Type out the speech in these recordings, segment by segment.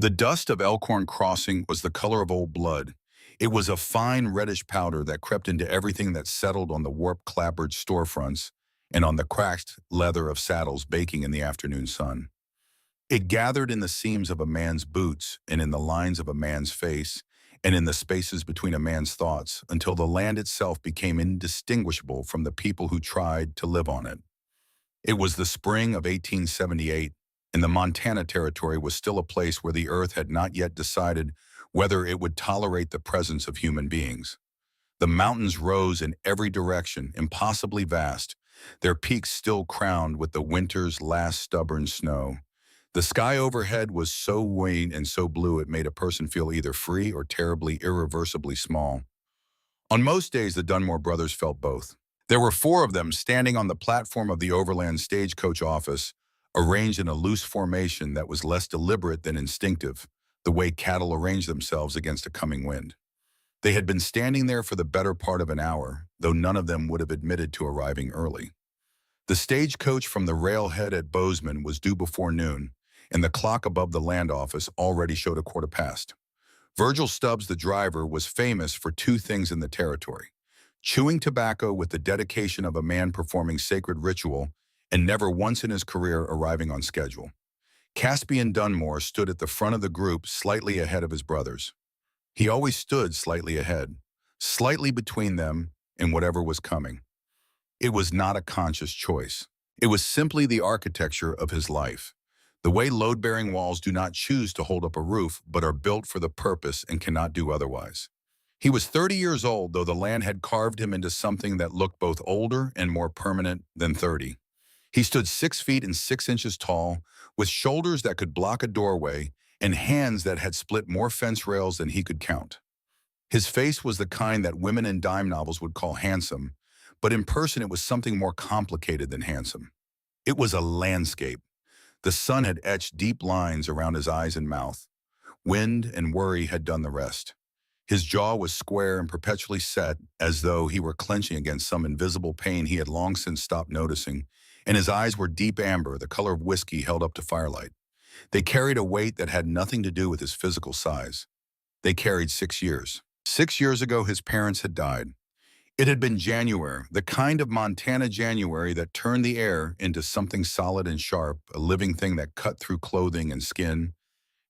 The dust of Elkhorn Crossing was the color of old blood. It was a fine reddish powder that crept into everything that settled on the warp-clappered storefronts and on the cracked leather of saddles baking in the afternoon sun. It gathered in the seams of a man's boots and in the lines of a man's face and in the spaces between a man's thoughts until the land itself became indistinguishable from the people who tried to live on it. It was the spring of 1878, and the Montana Territory was still a place where the earth had not yet decided whether it would tolerate the presence of human beings. The mountains rose in every direction, impossibly vast, their peaks still crowned with the winter's last stubborn snow. The sky overhead was so white and so blue it made a person feel either free or terribly, irreversibly small. On most days, the Dunmore brothers felt both. There were four of them standing on the platform of the Overland Stagecoach office, arranged in a loose formation that was less deliberate than instinctive, the way cattle arrange themselves against a coming wind. They had been standing there for the better part of an hour, though none of them would have admitted to arriving early. The stagecoach from the railhead at Bozeman was due before noon, and the clock above the land office already showed 1:15. Virgil Stubbs, the driver, was famous for two things in the territory: chewing tobacco with the dedication of a man performing sacred ritual, and never once in his career arriving on schedule. Caspian Dunmore stood at the front of the group, slightly ahead of his brothers. He always stood slightly ahead, slightly between them and whatever was coming. It was not a conscious choice. It was simply the architecture of his life. The way load-bearing walls do not choose to hold up a roof, but are built for the purpose and cannot do otherwise. He was 30 years old, though the land had carved him into something that looked both older and more permanent than 30. He stood 6 feet and 6 inches tall, with shoulders that could block a doorway and hands that had split more fence rails than he could count. His face was the kind that women in dime novels would call handsome, but in person it was something more complicated than handsome. It was a landscape. The sun had etched deep lines around his eyes and mouth. Wind and worry had done the rest. His jaw was square and perpetually set, as though he were clenching against some invisible pain he had long since stopped noticing, and his eyes were deep amber, the color of whiskey held up to firelight. They carried a weight that had nothing to do with his physical size. They carried 6 years. 6 years ago, his parents had died. It had been January, the kind of Montana January that turned the air into something solid and sharp, a living thing that cut through clothing and skin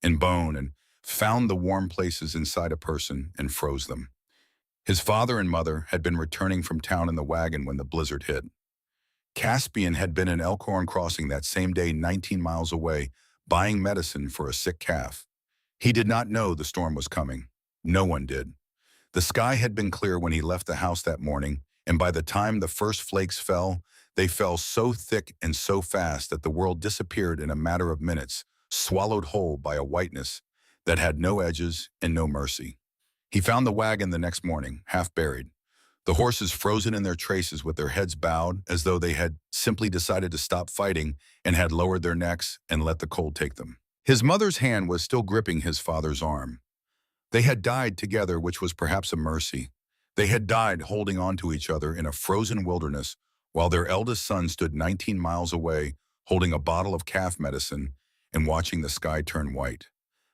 and bone and found the warm places inside a person and froze them. His father and mother had been returning from town in the wagon when the blizzard hit. Caspian had been in Elkhorn Crossing that same day 19 miles away, buying medicine for a sick calf. He did not know the storm was coming. No one did. The sky had been clear when he left the house that morning, and by the time the first flakes fell, they fell so thick and so fast that the world disappeared in a matter of minutes, swallowed whole by a whiteness that had no edges and no mercy. He found the wagon the next morning, half buried. The horses frozen in their traces with their heads bowed as though they had simply decided to stop fighting and had lowered their necks and let the cold take them. His mother's hand was still gripping his father's arm. They had died together, which was perhaps a mercy. They had died holding on to each other in a frozen wilderness while their eldest son stood 19 miles away holding a bottle of calf medicine and watching the sky turn white.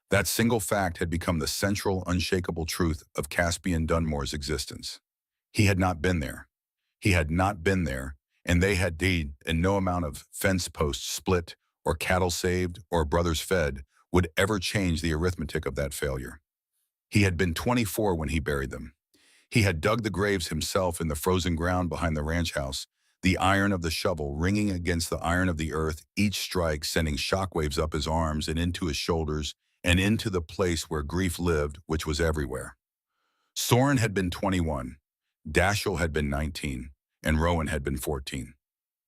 That single fact had become the central, unshakable truth of Caspian Dunmore's existence. He had not been there. He had not been there, and they had died, and no amount of fence posts split or cattle saved or brothers fed would ever change the arithmetic of that failure. He had been 24 when he buried them. He had dug the graves himself in the frozen ground behind the ranch house, the iron of the shovel ringing against the iron of the earth, each strike sending shockwaves up his arms and into his shoulders and into the place where grief lived, which was everywhere. Soren had been 21, Dashiell had been 19, and Rowan had been 14.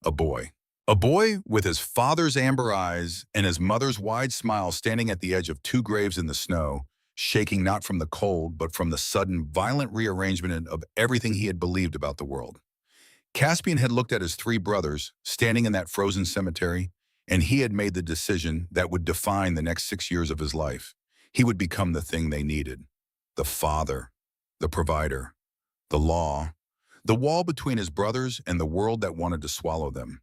A boy. A boy with his father's amber eyes and his mother's wide smile standing at the edge of 2 graves in the snow, shaking not from the cold, but from the sudden, violent rearrangement of everything he had believed about the world. Caspian had looked at his 3 brothers, standing in that frozen cemetery, and he had made the decision that would define the next 6 years of his life. He would become the thing they needed. The father, the provider, the law, the wall between his brothers and the world that wanted to swallow them.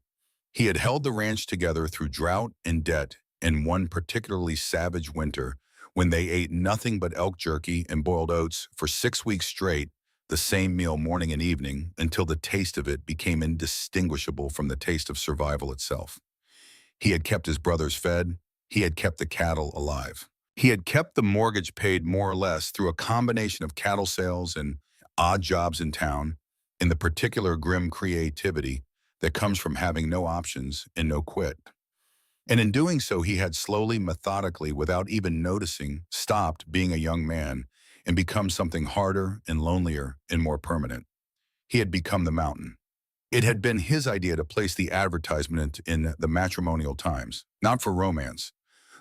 He had held the ranch together through drought and debt, and one particularly savage winter, when they ate nothing but elk jerky and boiled oats for 6 weeks straight, the same meal morning and evening, until the taste of it became indistinguishable from the taste of survival itself. He had kept his brothers fed. He had kept the cattle alive. He had kept the mortgage paid more or less through a combination of cattle sales and odd jobs in town, in the particular grim creativity that comes from having no options and no quit. And in doing so, he had slowly, methodically, without even noticing, stopped being a young man and become something harder and lonelier and more permanent. He had become the mountain. It had been his idea to place the advertisement in the Matrimonial Times, not for romance.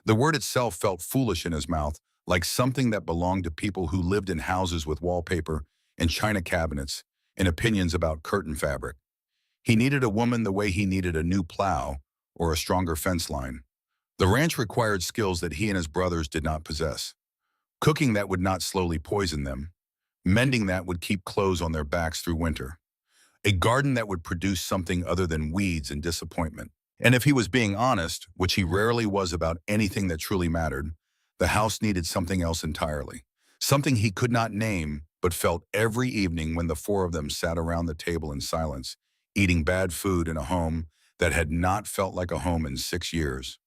The word itself felt foolish in his mouth, like something that belonged to people who lived in houses with wallpaper and china cabinets and opinions about curtain fabric. He needed a woman the way he needed a new plow or a stronger fence line. The ranch required skills that he and his brothers did not possess. Cooking that would not slowly poison them. Mending that would keep clothes on their backs through winter. A garden that would produce something other than weeds and disappointment. And if he was being honest, which he rarely was about anything that truly mattered, the house needed something else entirely. Something he could not name, but felt every evening when the four of them sat around the table in silence, eating bad food in a home that had not felt like a home in 6 years.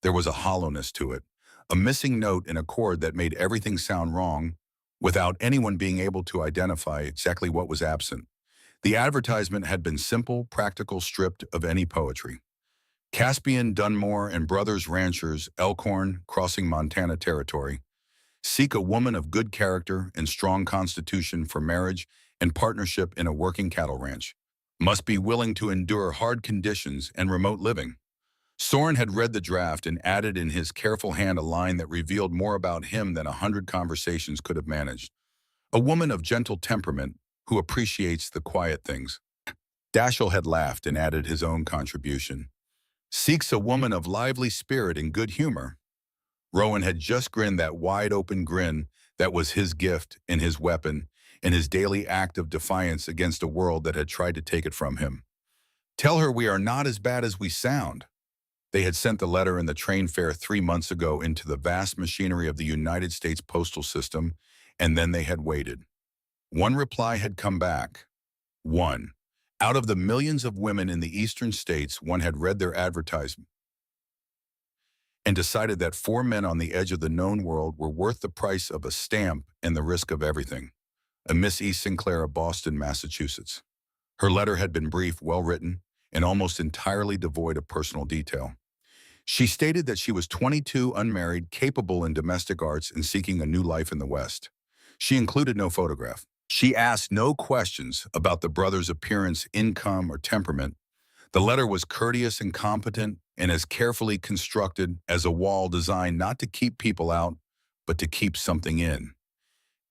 There was a hollowness to it, a missing note in a chord that made everything sound wrong, without anyone being able to identify exactly what was absent. The advertisement had been simple, practical, stripped of any poetry. Caspian, Dunmore, and Brothers Ranchers, Elkhorn, crossing Montana territory, seek a woman of good character and strong constitution for marriage and partnership in a working cattle ranch. Must be willing to endure hard conditions and remote living. Soren had read the draft and added in his careful hand a line that revealed more about him than 100 conversations could have managed. A woman of gentle temperament who appreciates the quiet things. Dashiell had laughed and added his own contribution. Seeks a woman of lively spirit and good humor. Rowan had just grinned that wide-open grin that was his gift and his weapon and his daily act of defiance against a world that had tried to take it from him. Tell her we are not as bad as we sound. They had sent the letter and the train fare 3 months ago into the vast machinery of the United States postal system, and then they had waited. One reply had come back. One. Out of the millions of women in the eastern states, one had read their advertisement and decided that 4 men on the edge of the known world were worth the price of a stamp and the risk of everything. A Miss E. Sinclair of Boston, Massachusetts. Her letter had been brief, well-written, and almost entirely devoid of personal detail. She stated that she was 22, unmarried, capable in domestic arts, and seeking a new life in the West. She included no photograph. She asked no questions about the brothers' appearance, income, or temperament. The letter was courteous and competent and as carefully constructed as a wall designed not to keep people out, but to keep something in.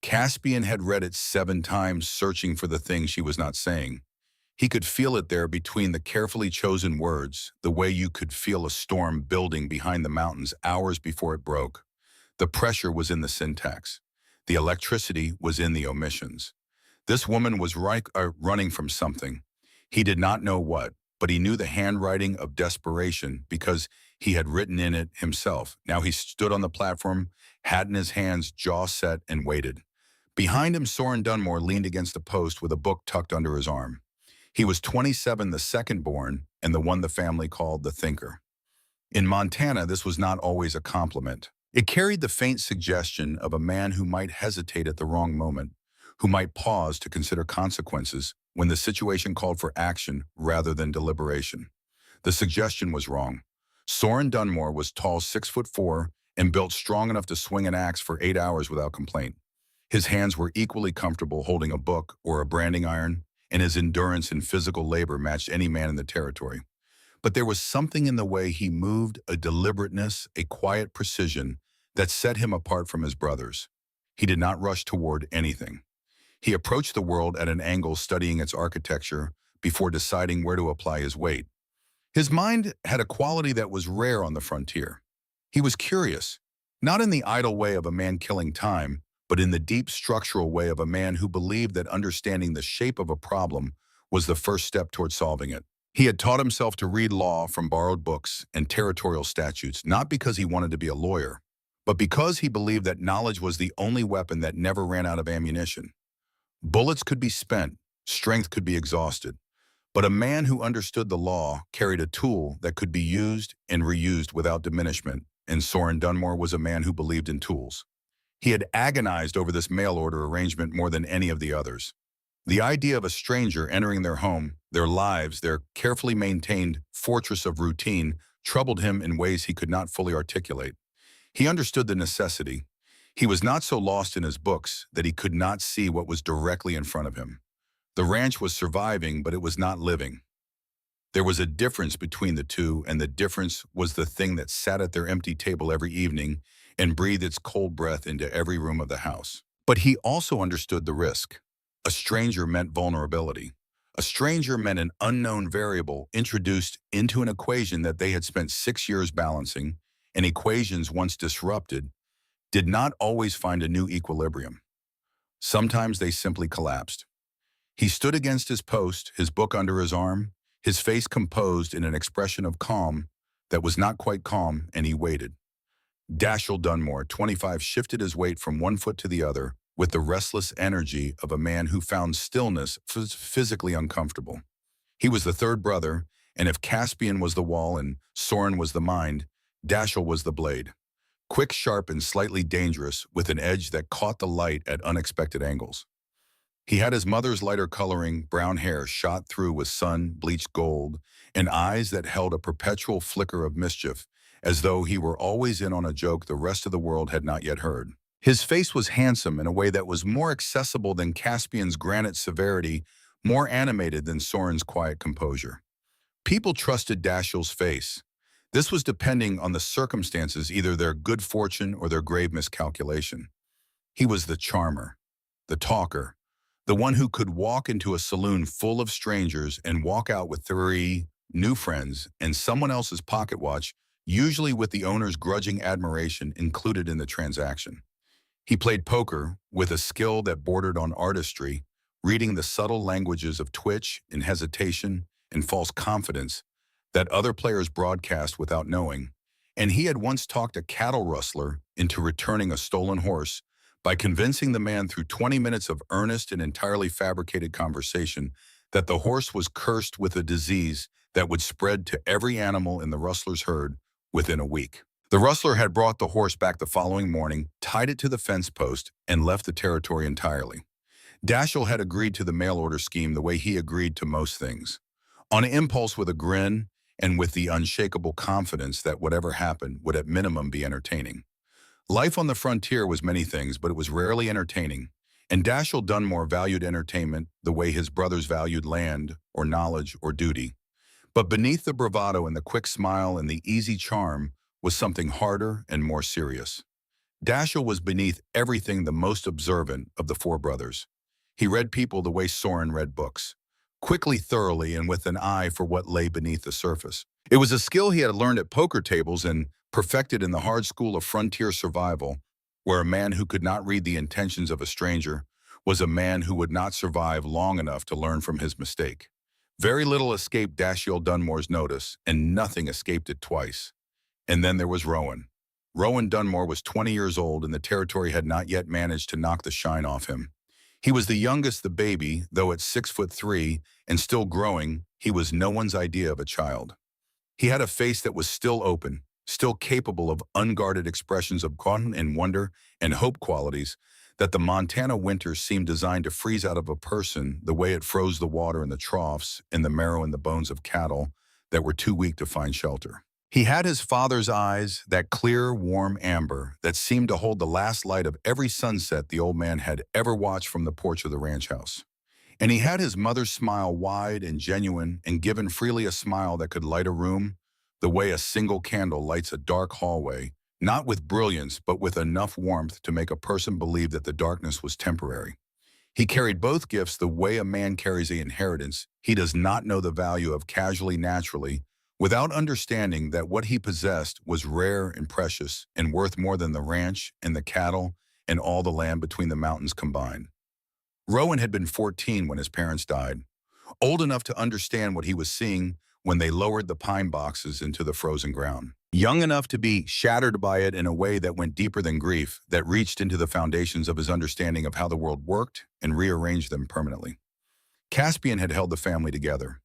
Caspian had read it 7 times, searching for the thing she was not saying. He could feel it there between the carefully chosen words, the way you could feel a storm building behind the mountains hours before it broke. The pressure was in the syntax. The electricity was in the omissions. This woman was running from something. He did not know what, but he knew the handwriting of desperation because he had written in it himself. Now he stood on the platform, hat in his hands, jaw set, and waited. Behind him, Soren Dunmore leaned against a post with a book tucked under his arm. He was 27, the second born, and the one the family called the thinker. In Montana, this was not always a compliment. It carried the faint suggestion of a man who might hesitate at the wrong moment, who might pause to consider consequences when the situation called for action rather than deliberation. The suggestion was wrong. Soren Dunmore was tall, 6'4", and built strong enough to swing an axe for 8 hours without complaint. His hands were equally comfortable holding a book or a branding iron, and his endurance in physical labor matched any man in the territory. But there was something in the way he moved, a deliberateness, a quiet precision that set him apart from his brothers. He did not rush toward anything. He approached the world at an angle, studying its architecture before deciding where to apply his weight. His mind had a quality that was rare on the frontier. He was curious, not in the idle way of a man killing time, but in the deep structural way of a man who believed that understanding the shape of a problem was the first step toward solving it. He had taught himself to read law from borrowed books and territorial statutes, not because he wanted to be a lawyer, But because he believed that knowledge was the only weapon that never ran out of ammunition, bullets could be spent, strength could be exhausted, but a man who understood the law carried a tool that could be used and reused without diminishment, and Soren Dunmore was a man who believed in tools. He had agonized over this mail order arrangement more than any of the others. The idea of a stranger entering their home, their lives, their carefully maintained fortress of routine troubled him in ways he could not fully articulate. He understood the necessity. He was not so lost in his books that he could not see what was directly in front of him. The ranch was surviving, but it was not living. There was a difference between the two, and the difference was the thing that sat at their empty table every evening and breathed its cold breath into every room of the house. But he also understood the risk. A stranger meant vulnerability. A stranger meant an unknown variable introduced into an equation that they had spent 6 years balancing, and equations once disrupted did not always find a new equilibrium. Sometimes they simply collapsed. He stood against his post, his book under his arm, his face composed in an expression of calm that was not quite calm, and he waited. Dashiell Dunmore, 25, shifted his weight from one foot to the other with the restless energy of a man who found stillness physically uncomfortable. He was the third brother, and if Caspian was the wall and Soren was the mind, Dashiell was the blade. Quick, sharp, and slightly dangerous, with an edge that caught the light at unexpected angles. He had his mother's lighter coloring, brown hair shot through with sun-bleached gold, and eyes that held a perpetual flicker of mischief, as though he were always in on a joke the rest of the world had not yet heard. His face was handsome in a way that was more accessible than Caspian's granite severity, more animated than Soren's quiet composure. People trusted Dashiell's face. This was depending on the circumstances, either their good fortune or their grave miscalculation. He was the charmer, the talker, the one who could walk into a saloon full of strangers and walk out with 3 new friends and someone else's pocket watch, usually with the owner's grudging admiration included in the transaction. He played poker with a skill that bordered on artistry, reading the subtle languages of twitch and hesitation and false confidence that other players broadcast without knowing, and he had once talked a cattle rustler into returning a stolen horse by convincing the man through 20 minutes of earnest and entirely fabricated conversation that the horse was cursed with a disease that would spread to every animal in the rustler's herd within a week. The rustler had brought the horse back the following morning, tied it to the fence post, and left the territory entirely. Dashiell had agreed to the mail order scheme the way he agreed to most things. On impulse, with a grin, and with the unshakable confidence that whatever happened would at minimum be entertaining. Life on the frontier was many things, but it was rarely entertaining, and Dashiell Dunmore valued entertainment the way his brothers valued land, or knowledge, or duty. But beneath the bravado and the quick smile and the easy charm was something harder and more serious. Dashiell was beneath everything the most observant of the 4 brothers. He read people the way Soren read books, quickly, thoroughly, and with an eye for what lay beneath the surface. It was a skill he had learned at poker tables and perfected in the hard school of frontier survival, where a man who could not read the intentions of a stranger was a man who would not survive long enough to learn from his mistake. Very little escaped Dashiell Dunmore's notice, and nothing escaped it twice. And then there was Rowan. Rowan Dunmore was 20 years old, and the territory had not yet managed to knock the shine off him. He was the youngest, the baby, though at 6'3" and still growing, he was no one's idea of a child. He had a face that was still open, still capable of unguarded expressions of caution and wonder and hope, qualities that the Montana winter seemed designed to freeze out of a person the way it froze the water in the troughs and the marrow in the bones of cattle that were too weak to find shelter. He had his father's eyes, that clear, warm amber that seemed to hold the last light of every sunset the old man had ever watched from the porch of the ranch house. And he had his mother's smile, wide and genuine, and given freely, a smile that could light a room the way a single candle lights a dark hallway, not with brilliance, but with enough warmth to make a person believe that the darkness was temporary. He carried both gifts the way a man carries an inheritance. He does not know the value of casually, naturally, without understanding that what he possessed was rare and precious and worth more than the ranch and the cattle and all the land between the mountains combined. Rowan had been 14 when his parents died, old enough to understand what he was seeing when they lowered the pine boxes into the frozen ground. young enough to be shattered by it in a way that went deeper than grief, that reached into the foundations of his understanding of how the world worked and rearranged them permanently. Caspian had held the family together.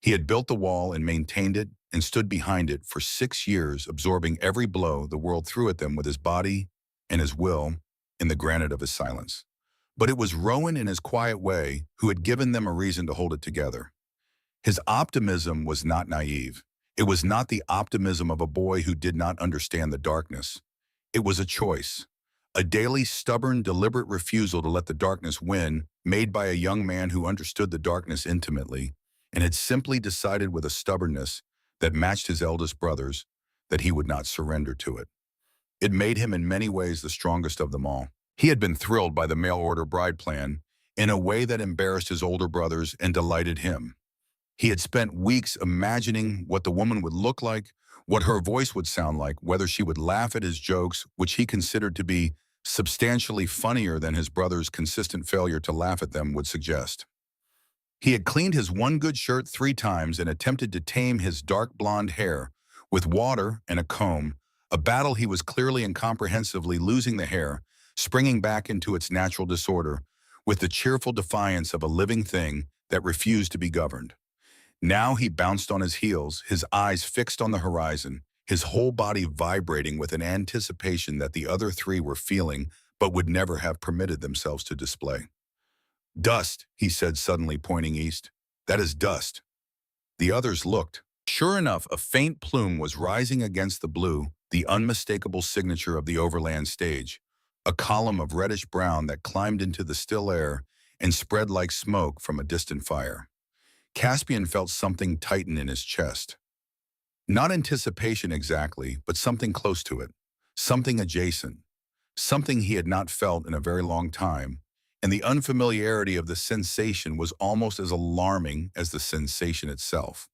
He had built the wall and maintained it and stood behind it for 6 years, absorbing every blow the world threw at them with his body and his will in the granite of his silence. But it was Rowan in his quiet way who had given them a reason to hold it together. His optimism was not naive. It was not the optimism of a boy who did not understand the darkness. It was a choice, a daily stubborn, deliberate refusal to let the darkness win, made by a young man who understood the darkness intimately and had simply decided with a stubbornness that matched his eldest brother's that he would not surrender to it. It made him in many ways the strongest of them all. He had been thrilled by the mail-order bride plan in a way that embarrassed his older brothers and delighted him. He had spent weeks imagining what the woman would look like, what her voice would sound like, whether she would laugh at his jokes, which he considered to be substantially funnier than his brother's consistent failure to laugh at them would suggest. He had cleaned his one good shirt 3 times and attempted to tame his dark blonde hair with water and a comb, a battle he was clearly and comprehensively losing the hair, springing back into its natural disorder, with the cheerful defiance of a living thing that refused to be governed. Now he bounced on his heels, his eyes fixed on the horizon, his whole body vibrating with an anticipation that the other 3 were feeling but would never have permitted themselves to display. "Dust," he said suddenly, pointing east. "That is dust." The others looked. Sure enough, a faint plume was rising against the blue, the unmistakable signature of the overland stage, a column of reddish-brown that climbed into the still air and spread like smoke from a distant fire. Caspian felt something tighten in his chest. Not anticipation exactly, but something close to it, something adjacent, something he had not felt in a very long time, and the unfamiliarity of the sensation was almost as alarming as the sensation itself.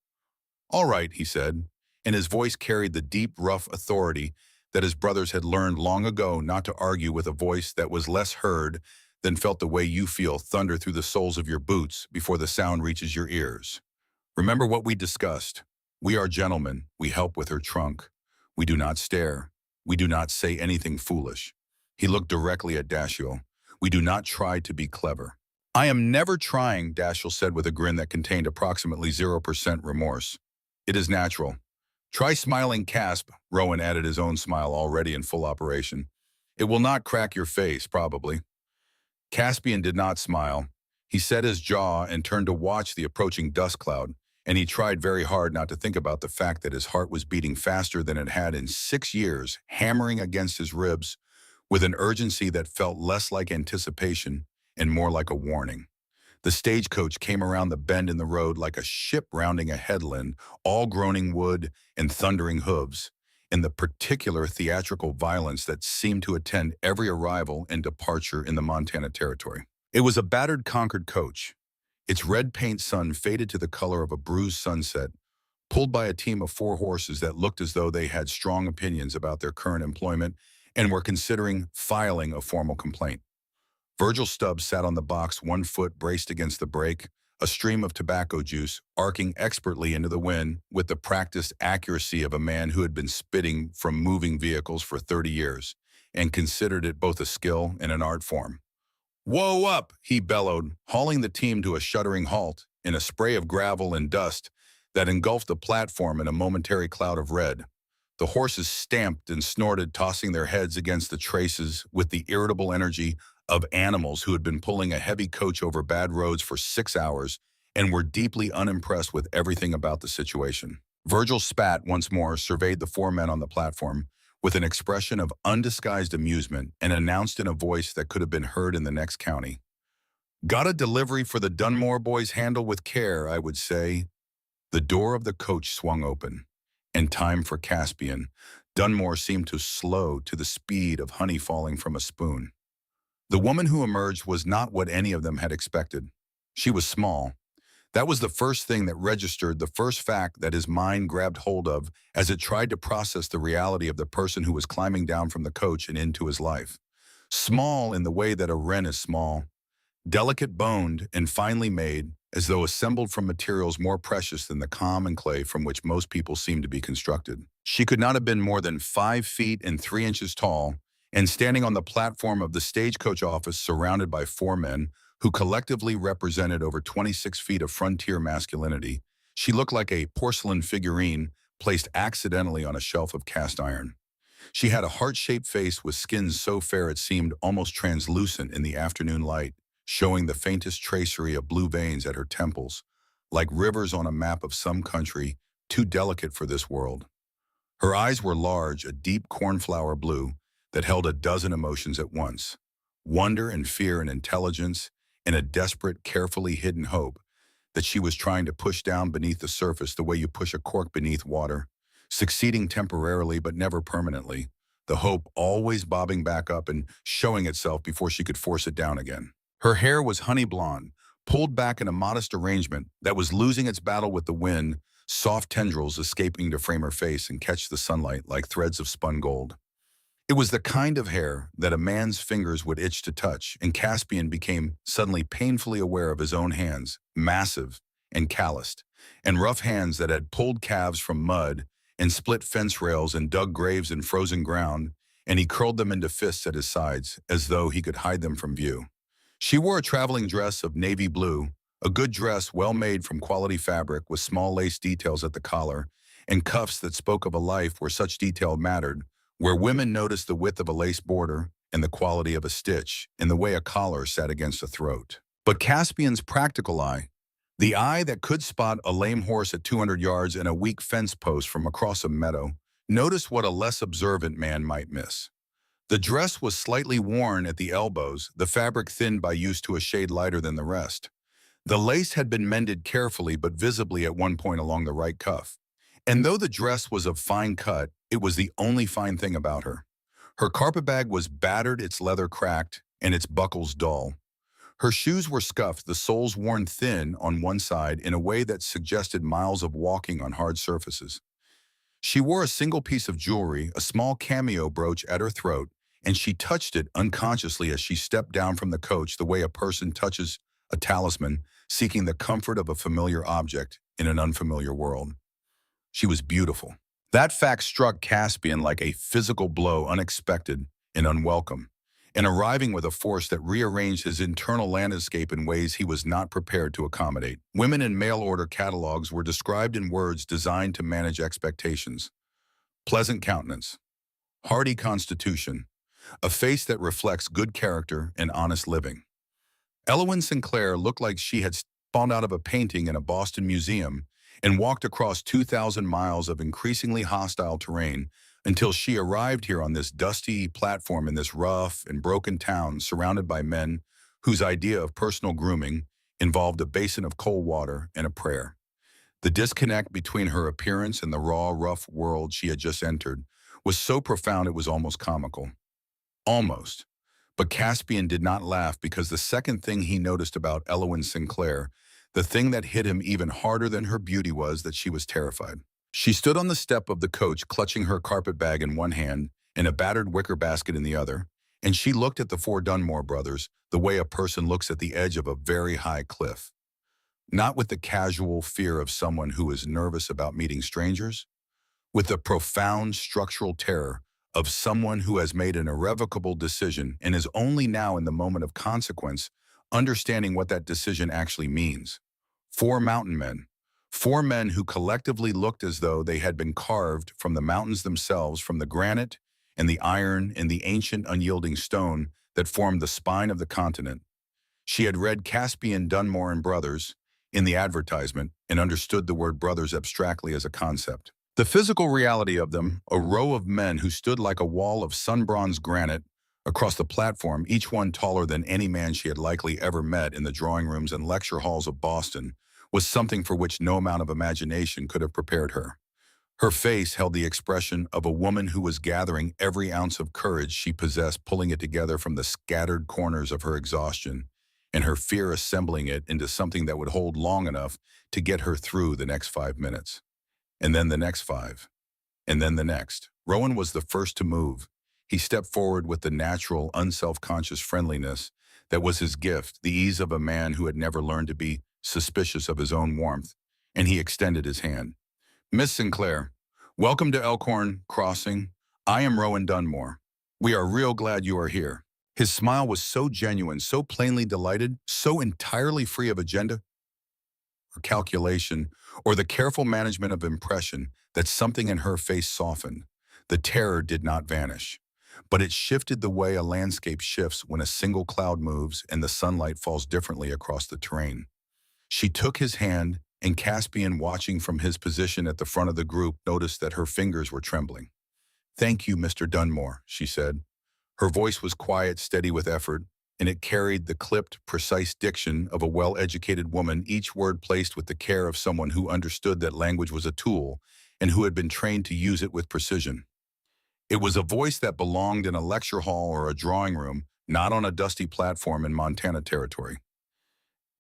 "All right," he said, and his voice carried the deep, rough authority that his brothers had learned long ago not to argue with a voice that was less heard than felt the way you feel thunder through the soles of your boots before the sound reaches your ears. "Remember what we discussed. We are gentlemen. We help with her trunk. We do not stare. We do not say anything foolish." He looked directly at Dashiell. "We do not try to be clever." "I am never trying," Dashiell said with a grin that contained approximately 0% remorse. "It is natural." "Try smiling, Casp," Rowan added, his own smile already in full operation. "It will not crack your face, probably." Caspian did not smile. He set his jaw and turned to watch the approaching dust cloud, and he tried very hard not to think about the fact that his heart was beating faster than it had in 6 years, hammering against his ribs with an urgency that felt less like anticipation and more like a warning. The stagecoach came around the bend in the road like a ship rounding a headland, all groaning wood and thundering hooves, in the particular theatrical violence that seemed to attend every arrival and departure in the Montana Territory. It was a battered Concord coach. Its red paint sun faded to the color of a bruised sunset, pulled by a team of 4 horses that looked as though they had strong opinions about their current employment and were considering filing a formal complaint. Virgil Stubbs sat on the box, one foot braced against the brake, a stream of tobacco juice arcing expertly into the wind with the practiced accuracy of a man who had been spitting from moving vehicles for 30 years and considered it both a skill and an art form. "Whoa up," he bellowed, hauling the team to a shuddering halt in a spray of gravel and dust that engulfed the platform in a momentary cloud of red. The horses stamped and snorted, tossing their heads against the traces with the irritable energy of animals who had been pulling a heavy coach over bad roads for 6 hours and were deeply unimpressed with everything about the situation. Virgil spat once more, surveyed the 4 men on the platform with an expression of undisguised amusement, and announced in a voice that could have been heard in the next county, "Got a delivery for the Dunmore boys. Handle with care, I would say." The door of the coach swung open. In time for Caspian, Dunmore seemed to slow to the speed of honey falling from a spoon. The woman who emerged was not what any of them had expected. She was small. That was the first thing that registered, the first fact that his mind grabbed hold of as it tried to process the reality of the person who was climbing down from the coach and into his life. Small in the way that a wren is small, delicate boned and finely made, as though assembled from materials more precious than the common clay from which most people seem to be constructed. She could not have been more than 5 feet and 3 inches tall, and standing on the platform of the stagecoach office surrounded by 4 men who collectively represented over 26 feet of frontier masculinity, she looked like a porcelain figurine placed accidentally on a shelf of cast iron. She had a heart-shaped face with skin so fair it seemed almost translucent in the afternoon light, showing the faintest tracery of blue veins at her temples, like rivers on a map of some country too delicate for this world. Her eyes were large, a deep cornflower blue that held a dozen emotions at once: wonder and fear and intelligence, and a desperate, carefully hidden hope that she was trying to push down beneath the surface the way you push a cork beneath water, succeeding temporarily but never permanently, the hope always bobbing back up and showing itself before she could force it down again. Her hair was honey blonde, pulled back in a modest arrangement that was losing its battle with the wind, soft tendrils escaping to frame her face and catch the sunlight like threads of spun gold. It was the kind of hair that a man's fingers would itch to touch, and Caspian became suddenly painfully aware of his own hands, massive and calloused, and rough hands that had pulled calves from mud and split fence rails and dug graves in frozen ground, and he curled them into fists at his sides as though he could hide them from view. She wore a traveling dress of navy blue, a good dress well made from quality fabric with small lace details at the collar, and cuffs that spoke of a life where such detail mattered, where women noticed the width of a lace border and the quality of a stitch and the way a collar sat against a throat. But Caspian's practical eye, the eye that could spot a lame horse at 200 yards and a weak fence post from across a meadow, noticed what a less observant man might miss. The dress was slightly worn at the elbows, the fabric thinned by use to a shade lighter than the rest. The lace had been mended carefully but visibly at one point along the right cuff. And though the dress was of fine cut, it was the only fine thing about her. Her carpetbag was battered, its leather cracked, and its buckles dull. Her shoes were scuffed, the soles worn thin on one side in a way that suggested miles of walking on hard surfaces. She wore a single piece of jewelry, a small cameo brooch at her throat, and she touched it unconsciously as she stepped down from the coach the way a person touches a talisman, seeking the comfort of a familiar object in an unfamiliar world. She was beautiful. That fact struck Caspian like a physical blow, unexpected and unwelcome, and arriving with a force that rearranged his internal landscape in ways he was not prepared to accommodate. Women in mail-order catalogs were described in words designed to manage expectations: pleasant countenance, hardy constitution, a face that reflects good character and honest living. Elowyn Sinclair looked like she had spawned out of a painting in a Boston museum and walked across 2,000 miles of increasingly hostile terrain until she arrived here on this dusty platform in this rough and broken town surrounded by men whose idea of personal grooming involved a basin of cold water and a prayer. The disconnect between her appearance and the raw, rough world she had just entered was so profound it was almost comical. Almost. But Caspian did not laugh, because the second thing he noticed about Elowyn Sinclair, the thing that hit him even harder than her beauty, was that she was terrified. She stood on the step of the coach, clutching her carpet bag in one hand and a battered wicker basket in the other, and she looked at the four Dunmore brothers the way a person looks at the edge of a very high cliff. Not with the casual fear of someone who is nervous about meeting strangers, with the profound structural terror of someone who has made an irrevocable decision and is only now, in the moment of consequence, understanding what that decision actually means. Four mountain men. Four men who collectively looked as though they had been carved from the mountains themselves, from the granite and the iron and the ancient unyielding stone that formed the spine of the continent. She had read Caspian Dunmore and Brothers in the advertisement and understood the word brothers abstractly as a concept. The physical reality of them, a row of men who stood like a wall of sun-bronzed granite across the platform, each one taller than any man she had likely ever met in the drawing rooms and lecture halls of Boston, was something for which no amount of imagination could have prepared her. Her face held the expression of a woman who was gathering every ounce of courage she possessed, pulling it together from the scattered corners of her exhaustion, and her fear assembling it into something that would hold long enough to get her through the next 5 minutes. And then the next 5. And then the next. Rowan was the first to move. He stepped forward with the natural, unself-conscious friendliness that was his gift, the ease of a man who had never learned to be suspicious of his own warmth, and he extended his hand. Miss Sinclair, welcome to Elkhorn Crossing. I am Rowan Dunmore. We are real glad you are here. His smile was so genuine, so plainly delighted, so entirely free of agenda or calculation or the careful management of impression that something in her face softened. The terror did not vanish, but it shifted the way a landscape shifts when a single cloud moves and the sunlight falls differently across the terrain. She took his hand, and Caspian, watching from his position at the front of the group, noticed that her fingers were trembling. Thank you, Mr. Dunmore, she said. Her voice was quiet, steady with effort, and it carried the clipped, precise diction of a well-educated woman, each word placed with the care of someone who understood that language was a tool and who had been trained to use it with precision. It was a voice that belonged in a lecture hall or a drawing room, not on a dusty platform in Montana territory.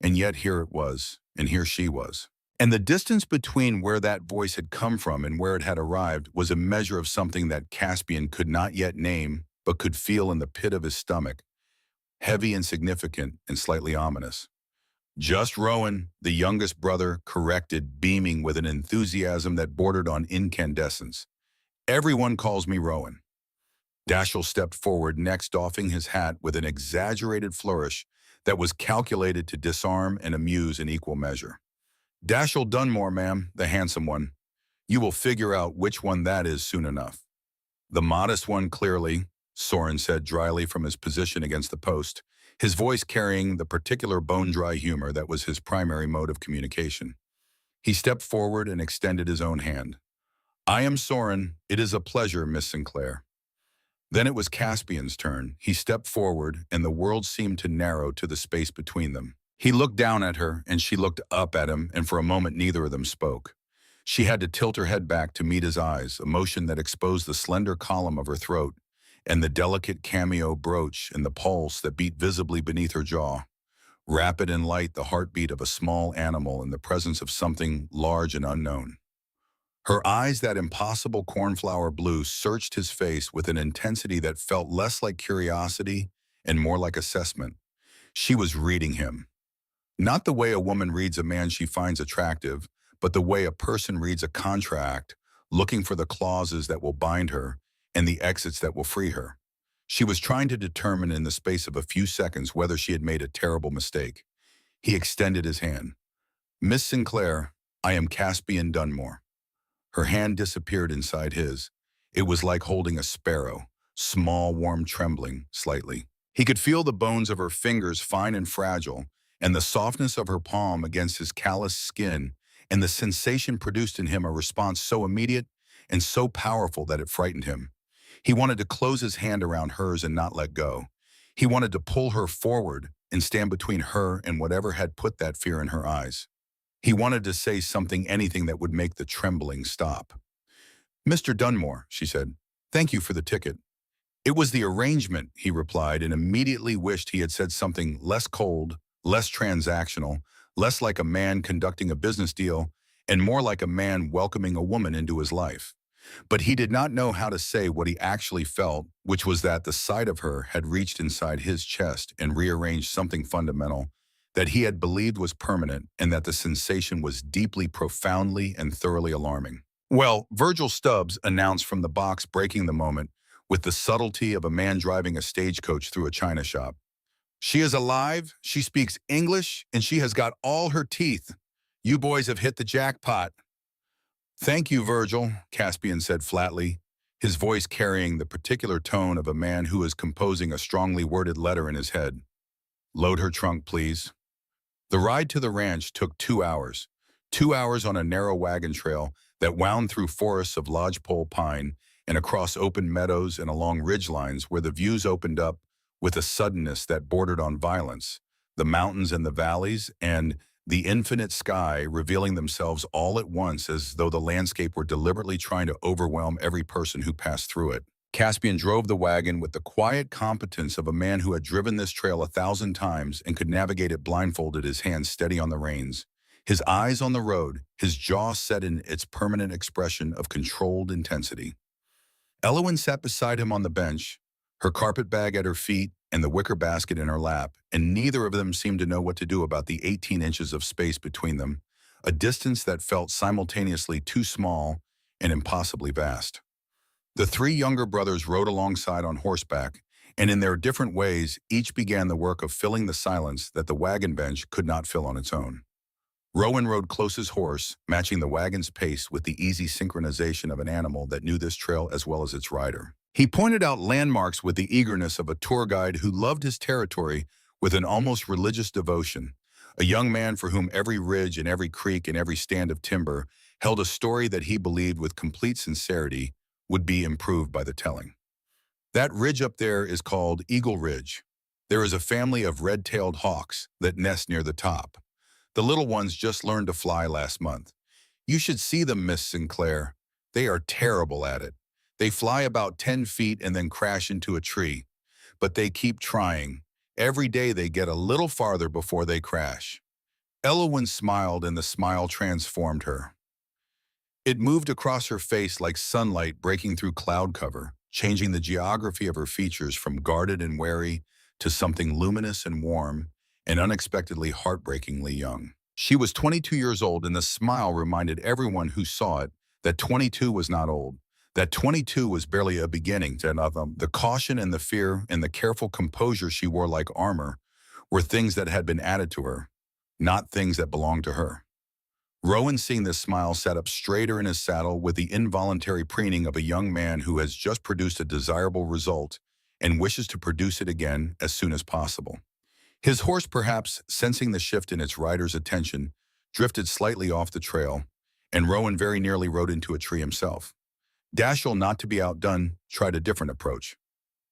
And yet here it was, and here she was. And the distance between where that voice had come from and where it had arrived was a measure of something that Caspian could not yet name, but could feel in the pit of his stomach, heavy and significant and slightly ominous. Just Rowan, the youngest brother, corrected, beaming with an enthusiasm that bordered on incandescence. Everyone calls me Rowan. Dashiell stepped forward, next doffing his hat with an exaggerated flourish that was calculated to disarm and amuse in equal measure. Dashiell Dunmore, ma'am, the handsome one. You will figure out which one that is soon enough. The modest one, clearly, Soren said dryly from his position against the post, his voice carrying the particular bone-dry humor that was his primary mode of communication. He stepped forward and extended his own hand. I am Soren. It is a pleasure, Miss Sinclair. Then it was Caspian's turn. He stepped forward, and the world seemed to narrow to the space between them. He looked down at her, and she looked up at him, and for a moment neither of them spoke. She had to tilt her head back to meet his eyes, a motion that exposed the slender column of her throat and the delicate cameo brooch and the pulse that beat visibly beneath her jaw. Rapid and light, the heartbeat of a small animal in the presence of something large and unknown. Her eyes, that impossible cornflower blue, searched his face with an intensity that felt less like curiosity and more like assessment. She was reading him. Not the way a woman reads a man she finds attractive, but the way a person reads a contract, looking for the clauses that will bind her and the exits that will free her. She was trying to determine in the space of a few seconds whether she had made a terrible mistake. He extended his hand. Miss Sinclair, I am Caspian Dunmore. Her hand disappeared inside his. It was like holding a sparrow, small, warm, trembling, slightly. He could feel the bones of her fingers, fine and fragile, and the softness of her palm against his calloused skin, and the sensation produced in him a response so immediate and so powerful that it frightened him. He wanted to close his hand around hers and not let go. He wanted to pull her forward and stand between her and whatever had put that fear in her eyes. He wanted to say something, anything that would make the trembling stop. Mr. Dunmore, she said, thank you for the ticket. It was the arrangement, he replied, and immediately wished he had said something less cold, less transactional, less like a man conducting a business deal, and more like a man welcoming a woman into his life. But he did not know how to say what he actually felt, which was that the sight of her had reached inside his chest and rearranged something fundamental that he had believed was permanent, and that the sensation was deeply, profoundly, and thoroughly alarming. Well, Virgil Stubbs announced from the box, breaking the moment with the subtlety of a man driving a stagecoach through a china shop. She is alive, she speaks English, and she has got all her teeth. You boys have hit the jackpot. Thank you, Virgil, Caspian said flatly, his voice carrying the particular tone of a man who is composing a strongly worded letter in his head. Load her trunk, please. The ride to the ranch took 2 hours. 2 hours on a narrow wagon trail that wound through forests of lodgepole pine and across open meadows and along ridgelines where the views opened up with a suddenness that bordered on violence, the mountains and the valleys, and the infinite sky revealing themselves all at once as though the landscape were deliberately trying to overwhelm every person who passed through it. Caspian drove the wagon with the quiet competence of a man who had driven this trail 1,000 times and could navigate it blindfolded, his hands steady on the reins, his eyes on the road, his jaw set in its permanent expression of controlled intensity. Elowen sat beside him on the bench, her carpet bag at her feet and the wicker basket in her lap, and neither of them seemed to know what to do about the 18 inches of space between them, a distance that felt simultaneously too small and impossibly vast. The three younger brothers rode alongside on horseback, and in their different ways, each began the work of filling the silence that the wagon bench could not fill on its own. Rowan rode close as horse, matching the wagon's pace with the easy synchronization of an animal that knew this trail as well as its rider. He pointed out landmarks with the eagerness of a tour guide who loved his territory with an almost religious devotion, a young man for whom every ridge and every creek and every stand of timber held a story that he believed with complete sincerity would be improved by the telling. That ridge up there is called Eagle Ridge. There is a family of red-tailed hawks that nest near the top. The little ones just learned to fly last month. You should see them, Miss Sinclair. They are terrible at it. They fly about 10 feet and then crash into a tree. But they keep trying. Every day they get a little farther before they crash. Elowen smiled, and the smile transformed her. It moved across her face like sunlight breaking through cloud cover, changing the geography of her features from guarded and wary to something luminous and warm and unexpectedly heartbreakingly young. She was 22 years old, and the smile reminded everyone who saw it that 22 was not old, that 22 was barely a beginning to another. The caution and the fear and the careful composure she wore like armor were things that had been added to her, not things that belonged to her. Rowan, seeing this smile, sat up straighter in his saddle with the involuntary preening of a young man who has just produced a desirable result and wishes to produce it again as soon as possible. His horse, perhaps sensing the shift in its rider's attention, drifted slightly off the trail, and Rowan very nearly rode into a tree himself. Dashiell, not to be outdone, tried a different approach.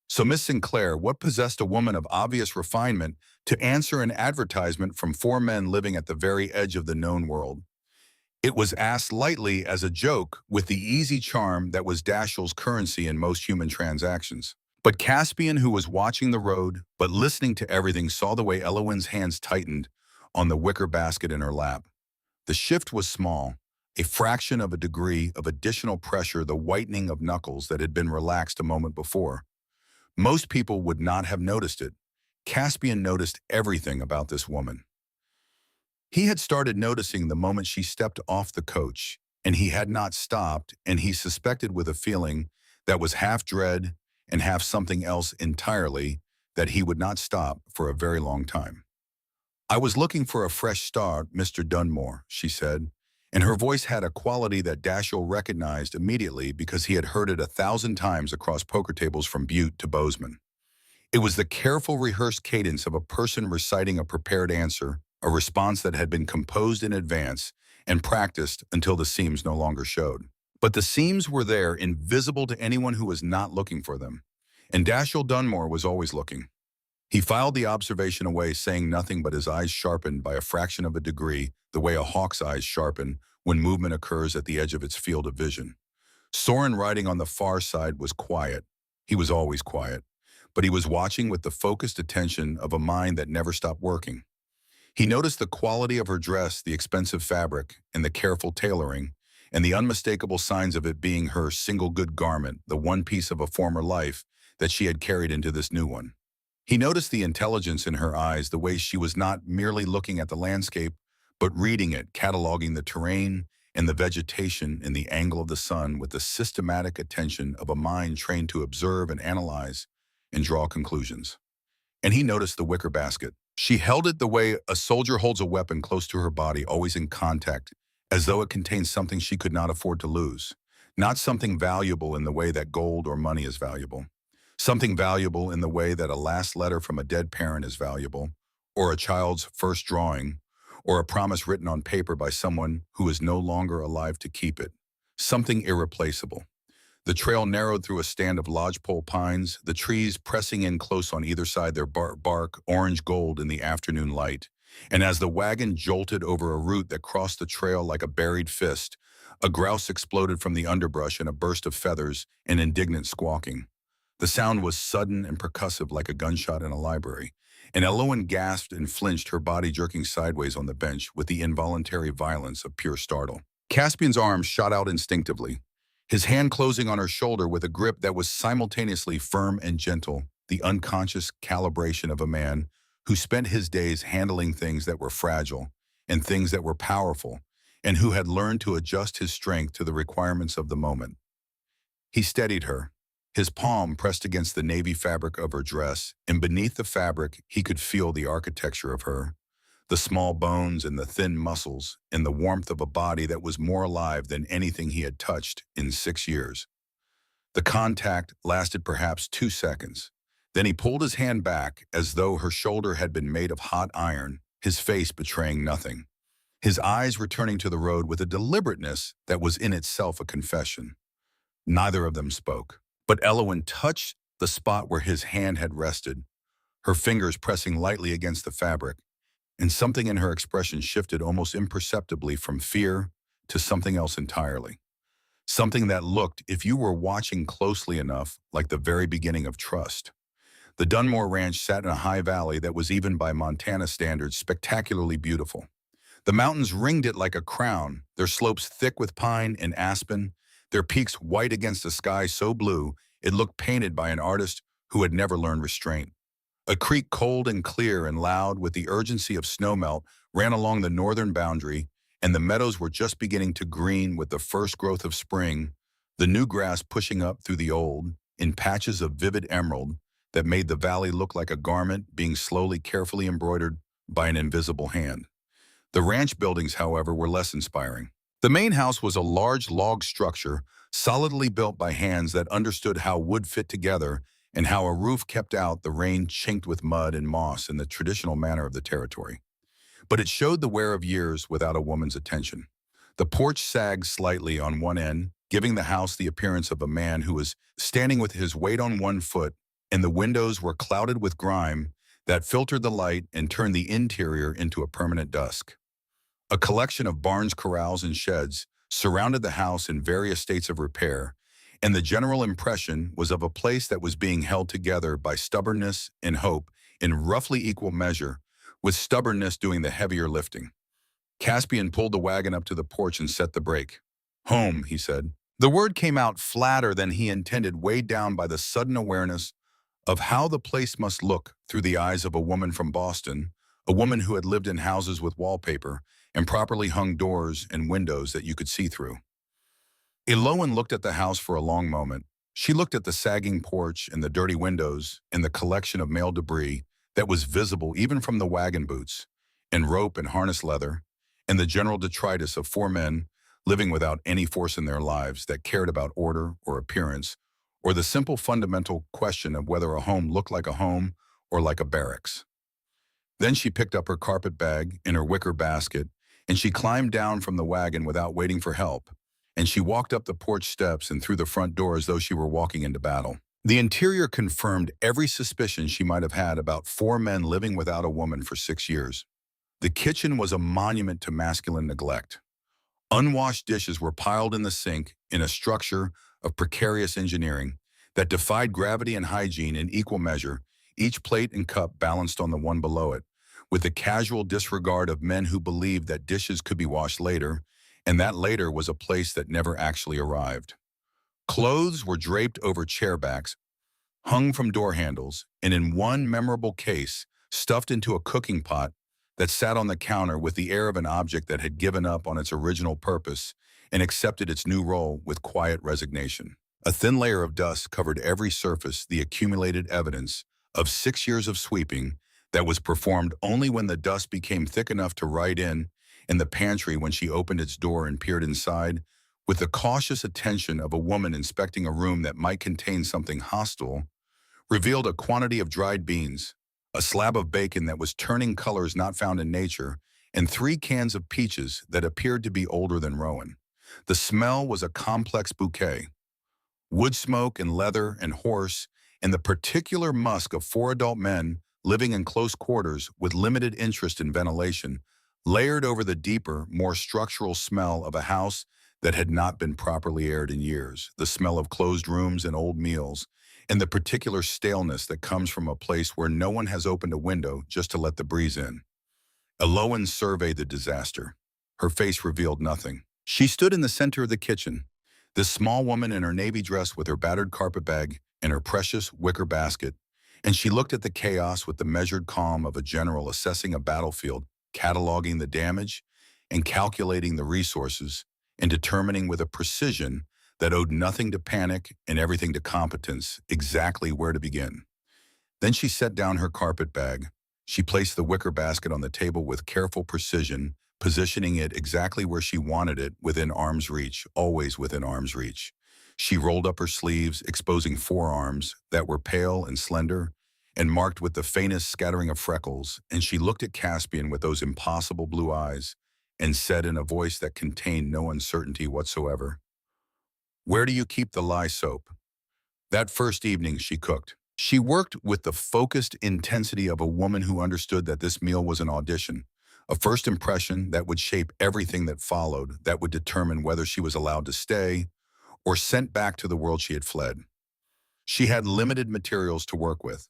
So, Miss Sinclair, what possessed a woman of obvious refinement to answer an advertisement from four men living at the very edge of the known world? It was asked lightly as a joke, with the easy charm that was Dashiell's currency in most human transactions. But Caspian, who was watching the road but listening to everything, saw the way Elowen's hands tightened on the wicker basket in her lap. The shift was small, a fraction of a degree of additional pressure, the whitening of knuckles that had been relaxed a moment before. Most people would not have noticed it. Caspian noticed everything about this woman. He had started noticing the moment she stepped off the coach, and he had not stopped, and he suspected with a feeling that was half dread and have something else entirely, that he would not stop for a very long time. "I was looking for a fresh start, Mr. Dunmore," she said, and her voice had a quality that Dashiell recognized immediately because he had heard it 1,000 times across poker tables from Butte to Bozeman. It was the careful, rehearsed cadence of a person reciting a prepared answer, a response that had been composed in advance and practiced until the seams no longer showed. But the seams were there, invisible to anyone who was not looking for them. And Dashiell Dunmore was always looking. He filed the observation away, saying nothing, but his eyes sharpened by a fraction of a degree, the way a hawk's eyes sharpen when movement occurs at the edge of its field of vision. Soren, riding on the far side, was quiet. He was always quiet. But he was watching with the focused attention of a mind that never stopped working. He noticed the quality of her dress, the expensive fabric, and the careful tailoring, and the unmistakable signs of it being her single good garment, the one piece of a former life that she had carried into this new one. He noticed the intelligence in her eyes, the way she was not merely looking at the landscape, but reading it, cataloging the terrain and the vegetation and the angle of the sun with the systematic attention of a mind trained to observe and analyze and draw conclusions. And he noticed the wicker basket. She held it the way a soldier holds a weapon, close to her body, always in contact, as though it contained something she could not afford to lose. Not something valuable in the way that gold or money is valuable. Something valuable in the way that a last letter from a dead parent is valuable, or a child's first drawing, or a promise written on paper by someone who is no longer alive to keep it. Something irreplaceable. The trail narrowed through a stand of lodgepole pines, the trees pressing in close on either side, their bark orange gold in the afternoon light. And as the wagon jolted over a root that crossed the trail like a buried fist, a grouse exploded from the underbrush in a burst of feathers and indignant squawking. The sound was sudden and percussive like a gunshot in a library, and Elowen gasped and flinched, her body jerking sideways on the bench with the involuntary violence of pure startle. Caspian's arm shot out instinctively, his hand closing on her shoulder with a grip that was simultaneously firm and gentle, the unconscious calibration of a man who spent his days handling things that were fragile and things that were powerful, and who had learned to adjust his strength to the requirements of the moment. He steadied her, his palm pressed against the navy fabric of her dress, and beneath the fabric he could feel the architecture of her, the small bones and the thin muscles, and the warmth of a body that was more alive than anything he had touched in 6 years. The contact lasted perhaps 2 seconds. Then he pulled his hand back as though her shoulder had been made of hot iron, his face betraying nothing, his eyes returning to the road with a deliberateness that was in itself a confession. Neither of them spoke, but Elowen touched the spot where his hand had rested, her fingers pressing lightly against the fabric, and something in her expression shifted almost imperceptibly from fear to something else entirely. Something that looked, if you were watching closely enough, like the very beginning of trust. The Dunmore Ranch sat in a high valley that was, even by Montana standards, spectacularly beautiful. The mountains ringed it like a crown, their slopes thick with pine and aspen, their peaks white against a sky so blue it looked painted by an artist who had never learned restraint. A creek cold and clear and loud with the urgency of snowmelt ran along the northern boundary, and the meadows were just beginning to green with the first growth of spring, the new grass pushing up through the old, in patches of vivid emerald that made the valley look like a garment being slowly, carefully embroidered by an invisible hand. The ranch buildings, however, were less inspiring. The main house was a large log structure, solidly built by hands that understood how wood fit together and how a roof kept out the rain chinked with mud and moss in the traditional manner of the territory. But it showed the wear of years without a woman's attention. The porch sagged slightly on one end, giving the house the appearance of a man who was standing with his weight on one foot, and the windows were clouded with grime that filtered the light and turned the interior into a permanent dusk. A collection of barns, corrals, and sheds surrounded the house in various states of repair, and the general impression was of a place that was being held together by stubbornness and hope in roughly equal measure, with stubbornness doing the heavier lifting. Caspian pulled the wagon up to the porch and set the brake. "Home," he said. The word came out flatter than he intended, weighed down by the sudden awareness of how the place must look through the eyes of a woman from Boston, a woman who had lived in houses with wallpaper and properly hung doors and windows that you could see through. Elowen looked at the house for a long moment. She looked at the sagging porch and the dirty windows and the collection of male debris that was visible even from the wagon boots, and rope and harness leather, and the general detritus of four men living without any force in their lives that cared about order or appearance, or the simple fundamental question of whether a home looked like a home or like a barracks. Then she picked up her carpet bag and her wicker basket, and she climbed down from the wagon without waiting for help, and she walked up the porch steps and through the front door as though she were walking into battle. The interior confirmed every suspicion she might have had about four men living without a woman for 6 years. The kitchen was a monument to masculine neglect. Unwashed dishes were piled in the sink in a structure of precarious engineering that defied gravity and hygiene in equal measure, each plate and cup balanced on the one below it, with the casual disregard of men who believed that dishes could be washed later, and that later was a place that never actually arrived. Clothes were draped over chair backs, hung from door handles, and in one memorable case, stuffed into a cooking pot that sat on the counter with the air of an object that had given up on its original purpose and accepted its new role with quiet resignation. A thin layer of dust covered every surface, the accumulated evidence of 6 years of sweeping that was performed only when the dust became thick enough to write in the pantry when she opened its door and peered inside, with the cautious attention of a woman inspecting a room that might contain something hostile, revealed a quantity of dried beans, a slab of bacon that was turning colors not found in nature, and 3 cans of peaches that appeared to be older than Rowan. The smell was a complex bouquet. Wood smoke and leather and horse, and the particular musk of 4 adult men living in close quarters with limited interest in ventilation, layered over the deeper, more structural smell of a house that had not been properly aired in years, the smell of closed rooms and old meals, and the particular staleness that comes from a place where no one has opened a window just to let the breeze in. Elowen surveyed the disaster. Her face revealed nothing. She stood in the center of the kitchen, this small woman in her navy dress with her battered carpet bag and her precious wicker basket, And she looked at the chaos with the measured calm of a general assessing a battlefield, cataloging the damage and calculating the resources and determining with a precision that owed nothing to panic and everything to competence exactly where to begin. Then she set down her carpet bag. She placed the wicker basket on the table with careful precision, positioning it exactly where she wanted it within arm's reach, always within arm's reach. She rolled up her sleeves, exposing forearms that were pale and slender and marked with the faintest scattering of freckles, and she looked at Caspian with those impossible blue eyes and said in a voice that contained no uncertainty whatsoever, "Where do you keep the lye soap?" That first evening she cooked. She worked with the focused intensity of a woman who understood that this meal was an audition, a first impression that would shape everything that followed, that would determine whether she was allowed to stay or sent back to the world she had fled. She had limited materials to work with.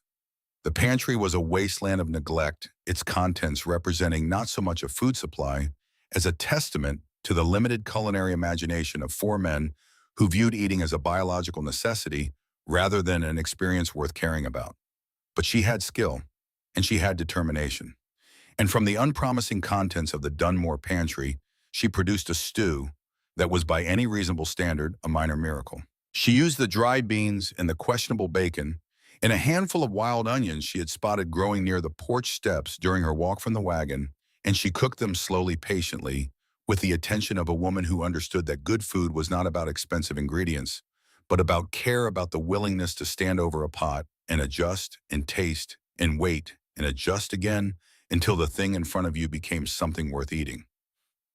The pantry was a wasteland of neglect, its contents representing not so much a food supply as a testament to the limited culinary imagination of four men who viewed eating as a biological necessity rather than an experience worth caring about. But she had skill, and she had determination. And from the unpromising contents of the Dunmore pantry, she produced a stew that was by any reasonable standard a minor miracle. She used the dry beans and the questionable bacon and a handful of wild onions she had spotted growing near the porch steps during her walk from the wagon, and she cooked them slowly, patiently, with the attention of a woman who understood that good food was not about expensive ingredients, but about care, about the willingness to stand over a pot and adjust and taste and wait and adjust again until the thing in front of you became something worth eating.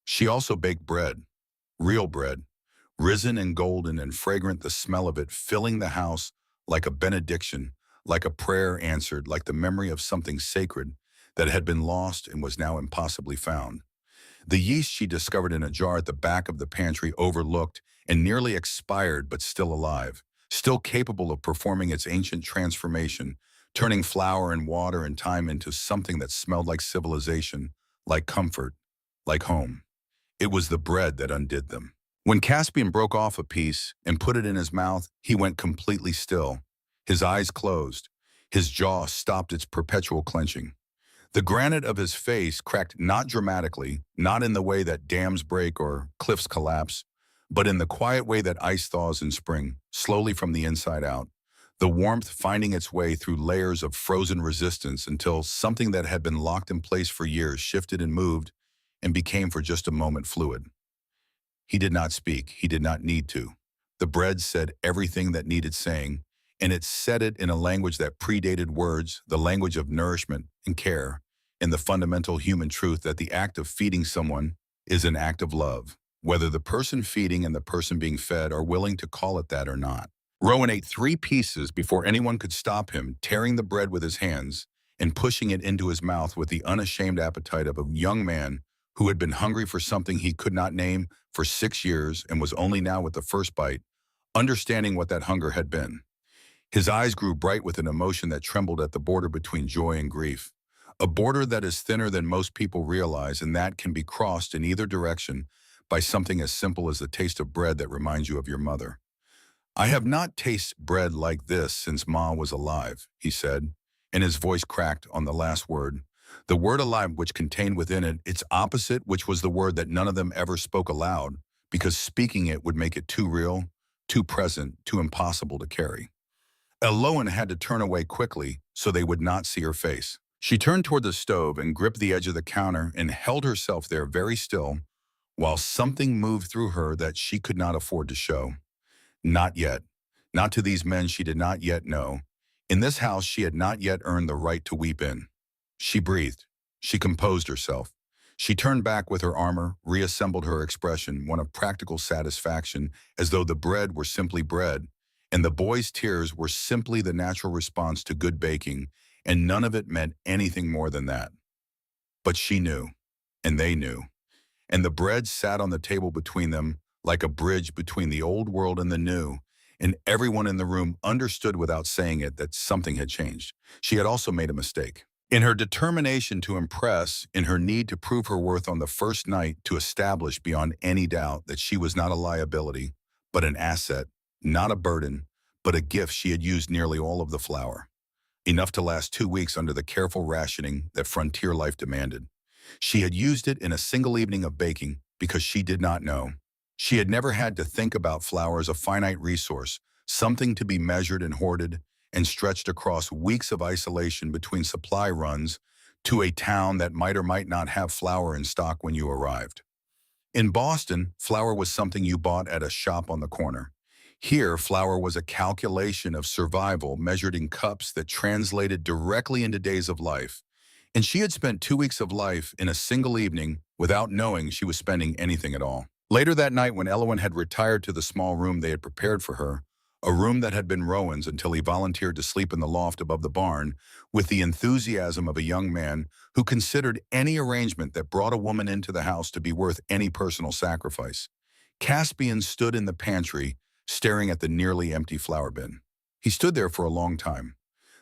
She also baked bread, real bread, risen and golden and fragrant, the smell of it filling the house like a benediction, like a prayer answered, like the memory of something sacred that had been lost and was now impossibly found. The yeast she discovered in a jar at the back of the pantry, overlooked and nearly expired but still alive, still capable of performing its ancient transformation, turning flour and water and time into something that smelled like civilization, like comfort, like home. It was the bread that undid them. When Caspian broke off a piece and put it in his mouth, he went completely still. His eyes closed. His jaw stopped its perpetual clenching. The granite of his face cracked not dramatically, not in the way that dams break or cliffs collapse, but in the quiet way that ice thaws in spring, slowly from the inside out, the warmth finding its way through layers of frozen resistance until something that had been locked in place for years shifted and moved and became for just a moment fluid. He did not speak. He did not need to. The bread said everything that needed saying, and it said it in a language that predated words, the language of nourishment and care, and the fundamental human truth that the act of feeding someone is an act of love, whether the person feeding and the person being fed are willing to call it that or not. Rowan ate 3 pieces before anyone could stop him, tearing the bread with his hands and pushing it into his mouth with the unashamed appetite of a young man who had been hungry for something he could not name for 6 years and was only now with the first bite, understanding what that hunger had been. His eyes grew bright with an emotion that trembled at the border between joy and grief, a border that is thinner than most people realize and that can be crossed in either direction by something as simple as the taste of bread that reminds you of your mother. "I have not tasted bread like this since Ma was alive," he said, and his voice cracked on the last word. The word alive which contained within it its opposite, which was the word that none of them ever spoke aloud, because speaking it would make it too real, too present, too impossible to carry. Eloan had to turn away quickly so they would not see her face. She turned toward the stove and gripped the edge of the counter and held herself there very still, while something moved through her that she could not afford to show. Not yet. Not to these men she did not yet know. In this house she had not yet earned the right to weep in. She breathed. She composed herself. She turned back with her armor, reassembled her expression, one of practical satisfaction, as though the bread were simply bread, and the boy's tears were simply the natural response to good baking, and none of it meant anything more than that. But she knew, and they knew, and the bread sat on the table between them like a bridge between the old world and the new, and everyone in the room understood without saying it that something had changed. She had also made a mistake. In her determination to impress, in her need to prove her worth on the first night, to establish beyond any doubt that she was not a liability, but an asset, not a burden, but a gift, she had used nearly all of the flour. enough to last 2 weeks under the careful rationing that frontier life demanded. She had used it in a single evening of baking because she did not know. She had never had to think about flour as a finite resource, something to be measured and hoarded and stretched across weeks of isolation between supply runs to a town that might or might not have flour in stock when you arrived. In Boston, flour was something you bought at a shop on the corner. Here, flour was a calculation of survival measured in cups that translated directly into days of life. And she had spent 2 weeks of life in a single evening without knowing she was spending anything at all. Later that night, when Elowen had retired to the small room they had prepared for her, a room that had been Rowan's until he volunteered to sleep in the loft above the barn, with the enthusiasm of a young man who considered any arrangement that brought a woman into the house to be worth any personal sacrifice. Caspian stood in the pantry, staring at the nearly empty flour bin. He stood there for a long time.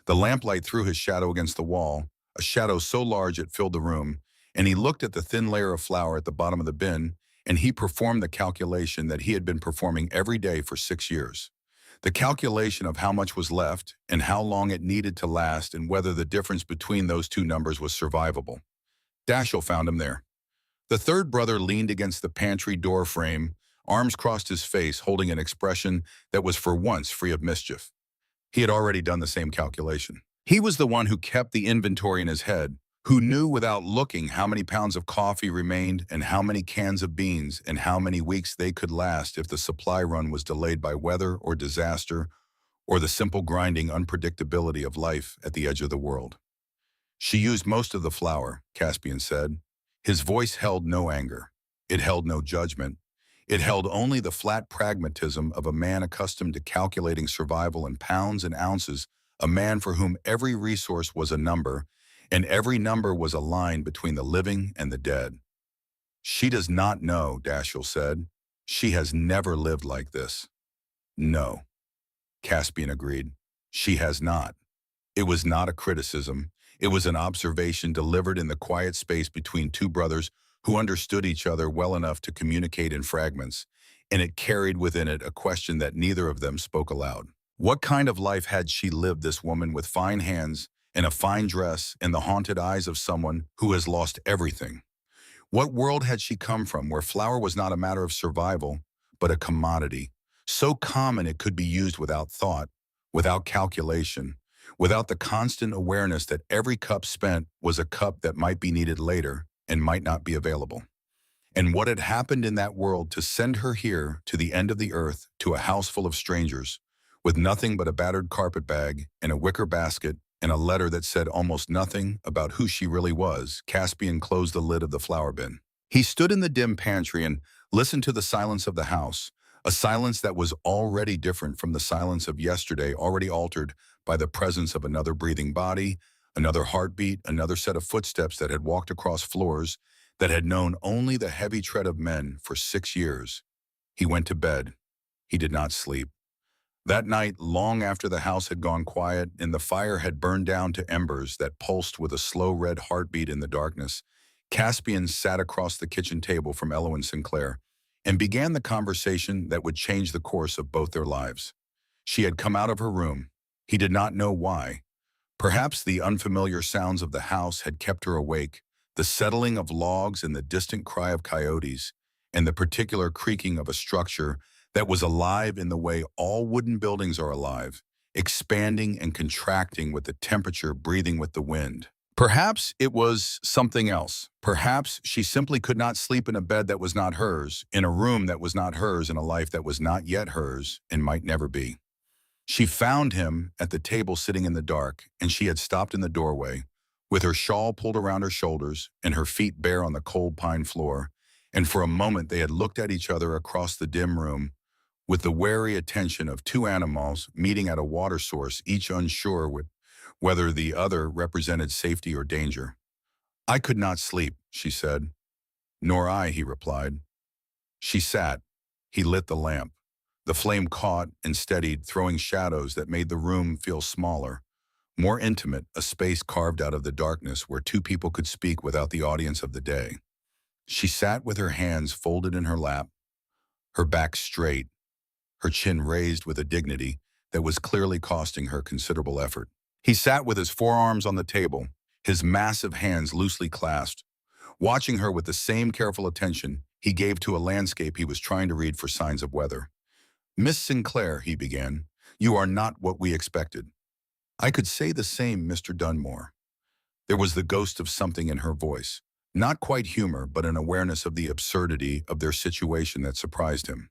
The lamplight threw his shadow against the wall, a shadow so large it filled the room, and he looked at the thin layer of flour at the bottom of the bin, and he performed the calculation that he had been performing every day for 6 years. The calculation of how much was left and how long it needed to last and whether the difference between those two numbers was survivable. Dashiell found him there. The third brother leaned against the pantry door frame, arms crossed his face, holding an expression that was for once free of mischief. He had already done the same calculation. He was the one who kept the inventory in his head, who knew without looking how many pounds of coffee remained and how many cans of beans and how many weeks they could last if the supply run was delayed by weather or disaster or the simple grinding unpredictability of life at the edge of the world. She used most of the flour, Caspian said. His voice held no anger. It held no judgment. It held only the flat pragmatism of a man accustomed to calculating survival in pounds and ounces, a man for whom every resource was a number, and every number was a line between the living and the dead. She does not know, Dashiell said. She has never lived like this. No, Caspian agreed. She has not. It was not a criticism. It was an observation delivered in the quiet space between two brothers who understood each other well enough to communicate in fragments, and it carried within it a question that neither of them spoke aloud. What kind of life had she lived, this woman with fine hands and a fine dress and the haunted eyes of someone who has lost everything? What world had she come from where flour was not a matter of survival, but a commodity, so common it could be used without thought, without calculation, without the constant awareness that every cup spent was a cup that might be needed later and might not be available? And what had happened in that world to send her here to the end of the earth, to a house full of strangers, with nothing but a battered carpet bag and a wicker basket and a letter that said almost nothing about who she really was? Caspian closed the lid of the flour bin. He stood in the dim pantry and listened to the silence of the house, a silence that was already different from the silence of yesterday, already altered by the presence of another breathing body, another heartbeat, another set of footsteps that had walked across floors that had known only the heavy tread of men for 6 years. He went to bed. He did not sleep. That night, long after the house had gone quiet and the fire had burned down to embers that pulsed with a slow red heartbeat in the darkness, Caspian sat across the kitchen table from Elowen Sinclair and began the conversation that would change the course of both their lives. She had come out of her room. He did not know why. Perhaps the unfamiliar sounds of the house had kept her awake, the settling of logs and the distant cry of coyotes, and the particular creaking of a structure that was alive in the way all wooden buildings are alive, expanding and contracting with the temperature, breathing with the wind. Perhaps it was something else. Perhaps she simply could not sleep in a bed that was not hers, in a room that was not hers, in a life that was not yet hers and might never be. She found him at the table sitting in the dark, and she had stopped in the doorway, with her shawl pulled around her shoulders and her feet bare on the cold pine floor, and for a moment they had looked at each other across the dim room, with the wary attention of two animals meeting at a water source, each unsure whether the other represented safety or danger. "I could not sleep," she said. "Nor I," he replied. She sat. He lit the lamp. The flame caught and steadied, throwing shadows that made the room feel smaller, more intimate, a space carved out of the darkness where two people could speak without the audience of the day. She sat with her hands folded in her lap, her back straight, her chin raised with a dignity that was clearly costing her considerable effort. He sat with his forearms on the table, his massive hands loosely clasped, watching her with the same careful attention he gave to a landscape he was trying to read for signs of weather. "Miss Sinclair," he began, "you are not what we expected." "I could say the same, Mr. Dunmore." There was the ghost of something in her voice. Not quite humor, but an awareness of the absurdity of their situation that surprised him.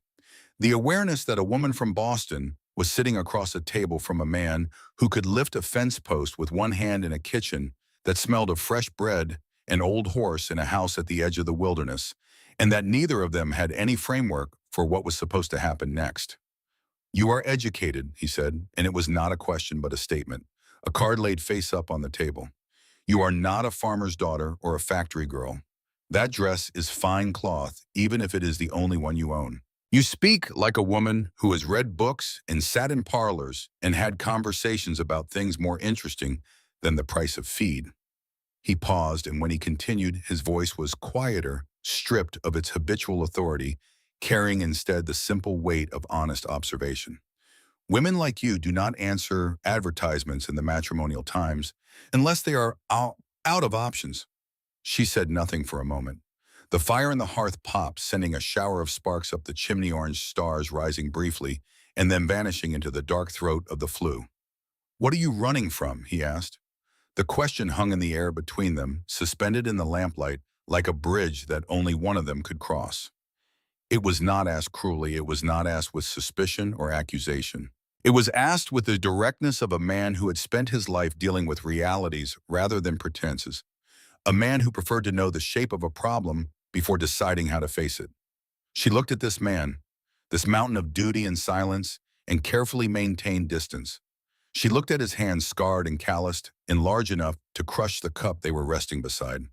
The awareness that a woman from Boston was sitting across a table from a man who could lift a fence post with one hand in a kitchen that smelled of fresh bread, an old horse in a house at the edge of the wilderness, and that neither of them had any framework for what was supposed to happen next. "You are educated," he said, and it was not a question but a statement, a card laid face up on the table. "You are not a farmer's daughter or a factory girl. That dress is fine cloth, even if it is the only one you own. You speak like a woman who has read books and sat in parlors and had conversations about things more interesting than the price of feed." He paused, and when he continued, his voice was quieter, stripped of its habitual authority, carrying instead the simple weight of honest observation. "Women like you do not answer advertisements in the matrimonial times unless they are out of options." She said nothing for a moment. The fire in the hearth popped, sending a shower of sparks up the chimney, orange stars rising briefly and then vanishing into the dark throat of the flue. "What are you running from?" he asked. The question hung in the air between them, suspended in the lamplight like a bridge that only one of them could cross. It was not asked cruelly, it was not asked with suspicion or accusation. It was asked with the directness of a man who had spent his life dealing with realities rather than pretenses, a man who preferred to know the shape of a problem before deciding how to face it. She looked at this man, this mountain of duty and silence and carefully maintained distance. She looked at his hands, scarred and calloused, and large enough to crush the cup they were resting beside.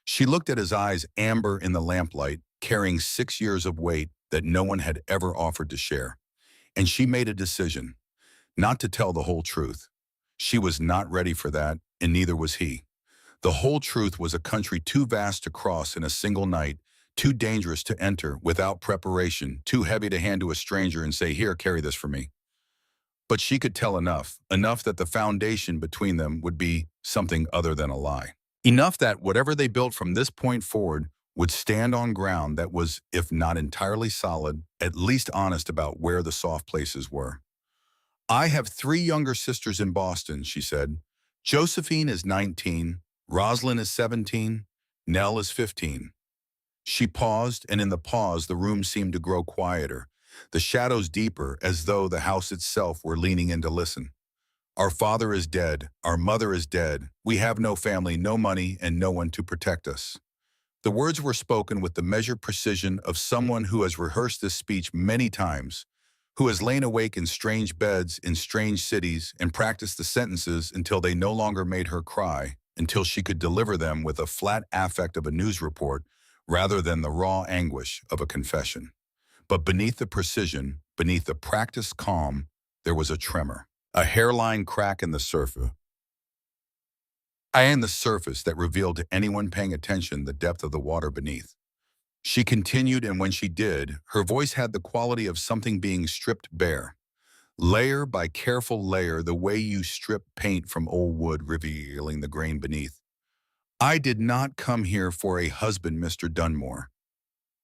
She looked at his eyes, amber in the lamplight, carrying 6 years of weight that no one had ever offered to share. And she made a decision, not to tell the whole truth. She was not ready for that, and neither was he. The whole truth was a country too vast to cross in a single night, too dangerous to enter without preparation, too heavy to hand to a stranger and say, "Here, carry this for me." But she could tell enough that the foundation between them would be something other than a lie. Enough that whatever they built from this point forward would stand on ground that was, if not entirely solid, at least honest about where the soft places were. "I have 3 younger sisters in Boston," she said. "Josephine is 19, Rosalind is 17, Nell is 15. She paused, and in the pause the room seemed to grow quieter, the shadows deeper, as though the house itself were leaning in to listen. "Our father is dead, our mother is dead, we have no family, no money, and no one to protect us." The words were spoken with the measured precision of someone who has rehearsed this speech many times, who has lain awake in strange beds in strange cities and practiced the sentences until they no longer made her cry, until she could deliver them with a flat affect of a news report rather than the raw anguish of a confession. But beneath the precision, beneath the practiced calm, there was a tremor, a hairline crack in the surface. The surface that revealed to anyone paying attention the depth of the water beneath. She continued, and when she did, her voice had the quality of something being stripped bare. Layer by careful layer, the way you strip paint from old wood, revealing the grain beneath. "I did not come here for a husband, Mr. Dunmore.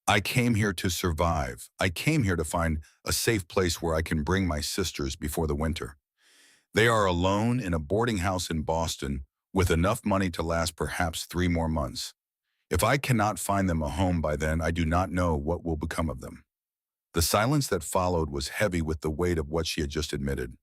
I came here to survive. I came here to find a safe place where I can bring my sisters before the winter. They are alone in a boarding house in Boston with enough money to last perhaps 3 more months. If I cannot find them a home by then, I do not know what will become of them." The silence that followed was heavy with the weight of what she had just admitted.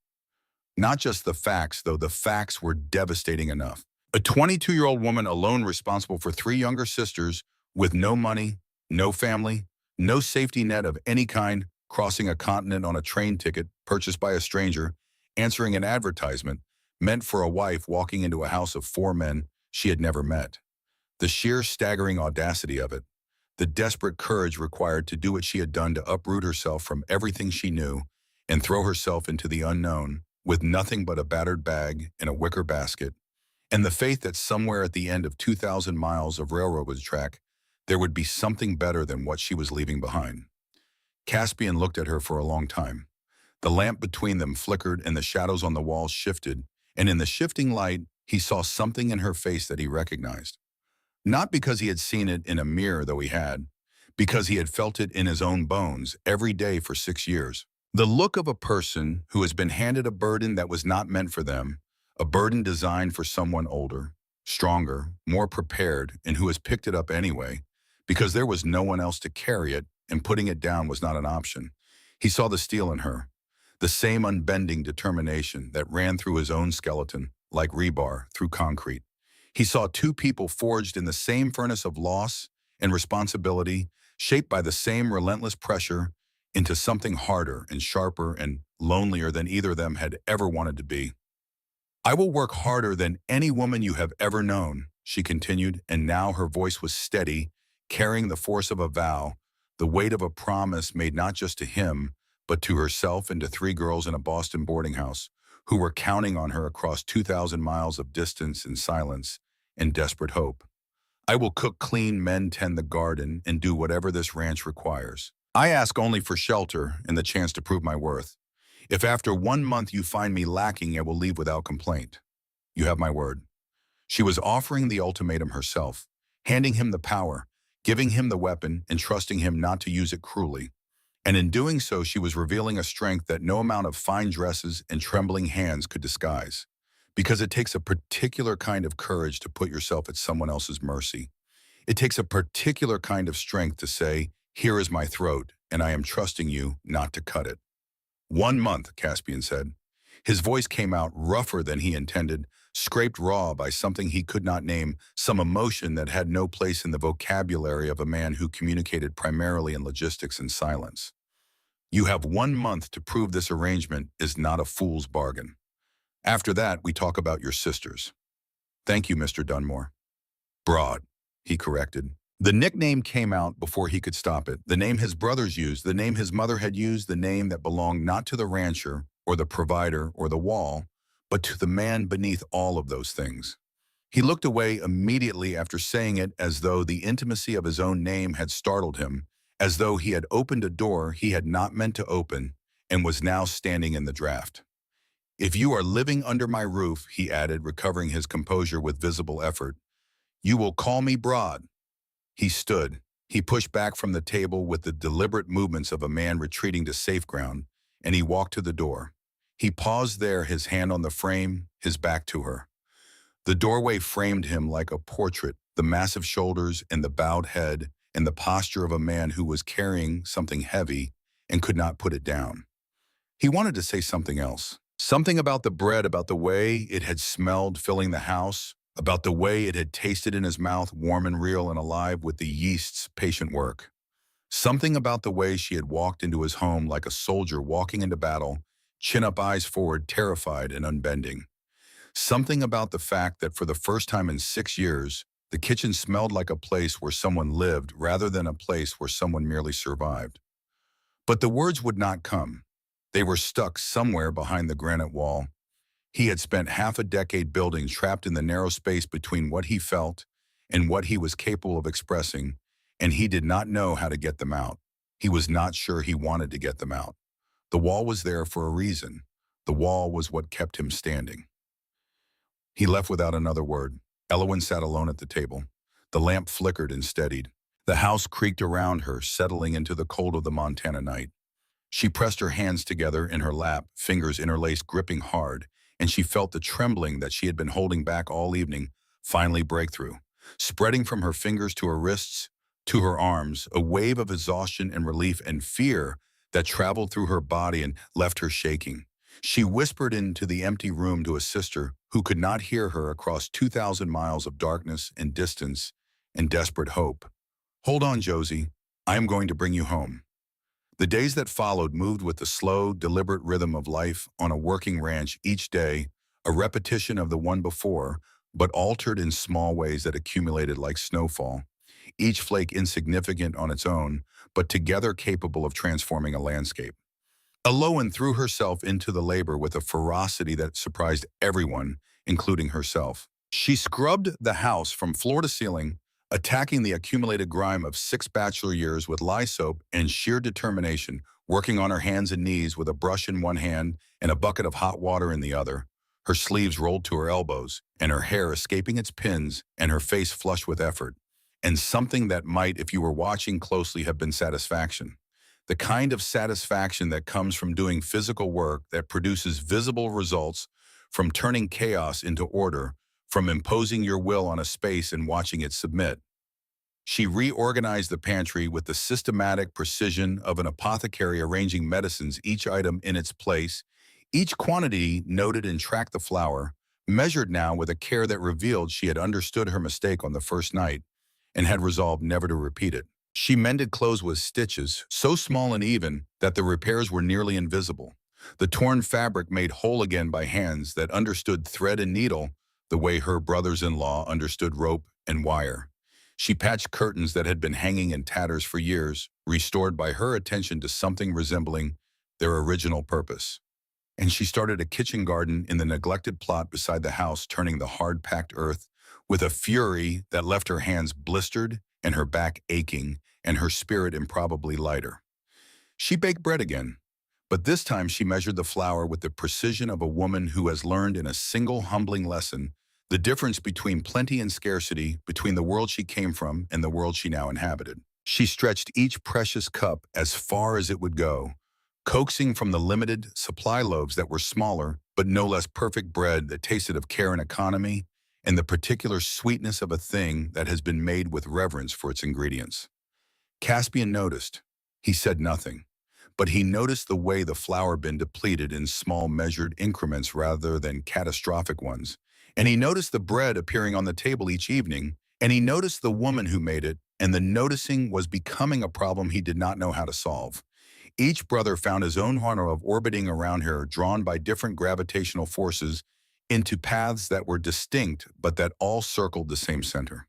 Not just the facts, though the facts were devastating enough. A 22-year-old woman alone, responsible for 3 younger sisters, with no money, no family, no safety net of any kind, crossing a continent on a train ticket purchased by a stranger, answering an advertisement meant for a wife walking into a house of 4 men she had never met. The sheer staggering audacity of it, the desperate courage required to do what she had done, to uproot herself from everything she knew and throw herself into the unknown with nothing but a battered bag and a wicker basket, and the faith that somewhere at the end of 2,000 miles of railroad track, there would be something better than what she was leaving behind. Caspian looked at her for a long time. The lamp between them flickered and the shadows on the walls shifted, And in the shifting light, he saw something in her face that he recognized. Not because he had seen it in a mirror, though he had, because he had felt it in his own bones every day for 6 years. The look of a person who has been handed a burden that was not meant for them, a burden designed for someone older, stronger, more prepared, and who has picked it up anyway, because there was no one else to carry it, and putting it down was not an option. He saw the steel in her, the same unbending determination that ran through his own skeleton, like rebar through concrete. He saw two people forged in the same furnace of loss and responsibility, shaped by the same relentless pressure into something harder and sharper and lonelier than either of them had ever wanted to be. I will work harder than any woman you have ever known, she continued, and now her voice was steady, carrying the force of a vow, the weight of a promise made not just to him, but to herself and to three girls in a Boston boarding house who were counting on her across 2,000 miles of distance in silence and desperate hope. I will cook, clean, mend, tend the garden, and do whatever this ranch requires. I ask only for shelter and the chance to prove my worth. If after 1 month you find me lacking, I will leave without complaint. You have my word. She was offering the ultimatum herself, handing him the power, giving him the weapon, and trusting him not to use it cruelly. And in doing so, she was revealing a strength that no amount of fine dresses and trembling hands could disguise. Because it takes a particular kind of courage to put yourself at someone else's mercy. It takes a particular kind of strength to say, here is my throat, and I am trusting you not to cut it. 1 month, Caspian said. His voice came out rougher than he intended, scraped raw by something he could not name, some emotion that had no place in the vocabulary of a man who communicated primarily in logistics and silence. You have 1 month to prove this arrangement is not a fool's bargain. After that, we talk about your sisters. Thank you, Mr. Dunmore. Broad, he corrected. The nickname came out before he could stop it. The name his brothers used, the name his mother had used, the name that belonged not to the rancher or the provider or the wall, but to the man beneath all of those things. He looked away immediately after saying it, as though the intimacy of his own name had startled him, as though he had opened a door he had not meant to open and was now standing in the draft. If you are living under my roof, he added, recovering his composure with visible effort, you will call me Broad. He stood. He pushed back from the table with the deliberate movements of a man retreating to safe ground, and he walked to the door. He paused there, his hand on the frame, his back to her. The doorway framed him like a portrait, the massive shoulders and the bowed head and the posture of a man who was carrying something heavy and could not put it down. He wanted to say something else. Something about the bread, about the way it had smelled filling the house, about the way it had tasted in his mouth, warm and real and alive with the yeast's patient work. Something about the way she had walked into his home like a soldier walking into battle, chin up, eyes forward, terrified and unbending. Something about the fact that for the first time in 6 years, the kitchen smelled like a place where someone lived rather than a place where someone merely survived. But the words would not come. They were stuck somewhere behind the granite wall. He had spent half a decade building, trapped in the narrow space between what he felt and what he was capable of expressing, and he did not know how to get them out. He was not sure he wanted to get them out. The wall was there for a reason. The wall was what kept him standing. He left without another word. Elowen sat alone at the table. The lamp flickered and steadied. The house creaked around her, settling into the cold of the Montana night. She pressed her hands together in her lap, fingers interlaced, gripping hard, and she felt the trembling that she had been holding back all evening finally break through. Spreading from her fingers to her wrists, to her arms, a wave of exhaustion and relief and fear that traveled through her body and left her shaking. She whispered into the empty room to a sister who could not hear her across 2,000 miles of darkness and distance and desperate hope. Hold on, Josie. I am going to bring you home. The days that followed moved with the slow, deliberate rhythm of life on a working ranch, each day a repetition of the one before, but altered in small ways that accumulated like snowfall, each flake insignificant on its own, but together capable of transforming a landscape. Elowen threw herself into the labor with a ferocity that surprised everyone, including herself. She scrubbed the house from floor to ceiling, attacking the accumulated grime of 6 bachelor years with lye soap and sheer determination, working on her hands and knees with a brush in one hand and a bucket of hot water in the other. her sleeves rolled to her elbows, and her hair escaping its pins, and her face flushed with effort. And something that might, if you were watching closely, have been satisfaction. The kind of satisfaction that comes from doing physical work that produces visible results, from turning chaos into order, from imposing your will on a space and watching it submit. She reorganized the pantry with the systematic precision of an apothecary arranging medicines, each item in its place, each quantity noted and tracked the flour, measured now with a care that revealed she had understood her mistake on the first night and had resolved never to repeat it. She mended clothes with stitches, so small and even that the repairs were nearly invisible. The torn fabric made whole again by hands that understood thread and needle the way her brothers-in-law understood rope and wire. She patched curtains that had been hanging in tatters for years, restored by her attention to something resembling their original purpose. And she started a kitchen garden in the neglected plot beside the house, turning the hard-packed earth with a fury that left her hands blistered and her back aching and her spirit improbably lighter. She baked bread again, but this time she measured the flour with the precision of a woman who has learned in a single humbling lesson the difference between plenty and scarcity, between the world she came from and the world she now inhabited. She stretched each precious cup as far as it would go, coaxing from the limited supply loaves that were smaller but no less perfect bread that tasted of care and economy and the particular sweetness of a thing that has been made with reverence for its ingredients. Caspian noticed. He said nothing, but he noticed the way the flour had been depleted in small measured increments rather than catastrophic ones. And he noticed the bread appearing on the table each evening, and he noticed the woman who made it, and the noticing was becoming a problem he did not know how to solve. Each brother found his own honor of orbiting around her, drawn by different gravitational forces into paths that were distinct but that all circled the same center.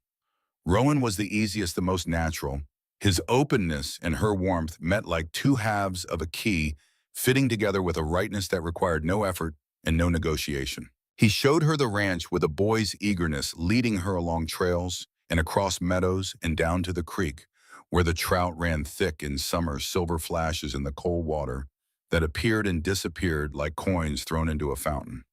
Rowan was the easiest, the most natural. His openness and her warmth met like two halves of a key, fitting together with a rightness that required no effort and no negotiation. He showed her the ranch with a boy's eagerness, leading her along trails and across meadows and down to the creek, where the trout ran thick in summer, silver flashes in the cold water that appeared and disappeared like coins thrown into a fountain.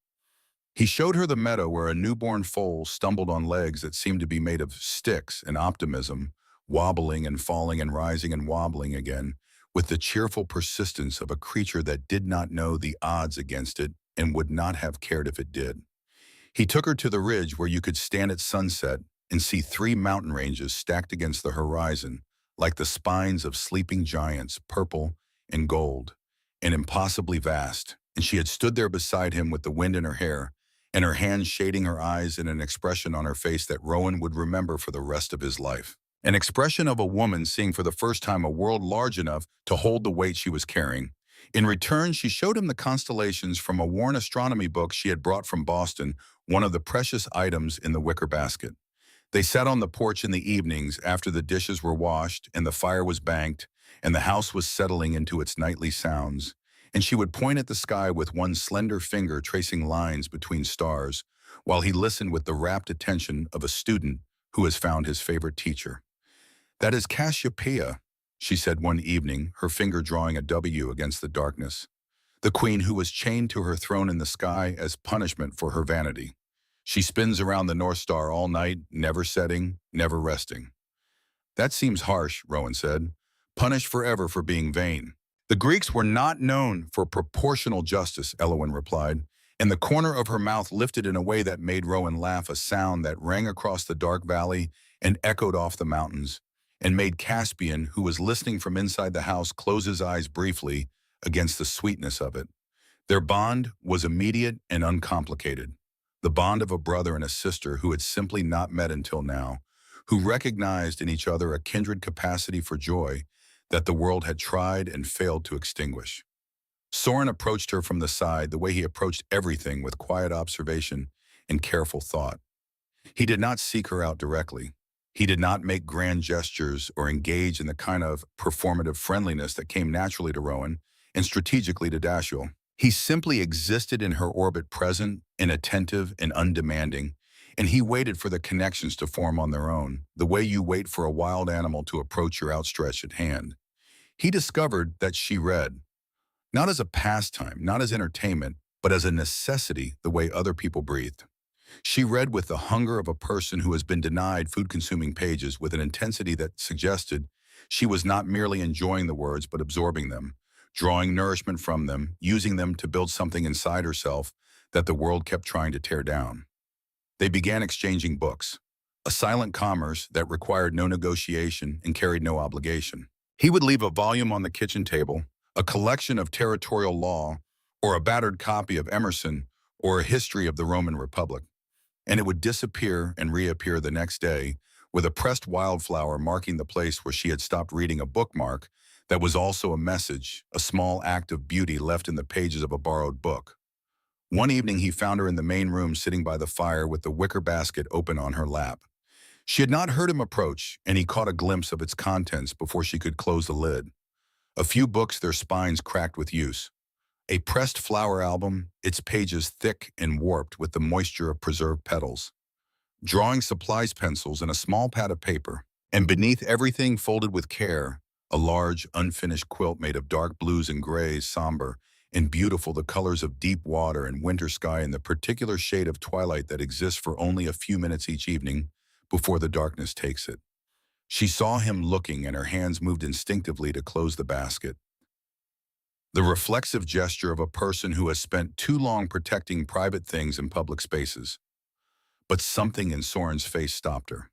He showed her the meadow where a newborn foal stumbled on legs that seemed to be made of sticks and optimism, wobbling and falling and rising and wobbling again, with the cheerful persistence of a creature that did not know the odds against it and would not have cared if it did. He took her to the ridge where you could stand at sunset and see three mountain ranges stacked against the horizon, like the spines of sleeping giants, purple and gold, and impossibly vast. And she had stood there beside him with the wind in her hair, and her hands shading her eyes and an expression on her face that Rowan would remember for the rest of his life. An expression of a woman seeing for the first time a world large enough to hold the weight she was carrying. In return, she showed him the constellations from a worn astronomy book she had brought from Boston, one of the precious items in the wicker basket. They sat on the porch in the evenings after the dishes were washed and the fire was banked and the house was settling into its nightly sounds, and she would point at the sky with one slender finger tracing lines between stars, while he listened with the rapt attention of a student who has found his favorite teacher. "That is Cassiopeia," she said one evening, her finger drawing a W against the darkness. "The queen who was chained to her throne in the sky as punishment for her vanity. She spins around the North Star all night, never setting, never resting." "That seems harsh," Rowan said. "Punished forever for being vain." "The Greeks were not known for proportional justice," Elowen replied, and the corner of her mouth lifted in a way that made Rowan laugh, a sound that rang across the dark valley and echoed off the mountains, and made Caspian, who was listening from inside the house, close his eyes briefly against the sweetness of it. Their bond was immediate and uncomplicated. The bond of a brother and a sister who had simply not met until now, who recognized in each other a kindred capacity for joy that the world had tried and failed to extinguish. Soren approached her from the side the way he approached everything, with quiet observation and careful thought. He did not seek her out directly. He did not make grand gestures or engage in the kind of performative friendliness that came naturally to Rowan and strategically to Dashiell. He simply existed in her orbit, present and attentive and undemanding, and he waited for the connections to form on their own, the way you wait for a wild animal to approach your outstretched hand. He discovered that she read, not as a pastime, not as entertainment, but as a necessity the way other people breathed. She read with the hunger of a person who has been denied food-consuming pages with an intensity that suggested she was not merely enjoying the words but absorbing them, drawing nourishment from them, using them to build something inside herself that the world kept trying to tear down. They began exchanging books, a silent commerce that required no negotiation and carried no obligation. He would leave a volume on the kitchen table, a collection of territorial law, or a battered copy of Emerson, or a history of the Roman Republic, and it would disappear and reappear the next day with a pressed wildflower marking the place where she had stopped reading, a bookmark that was also a message, a small act of beauty left in the pages of a borrowed book. One evening he found her in the main room sitting by the fire with the wicker basket open on her lap. She had not heard him approach, and he caught a glimpse of its contents before she could close the lid. A few books, their spines cracked with use. A pressed flower album, its pages thick and warped with the moisture of preserved petals. Drawing supplies pencils and a small pad of paper. And beneath everything, folded with care, a large, unfinished quilt made of dark blues and grays, somber and beautiful, the colors of deep water and winter sky and the particular shade of twilight that exists for only a few minutes each evening before the darkness takes it. She saw him looking, and her hands moved instinctively to close the basket. The reflexive gesture of a person who has spent too long protecting private things in public spaces. But something in Soren's face stopped her.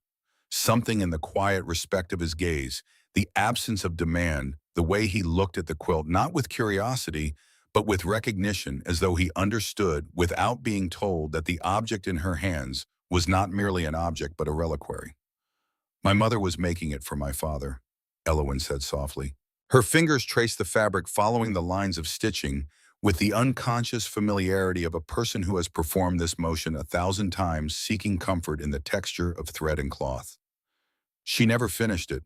Something in the quiet respect of his gaze, the absence of demand, the way he looked at the quilt, not with curiosity, but with recognition, as though he understood, without being told, that the object in her hands was not merely an object but a reliquary. "My mother was making it for my father," Elowen said softly. Her fingers traced the fabric, following the lines of stitching with the unconscious familiarity of a person who has performed this motion 1,000 times, seeking comfort in the texture of thread and cloth. She never finished it.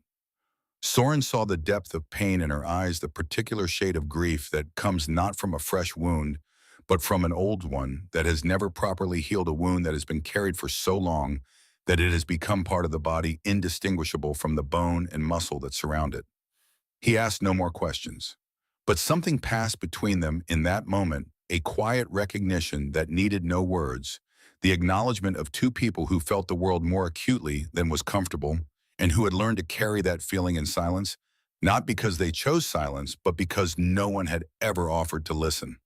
Soren saw the depth of pain in her eyes, the particular shade of grief that comes not from a fresh wound, but from an old one that has never properly healed, a wound that has been carried for so long that it has become part of the body, indistinguishable from the bone and muscle that surround it. He asked no more questions, but something passed between them in that moment, a quiet recognition that needed no words, the acknowledgement of two people who felt the world more acutely than was comfortable, and who had learned to carry that feeling in silence, not because they chose silence, but because no one had ever offered to listen.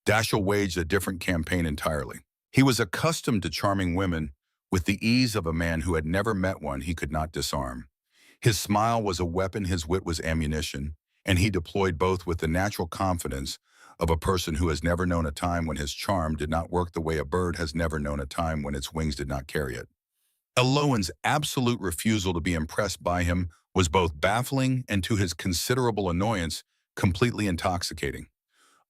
Dashiell waged a different campaign entirely. He was accustomed to charming women with the ease of a man who had never met one he could not disarm. His smile was a weapon, his wit was ammunition, and he deployed both with the natural confidence of a person who has never known a time when his charm did not work the way a bird has never known a time when its wings did not carry it. Elowen's absolute refusal to be impressed by him was both baffling and, to his considerable annoyance, completely intoxicating.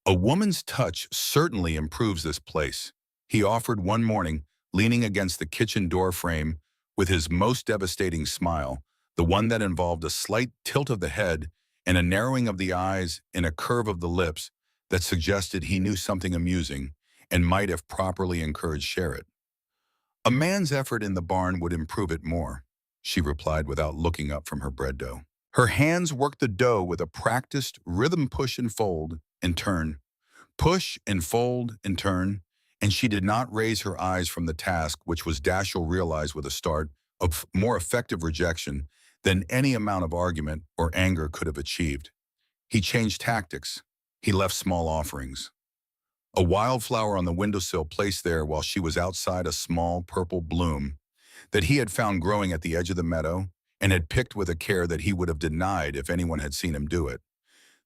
"A woman's touch certainly improves this place," he offered one morning, leaning against the kitchen door frame with his most devastating smile, the one that involved a slight tilt of the head and a narrowing of the eyes and a curve of the lips that suggested he knew something amusing and might, if properly encouraged, share it. "A man's effort in the barn would improve it more," she replied without looking up from her bread dough. Her hands worked the dough with a practiced rhythm, push and fold and turn, push and fold and turn, and she did not raise her eyes from the task, which was, Dashiell realized with a start, of more effective rejection than any amount of argument or anger could have achieved. He changed tactics. He left small offerings. A wildflower on the windowsill, placed there while she was outside, a small purple bloom that he had found growing at the edge of the meadow and had picked with a care that he would have denied if anyone had seen him do it.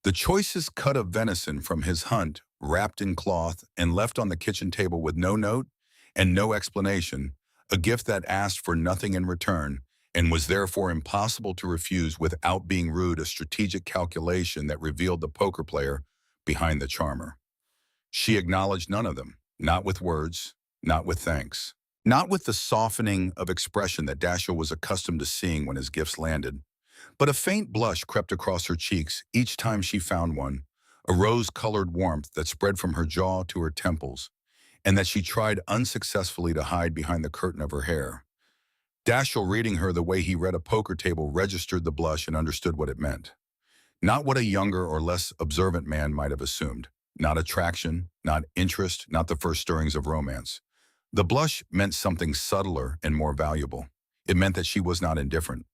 The choicest cut of venison from his hunt, wrapped in cloth and left on the kitchen table with no note and no explanation, a gift that asked for nothing in return and was therefore impossible to refuse without being rude, a strategic calculation that revealed the poker player behind the charmer. She acknowledged none of them, not with words, not with thanks, not with the softening of expression that Dashiell was accustomed to seeing when his gifts landed. But a faint blush crept across her cheeks each time she found one, a rose-colored warmth that spread from her jaw to her temples, and that she tried unsuccessfully to hide behind the curtain of her hair. Dashiell, reading her the way he read a poker table, registered the blush and understood what it meant. Not what a younger or less observant man might have assumed. not attraction, not interest, not the first stirrings of romance. The blush meant something subtler and more valuable. It meant that she was not indifferent.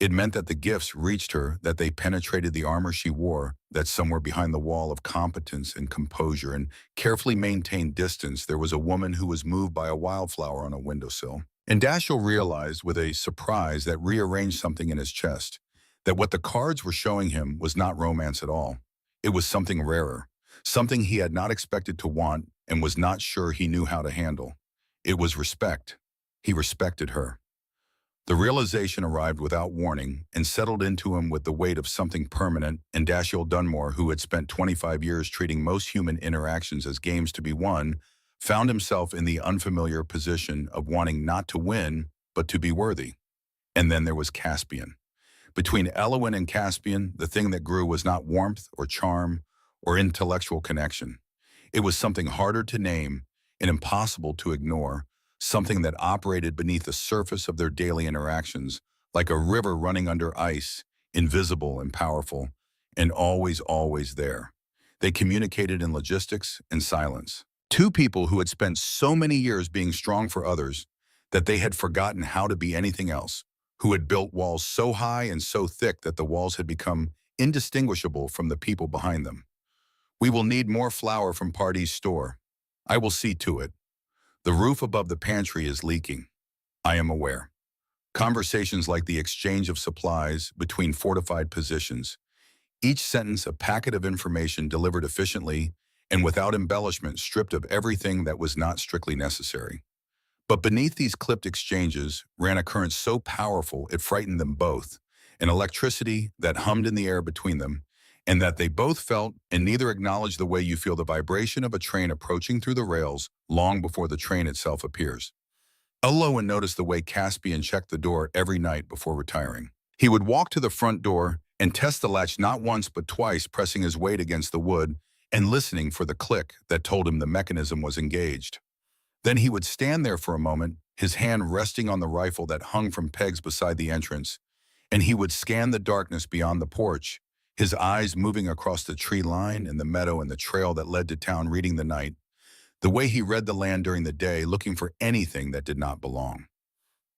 It meant that the gifts reached her, that they penetrated the armor she wore, that somewhere behind the wall of competence and composure and carefully maintained distance, there was a woman who was moved by a wildflower on a windowsill. And Dashiell realized with a surprise that rearranged something in his chest, that what the cards were showing him was not romance at all. It was something rarer, something he had not expected to want and was not sure he knew how to handle. It was respect. He respected her. The realization arrived without warning and settled into him with the weight of something permanent, and Dashiell Dunmore, who had spent 25 years treating most human interactions as games to be won, found himself in the unfamiliar position of wanting not to win, but to be worthy. And then there was Caspian. Between Elowen and Caspian, the thing that grew was not warmth or charm or intellectual connection. It was something harder to name and impossible to ignore, something that operated beneath the surface of their daily interactions, like a river running under ice, invisible and powerful, and always, always there. They communicated in logistics and silence. Two people who had spent so many years being strong for others that they had forgotten how to be anything else, who had built walls so high and so thick that the walls had become indistinguishable from the people behind them. We will need more flour from Party's store. I will see to it. The roof above the pantry is leaking. I am aware. Conversations like the exchange of supplies between fortified positions. Each sentence a packet of information delivered efficiently and without embellishment, stripped of everything that was not strictly necessary. But beneath these clipped exchanges ran a current so powerful it frightened them both, an electricity that hummed in the air between them, and that they both felt, and neither acknowledged the way you feel the vibration of a train approaching through the rails long before the train itself appears. Elowen noticed the way Caspian checked the door every night before retiring. He would walk to the front door and test the latch not once but twice, pressing his weight against the wood and listening for the click that told him the mechanism was engaged. Then he would stand there for a moment, his hand resting on the rifle that hung from pegs beside the entrance, and he would scan the darkness beyond the porch, his eyes moving across the tree line and the meadow and the trail that led to town, reading the night, the way he read the land during the day, looking for anything that did not belong.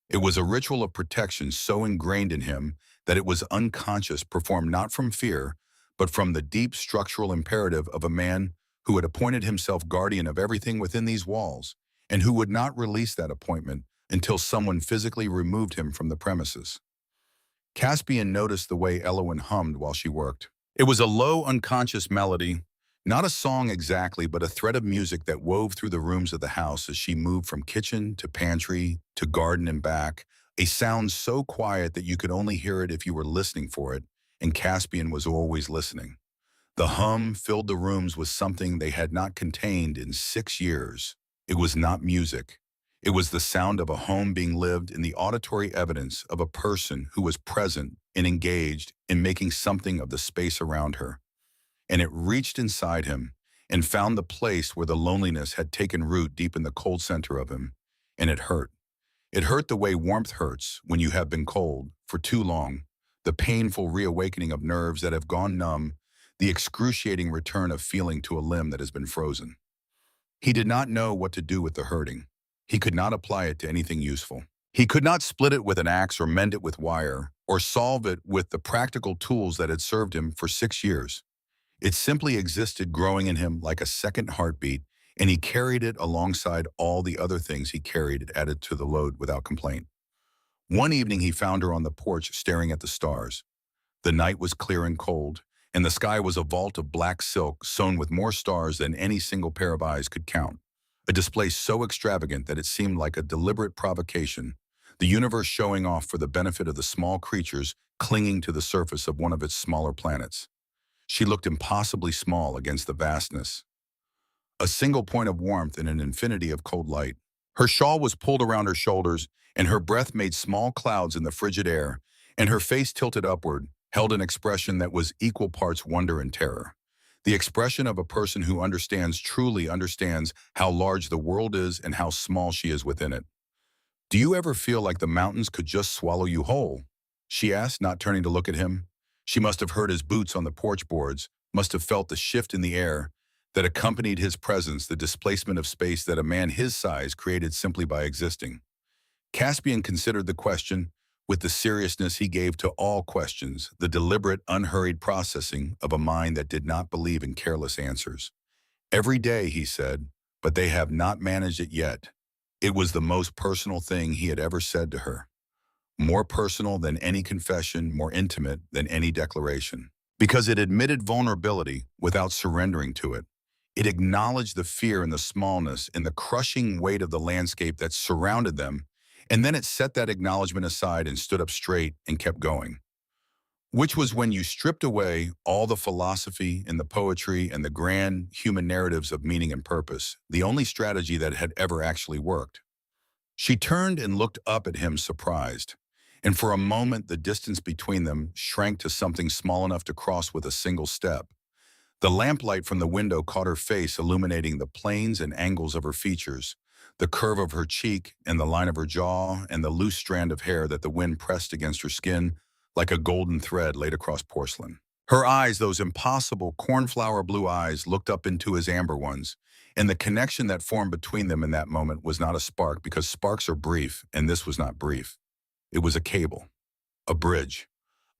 It was a ritual of protection so ingrained in him that it was unconscious, performed not from fear, but from the deep structural imperative of a man who had appointed himself guardian of everything within these walls, and who would not release that appointment until someone physically removed him from the premises. Caspian noticed the way Elowen hummed while she worked. It was a low, unconscious melody, not a song exactly, but a thread of music that wove through the rooms of the house as she moved from kitchen to pantry to garden and back, a sound so quiet that you could only hear it if you were listening for it, and Caspian was always listening. The hum filled the rooms with something they had not contained in 6 years. It was not music. It was the sound of a home being lived in the auditory evidence of a person who was present and engaged in making something of the space around her. And it reached inside him and found the place where the loneliness had taken root deep in the cold center of him, and it hurt. It hurt the way warmth hurts when you have been cold for too long, the painful reawakening of nerves that have gone numb, the excruciating return of feeling to a limb that has been frozen. He did not know what to do with the hurting. He could not apply it to anything useful. He could not split it with an axe or mend it with wire or solve it with the practical tools that had served him for 6 years. It simply existed, growing in him like a second heartbeat, and he carried it alongside all the other things he carried, added to the load without complaint. One evening he found her on the porch staring at the stars. The night was clear and cold, and the sky was a vault of black silk sewn with more stars than any single pair of eyes could count. A display so extravagant that it seemed like a deliberate provocation, the universe showing off for the benefit of the small creatures clinging to the surface of one of its smaller planets. She looked impossibly small against the vastness. A single point of warmth in an infinity of cold light. Her shawl was pulled around her shoulders, and her breath made small clouds in the frigid air, and her face tilted upward, held an expression that was equal parts wonder and terror. The expression of a person who truly understands how large the world is and how small she is within it. "Do you ever feel like the mountains could just swallow you whole?" she asked, not turning to look at him. She must have heard his boots on the porch boards, must have felt the shift in the air, that accompanied his presence, the displacement of space that a man his size created simply by existing. Caspian considered the question with the seriousness he gave to all questions, the deliberate, unhurried processing of a mind that did not believe in careless answers. Every day, he said, but they have not managed it yet. It was the most personal thing he had ever said to her. More personal than any confession, more intimate than any declaration. Because it admitted vulnerability without surrendering to it. It acknowledged the fear and the smallness and the crushing weight of the landscape that surrounded them, and then it set that acknowledgement aside and stood up straight and kept going. Which was when you stripped away all the philosophy and the poetry and the grand human narratives of meaning and purpose, the only strategy that had ever actually worked. She turned and looked up at him surprised, and for a moment the distance between them shrank to something small enough to cross with a single step. The lamplight from the window caught her face, illuminating the planes and angles of her features, the curve of her cheek and the line of her jaw and the loose strand of hair that the wind pressed against her skin like a golden thread laid across porcelain. Her eyes, those impossible cornflower blue eyes, looked up into his amber ones, and the connection that formed between them in that moment was not a spark, because sparks are brief, and this was not brief. It was a cable, a bridge,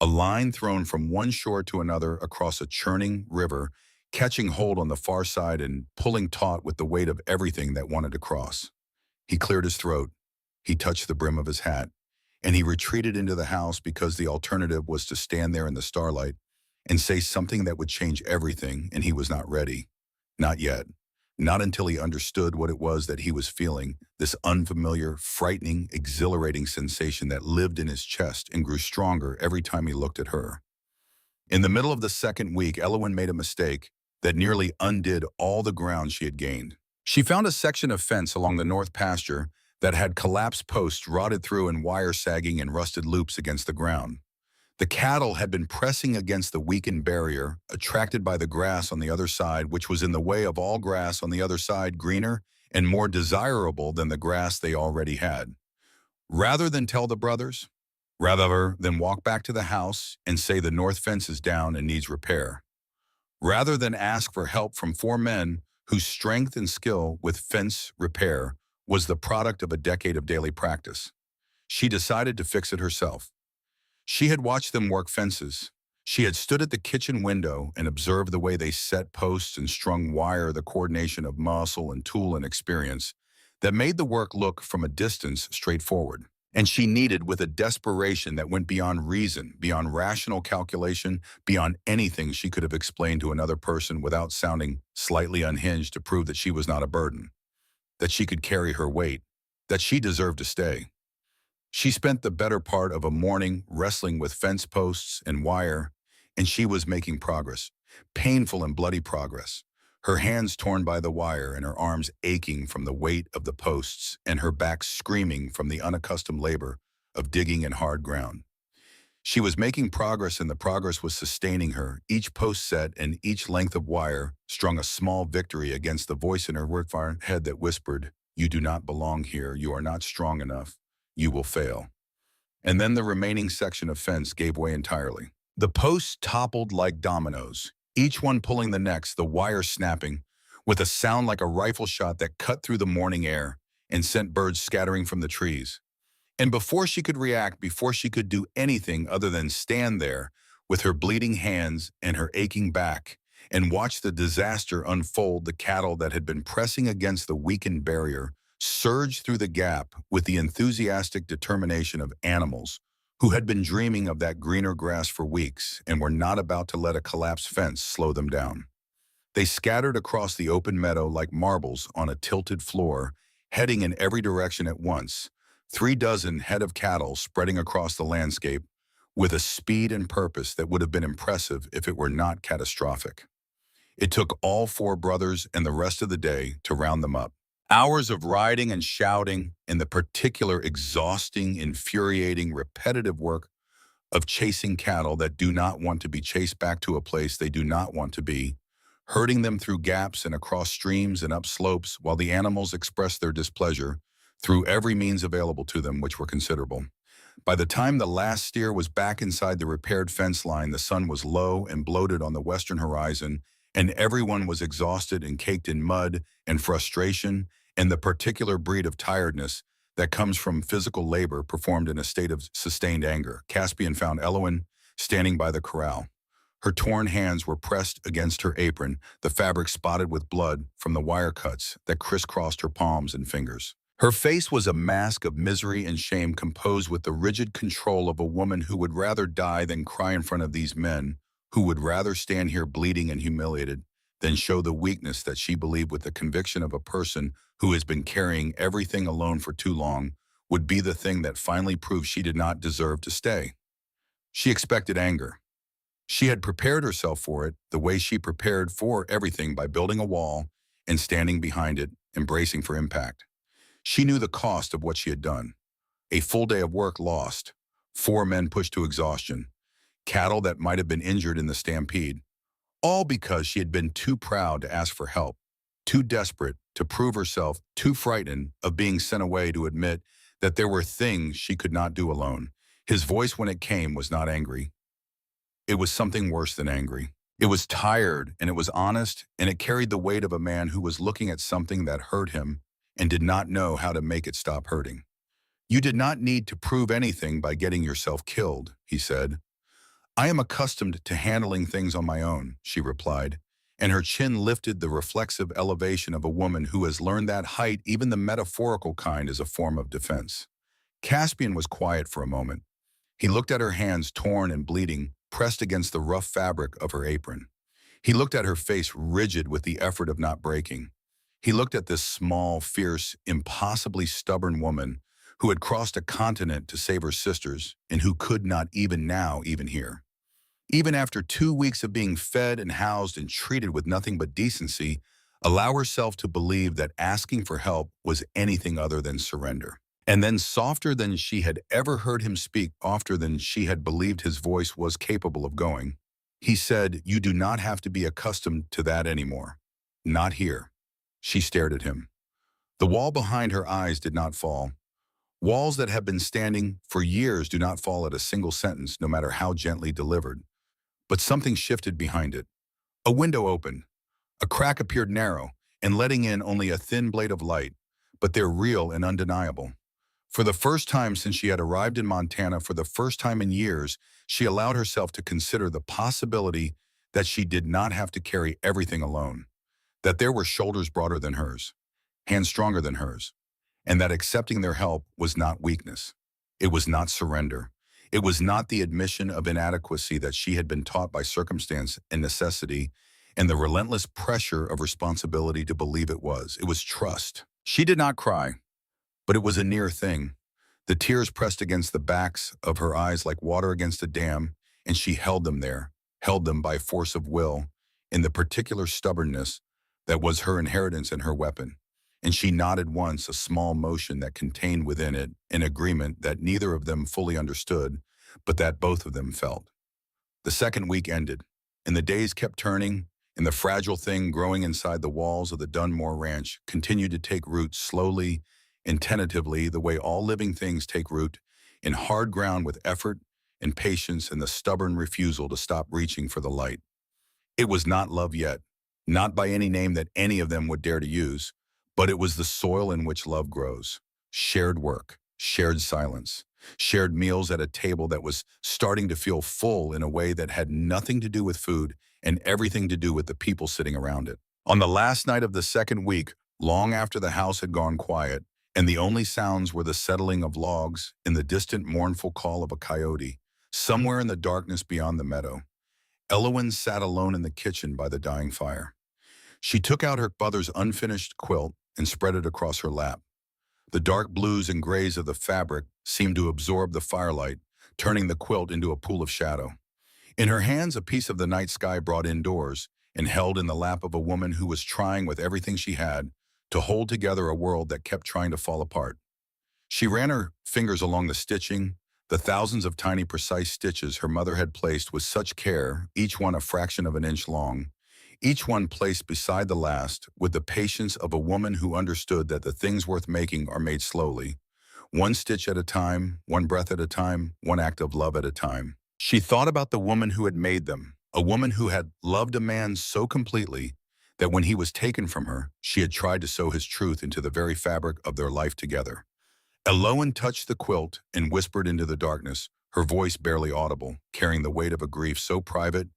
a line thrown from one shore to another across a churning river, catching hold on the far side and pulling taut with the weight of everything that wanted to cross. He cleared his throat. He touched the brim of his hat, and he retreated into the house because the alternative was to stand there in the starlight and say something that would change everything, and he was not ready. Not yet. Not until he understood what it was that he was feeling, this unfamiliar, frightening, exhilarating sensation that lived in his chest and grew stronger every time he looked at her. In the middle of the second week, Elowen made a mistake that nearly undid all the ground she had gained. She found a section of fence along the north pasture that had collapsed posts rotted through and wire sagging in rusted loops against the ground. The cattle had been pressing against the weakened barrier, attracted by the grass on the other side, which was in the way of all grass on the other side, greener and more desirable than the grass they already had. Rather than tell the brothers, rather than walk back to the house and say the north fence is down and needs repair, rather than ask for help from four men whose strength and skill with fence repair was the product of a decade of daily practice, she decided to fix it herself. She had watched them work fences. She had stood at the kitchen window and observed the way they set posts and strung wire, the coordination of muscle and tool and experience that made the work look from a distance straightforward. And she needed, with a desperation that went beyond reason, beyond rational calculation, beyond anything she could have explained to another person without sounding slightly unhinged, to prove that she was not a burden, that she could carry her weight, that she deserved to stay. She spent the better part of a morning wrestling with fence posts and wire, and she was making progress, painful and bloody progress, her hands torn by the wire and her arms aching from the weight of the posts and her back screaming from the unaccustomed labor of digging in hard ground. She was making progress, and the progress was sustaining her. Each post set and each length of wire strung a small victory against the voice in her head that whispered, "You do not belong here. You are not strong enough. You will fail." And then the remaining section of fence gave way entirely. The posts toppled like dominoes, each one pulling the next, the wire snapping, with a sound like a rifle shot that cut through the morning air and sent birds scattering from the trees. And before she could react, before she could do anything other than stand there with her bleeding hands and her aching back and watch the disaster unfold, the cattle that had been pressing against the weakened barrier surged through the gap with the enthusiastic determination of animals who had been dreaming of that greener grass for weeks and were not about to let a collapsed fence slow them down. They scattered across the open meadow like marbles on a tilted floor, heading in every direction at once, 36 head of cattle spreading across the landscape with a speed and purpose that would have been impressive if it were not catastrophic. It took all four brothers and the rest of the day to round them up. Hours of riding and shouting, and the particular exhausting, infuriating, repetitive work of chasing cattle that do not want to be chased back to a place they do not want to be, herding them through gaps and across streams and up slopes while the animals expressed their displeasure through every means available to them, which were considerable. By the time the last steer was back inside the repaired fence line, the sun was low and bloated on the western horizon, and everyone was exhausted and caked in mud and frustration and the particular breed of tiredness that comes from physical labor performed in a state of sustained anger. Caspian found Elowen standing by the corral. Her torn hands were pressed against her apron, the fabric spotted with blood from the wire cuts that crisscrossed her palms and fingers. Her face was a mask of misery and shame composed with the rigid control of a woman who would rather die than cry in front of these men, who would rather stand here bleeding and humiliated than show the weakness that she believed with the conviction of a person who has been carrying everything alone for too long would be the thing that finally proved she did not deserve to stay. She expected anger. She had prepared herself for it the way she prepared for everything by building a wall and standing behind it, embracing for impact. She knew the cost of what she had done. A full day of work lost, 4 men pushed to exhaustion, cattle that might have been injured in the stampede, all because she had been too proud to ask for help, too desperate to prove herself, too frightened of being sent away to admit that there were things she could not do alone. His voice when it came was not angry. It was something worse than angry. It was tired, and it was honest, and it carried the weight of a man who was looking at something that hurt him and did not know how to make it stop hurting. "You did not need to prove anything by getting yourself killed," he said. "I am accustomed to handling things on my own," she replied, and her chin lifted the reflexive elevation of a woman who has learned that height, even the metaphorical kind, is a form of defense. Caspian was quiet for a moment. He looked at her hands, torn and bleeding, pressed against the rough fabric of her apron. He looked at her face, rigid with the effort of not breaking. He looked at this small, fierce, impossibly stubborn woman who had crossed a continent to save her sisters and who could not even now even hear. Even after 2 weeks of being fed and housed and treated with nothing but decency, allow herself to believe that asking for help was anything other than surrender. And then, softer than she had ever heard him speak, softer than she had believed his voice was capable of going, he said, "You do not have to be accustomed to that anymore. Not here." She stared at him. The wall behind her eyes did not fall. Walls that have been standing for years do not fall at a single sentence, no matter how gently delivered. But something shifted behind it. A window opened. A crack appeared narrow and letting in only a thin blade of light, but they're real and undeniable. For the first time since she had arrived in Montana, for the first time in years, she allowed herself to consider the possibility that she did not have to carry everything alone, that there were shoulders broader than hers, hands stronger than hers, and that accepting their help was not weakness. It was not surrender. It was not the admission of inadequacy that she had been taught by circumstance and necessity and the relentless pressure of responsibility to believe it was. It was trust. She did not cry, but it was a near thing. The tears pressed against the backs of her eyes like water against a dam, and she held them there, held them by force of will, in the particular stubbornness that was her inheritance and her weapon. And she nodded once, a small motion that contained within it an agreement that neither of them fully understood, but that both of them felt. The second week ended, and the days kept turning, and the fragile thing growing inside the walls of the Dunmore Ranch continued to take root slowly and tentatively, the way all living things take root, in hard ground with effort and patience and the stubborn refusal to stop reaching for the light. It was not love yet, not by any name that any of them would dare to use, but it was the soil in which love grows. Shared work, shared silence, shared meals at a table that was starting to feel full in a way that had nothing to do with food and everything to do with the people sitting around it. On the last night of the second week, long after the house had gone quiet, and the only sounds were the settling of logs and the distant mournful call of a coyote, somewhere in the darkness beyond the meadow, Elowen sat alone in the kitchen by the dying fire. She took out her mother's unfinished quilt and spread it across her lap. The dark blues and grays of the fabric seemed to absorb the firelight, turning the quilt into a pool of shadow. In her hands, a piece of the night sky brought indoors and held in the lap of a woman who was trying with everything she had to hold together a world that kept trying to fall apart. She ran her fingers along the stitching, the thousands of tiny precise stitches her mother had placed with such care, each one a fraction of an inch long, each one placed beside the last with the patience of a woman who understood that the things worth making are made slowly, one stitch at a time, one breath at a time, one act of love at a time. She thought about the woman who had made them, A woman who had loved a man so completely that when he was taken from her, she had tried to sew his truth into the very fabric of their life together. Eloan touched the quilt and whispered into the darkness, her voice barely audible, carrying the weight of a grief so private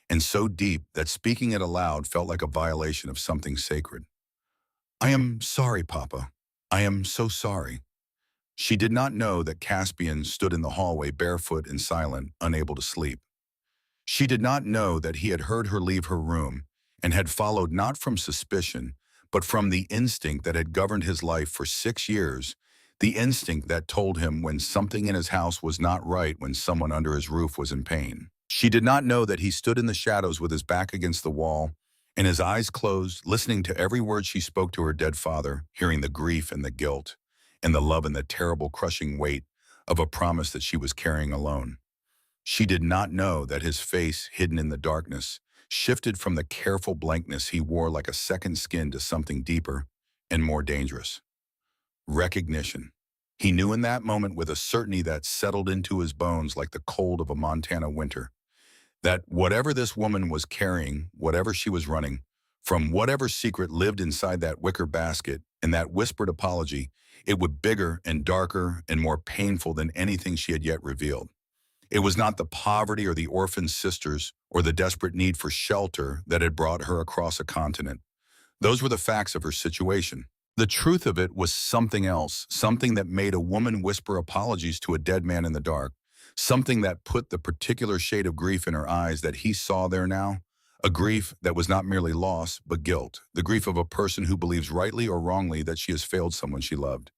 and so deep that speaking it aloud felt like a violation of something sacred. I am sorry, Papa. I am so sorry. She did not know that Caspian stood in the hallway barefoot and silent, unable to sleep. She did not know that he had heard her leave her room and had followed not from suspicion, but from the instinct that had governed his life for 6 years, the instinct that told him when something in his house was not right, when someone under his roof was in pain. She did not know that he stood in the shadows with his back against the wall and his eyes closed, listening to every word she spoke to her dead father, hearing the grief and the guilt and the love and the terrible crushing weight of a promise that she was carrying alone. She did not know that his face, hidden in the darkness, shifted from the careful blankness he wore like a second skin to something deeper and more dangerous. Recognition. He knew in that moment with a certainty that settled into his bones like the cold of a Montana winter, that whatever this woman was carrying, whatever she was running, from whatever secret lived inside that wicker basket and that whispered apology, it would be bigger and darker and more painful than anything she had yet revealed. It was not the poverty or the orphan sisters or the desperate need for shelter that had brought her across a continent. Those were the facts of her situation. The truth of it was something else, something that made a woman whisper apologies to a dead man in the dark, something that put the particular shade of grief in her eyes that he saw there now, a grief that was not merely loss, but guilt, the grief of a person who believes rightly or wrongly that she has failed someone she loved.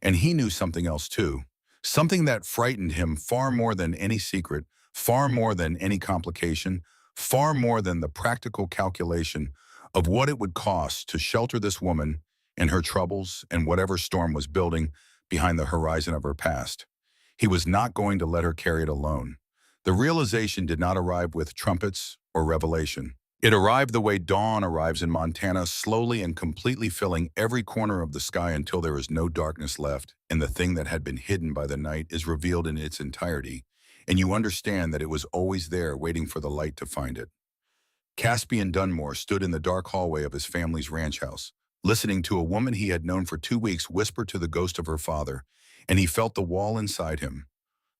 And he knew something else too, something that frightened him far more than any secret, far more than any complication, far more than the practical calculation of what it would cost to shelter this woman and her troubles and whatever storm was building behind the horizon of her past. He was not going to let her carry it alone. The realization did not arrive with trumpets or revelation. It arrived the way dawn arrives in Montana, slowly and completely filling every corner of the sky until there is no darkness left, and the thing that had been hidden by the night is revealed in its entirety, and you understand that it was always there waiting for the light to find it. Caspian Dunmore stood in the dark hallway of his family's ranch house, listening to a woman he had known for 2 weeks whisper to the ghost of her father, and he felt the wall inside him.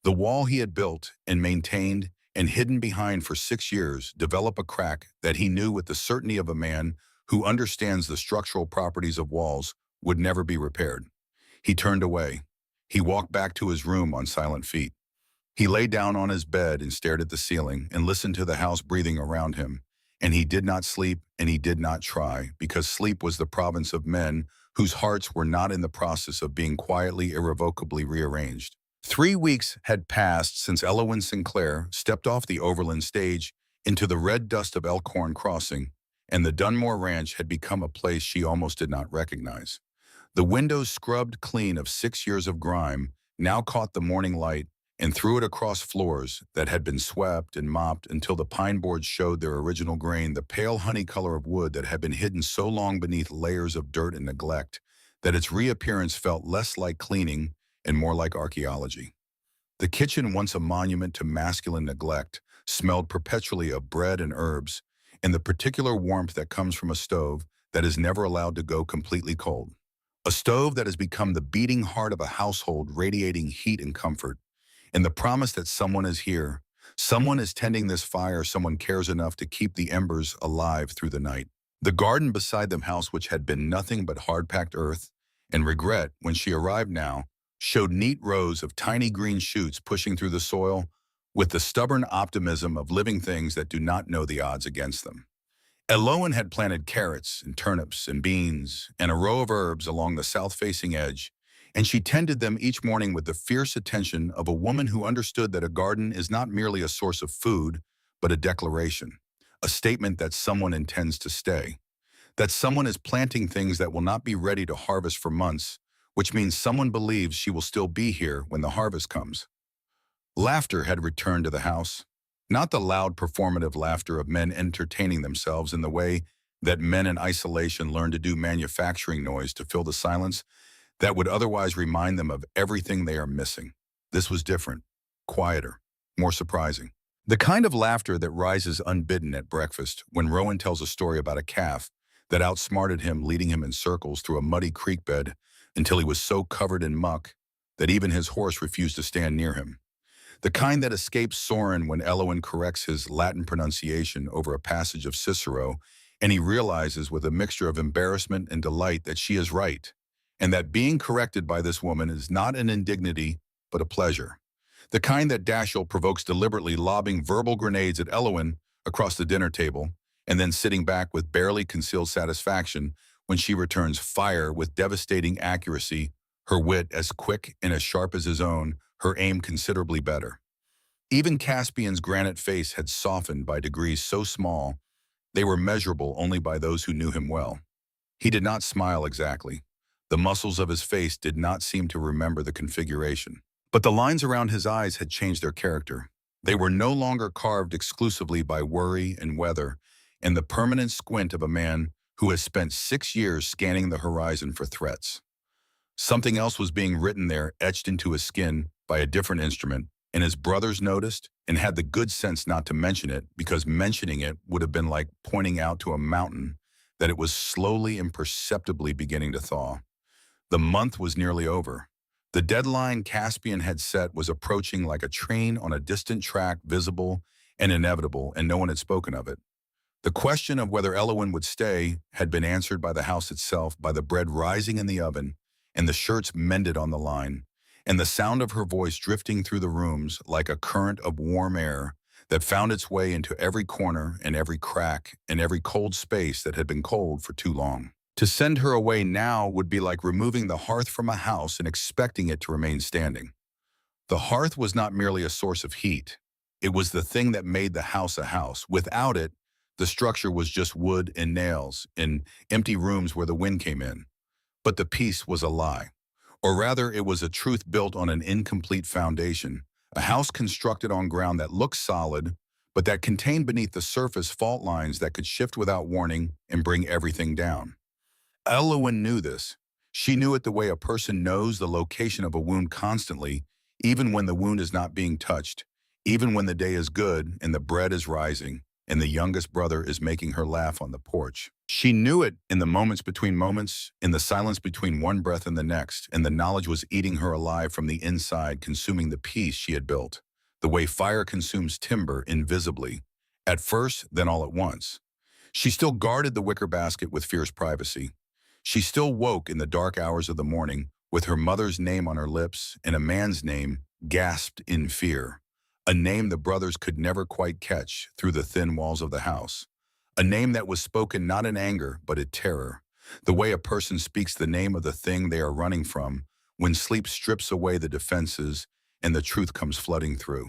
The wall he had built and maintained and hidden behind for 6 years develop a crack that he knew with the certainty of a man who understands the structural properties of walls would never be repaired. He turned away. He walked back to his room on silent feet. He lay down on his bed and stared at the ceiling and listened to the house breathing around him. And he did not sleep and he did not try, because sleep was the province of men whose hearts were not in the process of being quietly, irrevocably rearranged. 3 weeks had passed since Elowen Sinclair stepped off the Overland stage into the red dust of Elkhorn Crossing, and the Dunmore Ranch had become a place she almost did not recognize. The windows, scrubbed clean of 6 years of grime, now caught the morning light and threw it across floors that had been swept and mopped until the pine boards showed their original grain, the pale honey color of wood that had been hidden so long beneath layers of dirt and neglect that its reappearance felt less like cleaning and more like archaeology. The kitchen, once a monument to masculine neglect, smelled perpetually of bread and herbs, and the particular warmth that comes from a stove that is never allowed to go completely cold. A stove that has become the beating heart of a household, radiating heat and comfort, and the promise that someone is here, someone is tending this fire, someone cares enough to keep the embers alive through the night. The garden beside the house, which had been nothing but hard-packed earth and regret when she arrived now, showed neat rows of tiny green shoots pushing through the soil with the stubborn optimism of living things that do not know the odds against them. Elowen had planted carrots and turnips and beans and a row of herbs along the south-facing edge, and she tended them each morning with the fierce attention of a woman who understood that a garden is not merely a source of food, but a declaration, a statement that someone intends to stay, that someone is planting things that will not be ready to harvest for months, which means someone believes she will still be here when the harvest comes. Laughter had returned to the house, not the loud performative laughter of men entertaining themselves in the way that men in isolation learn to do manufacturing noise to fill the silence that would otherwise remind them of everything they are missing. This was different, quieter, more surprising. The kind of laughter that rises unbidden at breakfast when Rowan tells a story about a calf that outsmarted him, leading him in circles through a muddy creek bed until he was so covered in muck that even his horse refused to stand near him. The kind that escapes Soren when Eloin corrects his Latin pronunciation over a passage of Cicero, and he realizes with a mixture of embarrassment and delight that she is right, and that being corrected by this woman is not an indignity, but a pleasure. The kind that Dashiell provokes deliberately, lobbing verbal grenades at Eloin across the dinner table, and then sitting back with barely concealed satisfaction when she returns fire with devastating accuracy, her wit as quick and as sharp as his own, her aim considerably better. Even Caspian's granite face had softened by degrees so small they were measurable only by those who knew him well. He did not smile exactly. The muscles of his face did not seem to remember the configuration. But the lines around his eyes had changed their character. They were no longer carved exclusively by worry and weather and the permanent squint of a man who has spent 6 years scanning the horizon for threats. Something else was being written there, etched into his skin by a different instrument, and his brothers noticed and had the good sense not to mention it because mentioning it would have been like pointing out to a mountain that it was slowly and perceptibly beginning to thaw. The month was nearly over. The deadline Caspian had set was approaching like a train on a distant track, visible and inevitable, and no one had spoken of it. The question of whether Eloin would stay had been answered by the house itself, by the bread rising in the oven, and the shirts mended on the line, and the sound of her voice drifting through the rooms like a current of warm air that found its way into every corner and every crack and every cold space that had been cold for too long. To send her away now would be like removing the hearth from a house and expecting it to remain standing. The hearth was not merely a source of heat. It was the thing that made the house a house. Without it, the structure was just wood and nails in empty rooms where the wind came in. But the peace was a lie. Or rather, it was a truth built on an incomplete foundation, a house constructed on ground that looked solid, but that contained beneath the surface fault lines that could shift without warning and bring everything down. Eloin knew this. She knew it the way a person knows the location of a wound constantly, even when the wound is not being touched, even when the day is good and the bread is rising and the youngest brother is making her laugh on the porch. She knew it in the moments between moments, in the silence between one breath and the next, and the knowledge was eating her alive from the inside, consuming the peace she had built, the way fire consumes timber invisibly, at first, then all at once. She still guarded the wicker basket with fierce privacy. She still woke in the dark hours of the morning with her mother's name on her lips and a man's name gasped in fear, a name the brothers could never quite catch through the thin walls of the house, a name that was spoken not in anger but in terror, the way a person speaks the name of the thing they are running from when sleep strips away the defenses and the truth comes flooding through.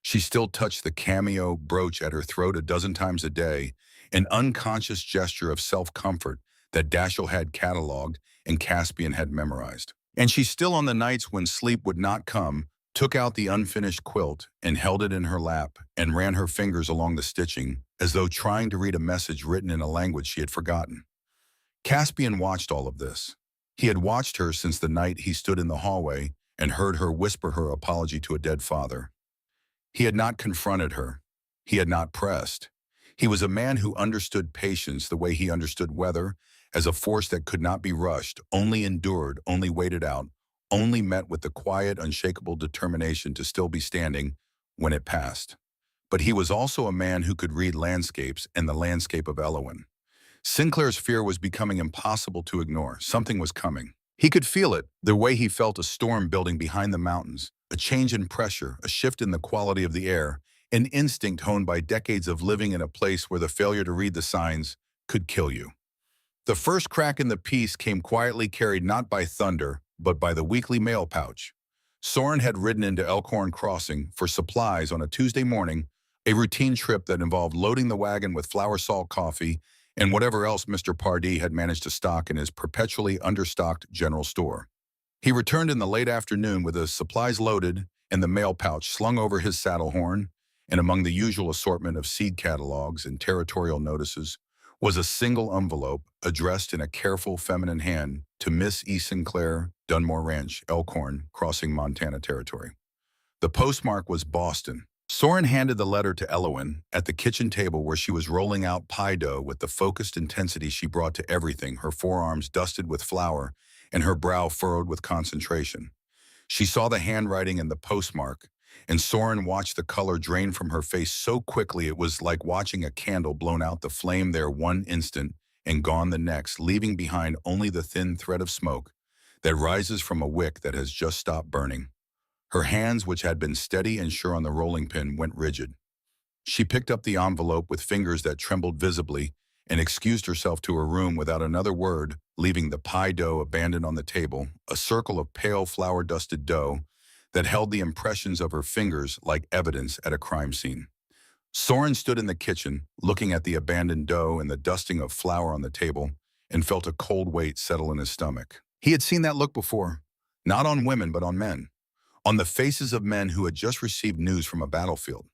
She still touched the cameo brooch at her throat a dozen times a day, an unconscious gesture of self-comfort that Dashiell had cataloged and Caspian had memorized. And she still, on the nights when sleep would not come, took out the unfinished quilt and held it in her lap and ran her fingers along the stitching as though trying to read a message written in a language she had forgotten. Caspian watched all of this. He had watched her since the night he stood in the hallway and heard her whisper her apology to a dead father. He had not confronted her. He had not pressed. He was a man who understood patience the way he understood weather, as a force that could not be rushed, only endured, only waited out, only met with the quiet, unshakable determination to still be standing when it passed. But he was also a man who could read landscapes and the landscape of Eloin. Sinclair's fear was becoming impossible to ignore. Something was coming. He could feel it, the way he felt a storm building behind the mountains, a change in pressure, a shift in the quality of the air, an instinct honed by decades of living in a place where the failure to read the signs could kill you. The first crack in the peace came quietly, carried not by thunder, but by the weekly mail pouch. Soren had ridden into Elkhorn Crossing for supplies on a Tuesday morning, a routine trip that involved loading the wagon with flour, salt, coffee, and whatever else Mr. Pardee had managed to stock in his perpetually understocked general store. He returned in the late afternoon with his supplies loaded and the mail pouch slung over his saddle horn, and among the usual assortment of seed catalogs and territorial notices was a single envelope addressed in a careful feminine hand to Miss E. Sinclair, Dunmore Ranch, Elkhorn, Crossing, Montana Territory. The postmark was Boston. Soren handed the letter to Elowen at the kitchen table where she was rolling out pie dough with the focused intensity she brought to everything, her forearms dusted with flour and her brow furrowed with concentration. She saw the handwriting and the postmark, and Soren watched the color drain from her face so quickly it was like watching a candle blown out, the flame there one instant and gone the next, leaving behind only the thin thread of smoke that rises from a wick that has just stopped burning. Her hands, which had been steady and sure on the rolling pin, went rigid. She picked up the envelope with fingers that trembled visibly and excused herself to her room without another word, leaving the pie dough abandoned on the table, a circle of pale flour-dusted dough that held the impressions of her fingers like evidence at a crime scene. Soren stood in the kitchen, looking at the abandoned dough and the dusting of flour on the table, and felt a cold weight settle in his stomach. He had seen that look before, not on women but on men. On the faces of men who had just received news from a battlefield.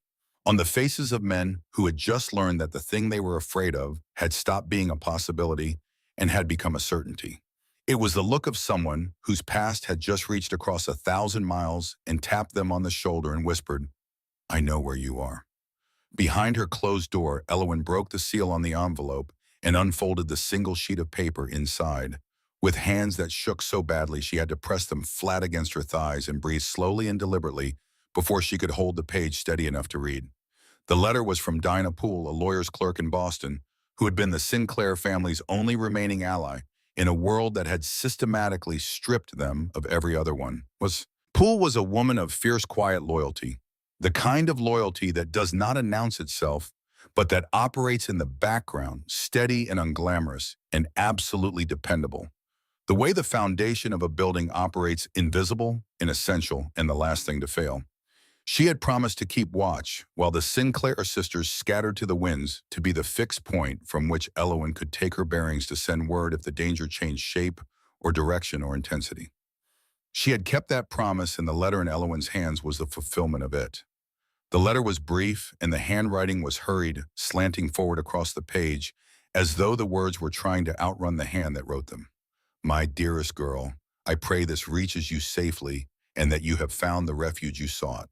On the faces of men who had just learned that the thing they were afraid of had stopped being a possibility and had become a certainty. It was the look of someone whose past had just reached across 1,000 miles and tapped them on the shoulder and whispered, "I know where you are." Behind her closed door, Elowen broke the seal on the envelope and unfolded the single sheet of paper inside. With hands that shook so badly she had to press them flat against her thighs and breathe slowly and deliberately before she could hold the page steady enough to read. The letter was from Dinah Poole, a lawyer's clerk in Boston, who had been the Sinclair family's only remaining ally in a world that had systematically stripped them of every other one. Poole was a woman of fierce, quiet loyalty, the kind of loyalty that does not announce itself, but that operates in the background, steady and unglamorous, and absolutely dependable. The way the foundation of a building operates, invisible, inessential, and the last thing to fail. She had promised to keep watch while the Sinclair sisters scattered to the winds to be the fixed point from which Elowen could take her bearings to send word if the danger changed shape or direction or intensity. She had kept that promise, and the letter in Elowen's hands was the fulfillment of it. The letter was brief, and the handwriting was hurried, slanting forward across the page, as though the words were trying to outrun the hand that wrote them. "My dearest girl, I pray this reaches you safely and that you have found the refuge you sought.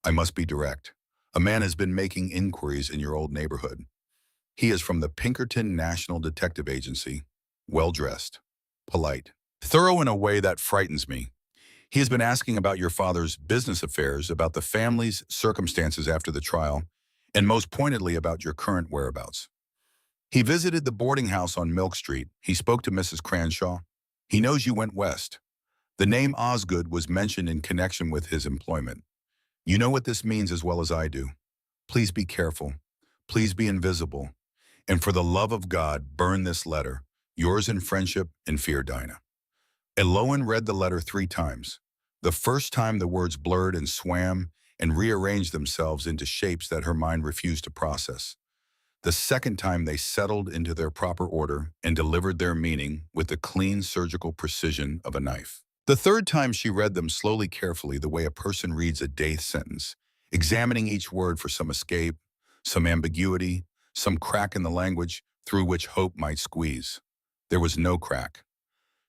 I must be direct. A man has been making inquiries in your old neighborhood. He is from the Pinkerton National Detective Agency, well-dressed, polite, thorough in a way that frightens me. He has been asking about your father's business affairs, about the family's circumstances after the trial, and most pointedly about your current whereabouts. He visited the boarding house on Milk Street. He spoke to Mrs. Cranshaw. He knows you went west. The name Osgood was mentioned in connection with his employment. You know what this means as well as I do. Please be careful. Please be invisible. And for the love of God, burn this letter. Yours in friendship and fear, Dinah." Elowen read the letter 3 times. The first time the words blurred and swam and rearranged themselves into shapes that her mind refused to process. The second time they settled into their proper order and delivered their meaning with the clean surgical precision of a knife. The third time she read them slowly, carefully, the way a person reads a death sentence, examining each word for some escape, some ambiguity, some crack in the language through which hope might squeeze. There was no crack.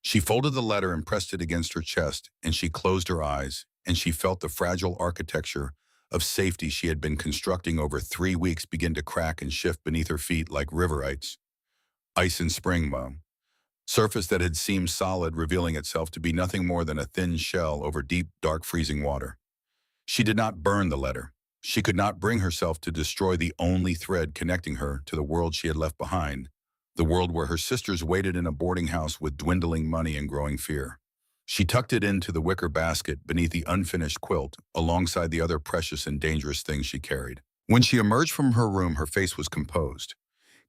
She folded the letter and pressed it against her chest, and she closed her eyes, and she felt the fragile architecture of safety she had been constructing over 3 weeks begin to crack and shift beneath her feet like river ice in spring, surface that had seemed solid revealing itself to be nothing more than a thin shell over deep, dark, freezing water. She did not burn the letter. She could not bring herself to destroy the only thread connecting her to the world she had left behind, the world where her sisters waited in a boarding house with dwindling money and growing fear. She tucked it into the wicker basket beneath the unfinished quilt, alongside the other precious and dangerous things she carried. When she emerged from her room, her face was composed,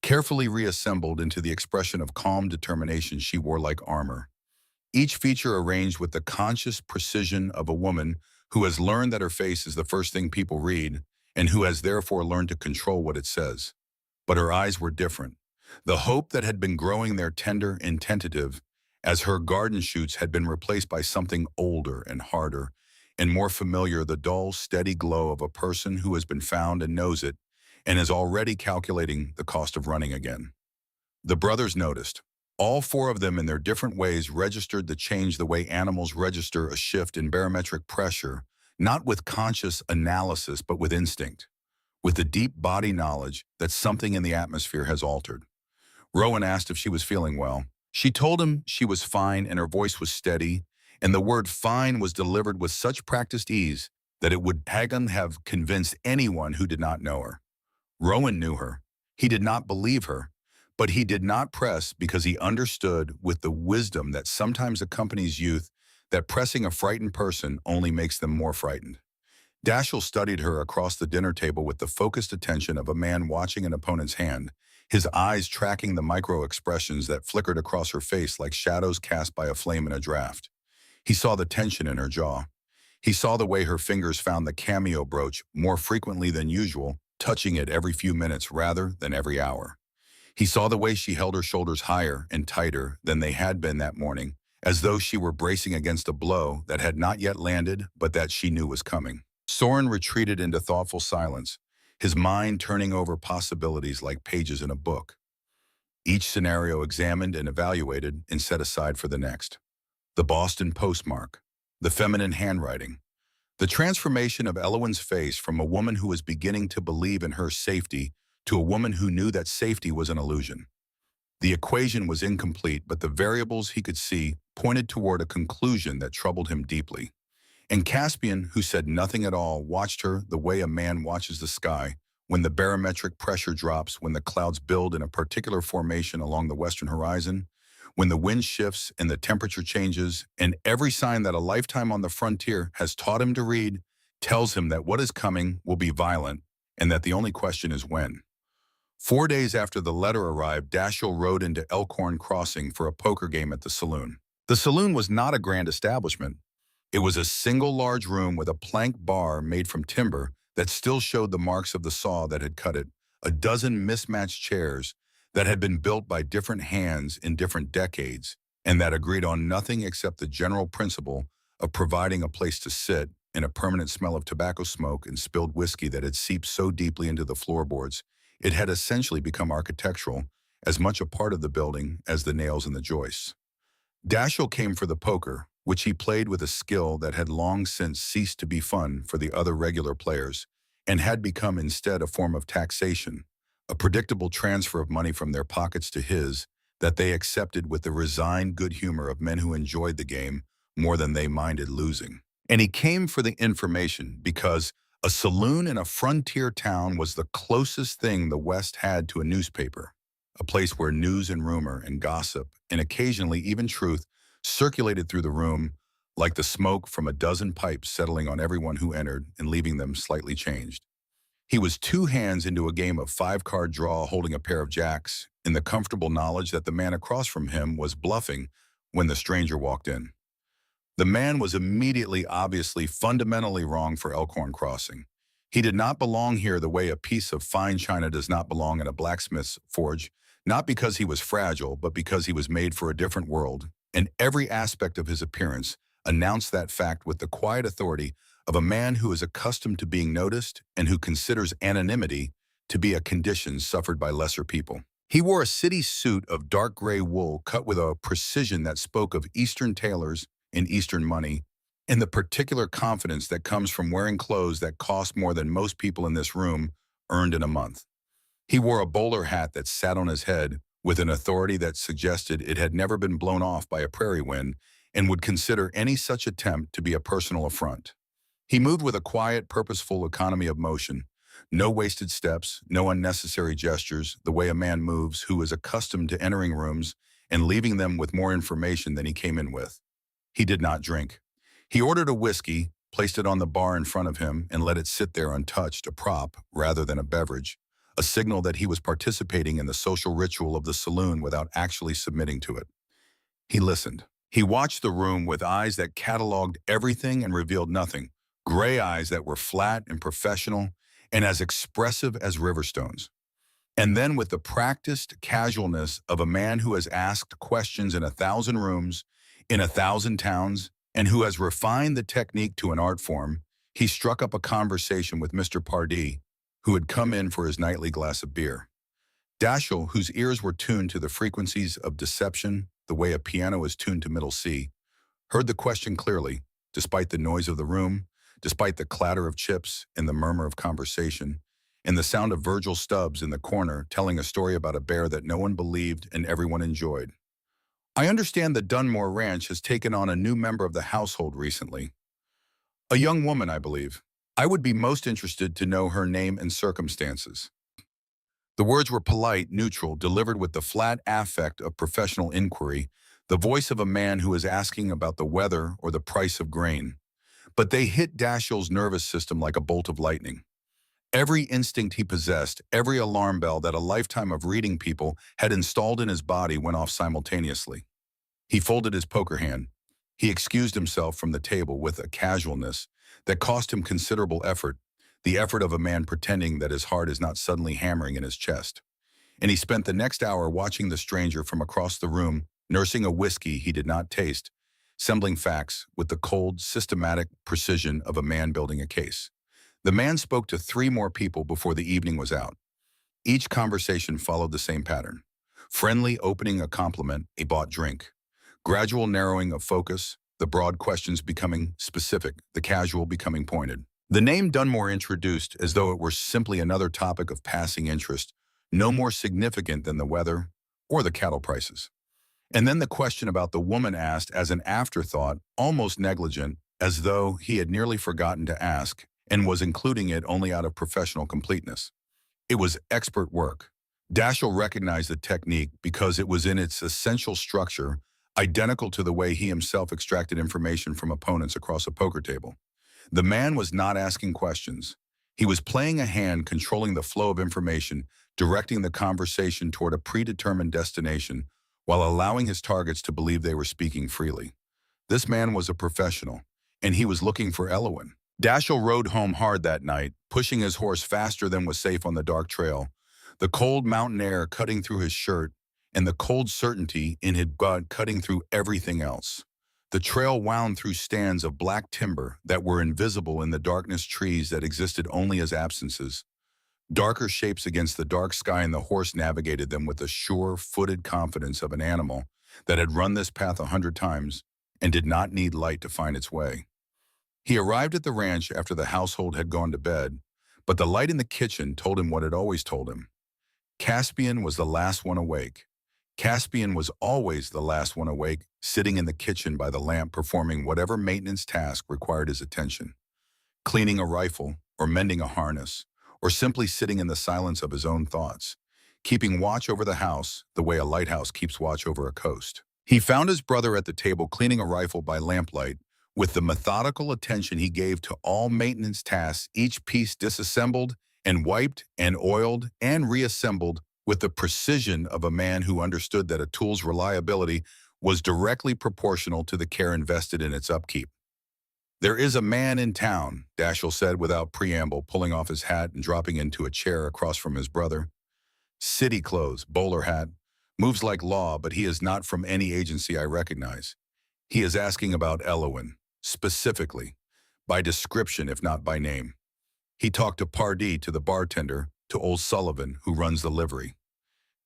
carefully reassembled into the expression of calm determination she wore like armor. Each feature arranged with the conscious precision of a woman who has learned that her face is the first thing people read, and who has therefore learned to control what it says. But her eyes were different. The hope that had been growing there, tender and tentative, as her garden shoots, had been replaced by something older and harder and more familiar, the dull, steady glow of a person who has been found and knows it and is already calculating the cost of running again. The brothers noticed. All 4 of them in their different ways registered the change the way animals register a shift in barometric pressure not with conscious analysis, but with instinct, with the deep body knowledge that something in the atmosphere has altered. Rowan asked if she was feeling well. She told him she was fine and her voice was steady, and the word fine was delivered with such practiced ease that it would Hagen have convinced anyone who did not know her. Rowan knew her. He did not believe her, but he did not press because he understood with the wisdom that sometimes accompanies youth that pressing a frightened person only makes them more frightened. Dashiell studied her across the dinner table with the focused attention of a man watching an opponent's hand, his eyes tracking the micro-expressions that flickered across her face like shadows cast by a flame in a draft. He saw the tension in her jaw. He saw the way her fingers found the cameo brooch more frequently than usual, touching it every few minutes rather than every hour. He saw the way she held her shoulders higher and tighter than they had been that morning, as though she were bracing against a blow that had not yet landed but that she knew was coming. Soren retreated into thoughtful silence, his mind turning over possibilities like pages in a book, each scenario examined and evaluated and set aside for the next. The Boston postmark, the feminine handwriting, the transformation of Elowen's face from a woman who was beginning to believe in her safety to a woman who knew that safety was an illusion. The equation was incomplete, but the variables he could see pointed toward a conclusion that troubled him deeply. And Caspian, who said nothing at all, watched her the way a man watches the sky when the barometric pressure drops, when the clouds build in a particular formation along the western horizon, when the wind shifts and the temperature changes, and every sign that a lifetime on the frontier has taught him to read tells him that what is coming will be violent and that the only question is when. 4 days after the letter arrived, Dashiell rode into Elkhorn Crossing for a poker game at the saloon. The saloon was not a grand establishment. It was a single large room with a plank bar made from timber that still showed the marks of the saw that had cut it, a dozen mismatched chairs that had been built by different hands in different decades, and that agreed on nothing except the general principle of providing a place to sit and a permanent smell of tobacco smoke and spilled whiskey that had seeped so deeply into the floorboards. It had essentially become architectural, as much a part of the building as the nails in the joists. Dashiell came for the poker, which he played with a skill that had long since ceased to be fun for the other regular players, and had become instead a form of taxation, a predictable transfer of money from their pockets to his that they accepted with the resigned good humor of men who enjoyed the game more than they minded losing. And he came for the information because a saloon in a frontier town was the closest thing the West had to a newspaper, a place where news and rumor and gossip, and occasionally even truth, circulated through the room like the smoke from a dozen pipes settling on everyone who entered and leaving them slightly changed. He was 2 hands into a game of 5-card draw holding a pair of jacks, in the comfortable knowledge that the man across from him was bluffing when the stranger walked in. The man was immediately, obviously, fundamentally wrong for Elkhorn Crossing. He did not belong here the way a piece of fine china does not belong in a blacksmith's forge, not because he was fragile, but because he was made for a different world, and every aspect of his appearance announced that fact with the quiet authority of a man who is accustomed to being noticed and who considers anonymity to be a condition suffered by lesser people. He wore a city suit of dark gray wool cut with a precision that spoke of Eastern tailors and Eastern money, and the particular confidence that comes from wearing clothes that cost more than most people in this room earned in a month. He wore a bowler hat that sat on his head with an authority that suggested it had never been blown off by a prairie wind and would consider any such attempt to be a personal affront. He moved with a quiet, purposeful economy of motion, no wasted steps, no unnecessary gestures, the way a man moves who is accustomed to entering rooms and leaving them with more information than he came in with. He did not drink. He ordered a whiskey, placed it on the bar in front of him, and let it sit there untouched, a prop rather than a beverage, a signal that he was participating in the social ritual of the saloon without actually submitting to it. He listened. He watched the room with eyes that cataloged everything and revealed nothing, gray eyes that were flat and professional and as expressive as river stones. And then with the practiced casualness of a man who has asked questions in 1,000 rooms, in 1,000 towns, and who has refined the technique to an art form, he struck up a conversation with Mr. Pardee, who had come in for his nightly glass of beer. Dashiell, whose ears were tuned to the frequencies of deception, the way a piano is tuned to middle C, heard the question clearly, despite the noise of the room, despite the clatter of chips and the murmur of conversation, and the sound of Virgil Stubbs in the corner telling a story about a bear that no one believed and everyone enjoyed. I understand the Dunmore Ranch has taken on a new member of the household recently. A young woman, I believe. I would be most interested to know her name and circumstances. The words were polite, neutral, delivered with the flat affect of professional inquiry, the voice of a man who is asking about the weather or the price of grain. But they hit Dashiell's nervous system like a bolt of lightning. Every instinct he possessed, every alarm bell that a lifetime of reading people had installed in his body went off simultaneously. He folded his poker hand. He excused himself from the table with a casualness that cost him considerable effort, the effort of a man pretending that his heart is not suddenly hammering in his chest. And he spent the next hour watching the stranger from across the room, nursing a whiskey he did not taste, assembling facts with the cold, systematic precision of a man building a case. The man spoke to 3 more people before the evening was out. Each conversation followed the same pattern. Friendly opening a compliment, a bought drink. Gradual narrowing of focus, the broad questions becoming specific, the casual becoming pointed. The name Dunmore introduced as though it were simply another topic of passing interest, no more significant than the weather or the cattle prices. And then the question about the woman asked as an afterthought, almost negligent, as though he had nearly forgotten to ask and was including it only out of professional completeness. It was expert work. Dashiell recognized the technique because it was in its essential structure identical to the way he himself extracted information from opponents across a poker table. The man was not asking questions. He was playing a hand controlling the flow of information, directing the conversation toward a predetermined destination while allowing his targets to believe they were speaking freely. This man was a professional, and he was looking for Elowen. Dashiell rode home hard that night, pushing his horse faster than was safe on the dark trail, the cold mountain air cutting through his shirt and the cold certainty in his gut cutting through everything else. The trail wound through stands of black timber that were invisible in the darkness, trees that existed only as absences, darker shapes against the dark sky, and the horse navigated them with the sure-footed confidence of an animal that had run this path 100 times and did not need light to find its way. He arrived at the ranch after the household had gone to bed, but the light in the kitchen told him what it always told him. Caspian was the last one awake. Caspian was always the last one awake, sitting in the kitchen by the lamp performing whatever maintenance task required his attention. Cleaning a rifle, or mending a harness, or simply sitting in the silence of his own thoughts, keeping watch over the house the way a lighthouse keeps watch over a coast. He found his brother at the table cleaning a rifle by lamplight, with the methodical attention he gave to all maintenance tasks, each piece disassembled and wiped and oiled and reassembled with the precision of a man who understood that a tool's reliability was directly proportional to the care invested in its upkeep. "There is a man in town," Dashiell said without preamble, pulling off his hat and dropping into a chair across from his brother. "City clothes, bowler hat, moves like law, but he is not from any agency I recognize. He is asking about Elowen, specifically, by description if not by name. He talked to Pardee, to the bartender, to old Sullivan, who runs the livery."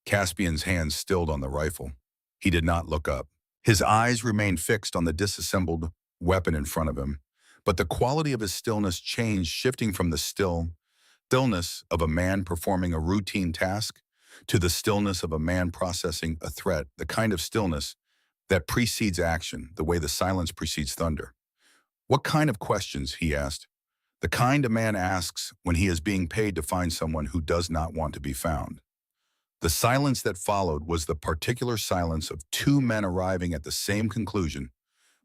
Caspian's hands stilled on the rifle. He did not look up. His eyes remained fixed on the disassembled weapon in front of him, but the quality of his stillness changed, shifting from the stillness of a man performing a routine task to the stillness of a man processing a threat, the kind of stillness that precedes action, the way the silence precedes thunder. "What kind of questions?" he asked. "The kind a man asks when he is being paid to find someone who does not want to be found." The silence that followed was the particular silence of 2 men arriving at the same conclusion,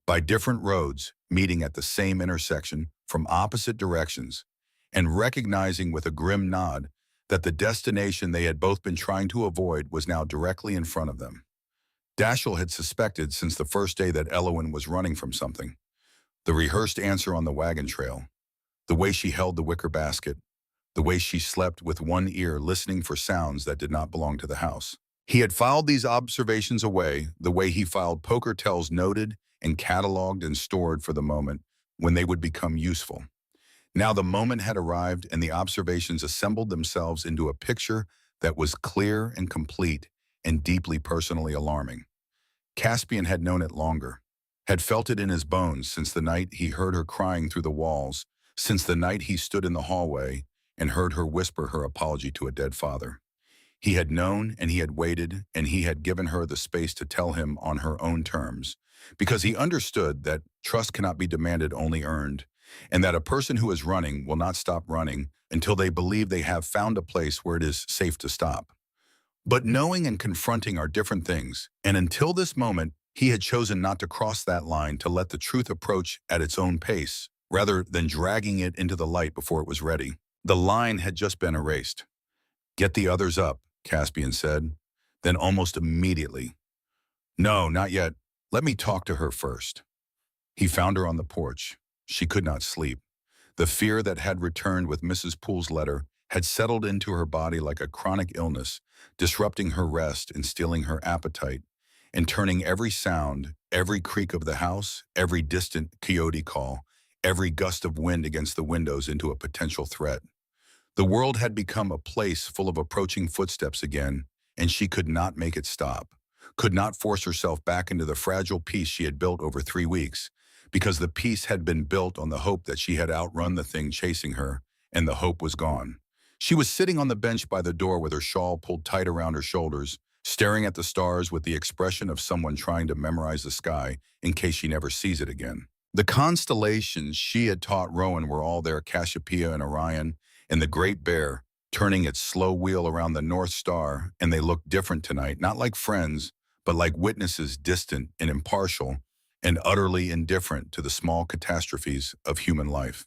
by different roads, meeting at the same intersection from opposite directions, and recognizing with a grim nod that the destination they had both been trying to avoid was now directly in front of them. Dashiell had suspected since the first day that Elowen was running from something. The rehearsed answer on the wagon trail, the way she held the wicker basket, the way she slept with one ear listening for sounds that did not belong to the house. He had filed these observations away the way he filed poker tells noted and cataloged and stored for the moment when they would become useful. Now the moment had arrived and the observations assembled themselves into a picture that was clear and complete and deeply personally alarming. Caspian had known it longer, had felt it in his bones since the night he heard her crying through the walls, since the night he stood in the hallway and heard her whisper her apology to a dead father. He had known and he had waited and he had given her the space to tell him on her own terms, because he understood that trust cannot be demanded, only earned, and that a person who is running will not stop running until they believe they have found a place where it is safe to stop. But knowing and confronting are different things, and until this moment, he had chosen not to cross that line, to let the truth approach at its own pace, rather than dragging it into the light before it was ready. The line had just been erased. "Get the others up," Caspian said. Then almost immediately, "No, not yet. Let me talk to her first." He found her on the porch. She could not sleep. The fear that had returned with Mrs. Poole's letter had settled into her body like a chronic illness, disrupting her rest and stealing her appetite, and turning every sound, every creak of the house, every distant coyote call, every gust of wind against the windows into a potential threat. The world had become a place full of approaching footsteps again, and she could not make it stop, could not force herself back into the fragile peace she had built over 3 weeks, because the peace had been built on the hope that she had outrun the thing chasing her, and the hope was gone. She was sitting on the bench by the door with her shawl pulled tight around her shoulders, staring at the stars with the expression of someone trying to memorize the sky in case she never sees it again. The constellations she had taught Rowan were all there: Cassiopeia and Orion, and the Great Bear, turning its slow wheel around the North Star, and they looked different tonight, not like friends, but like witnesses, distant and impartial, and utterly indifferent to the small catastrophes of human life.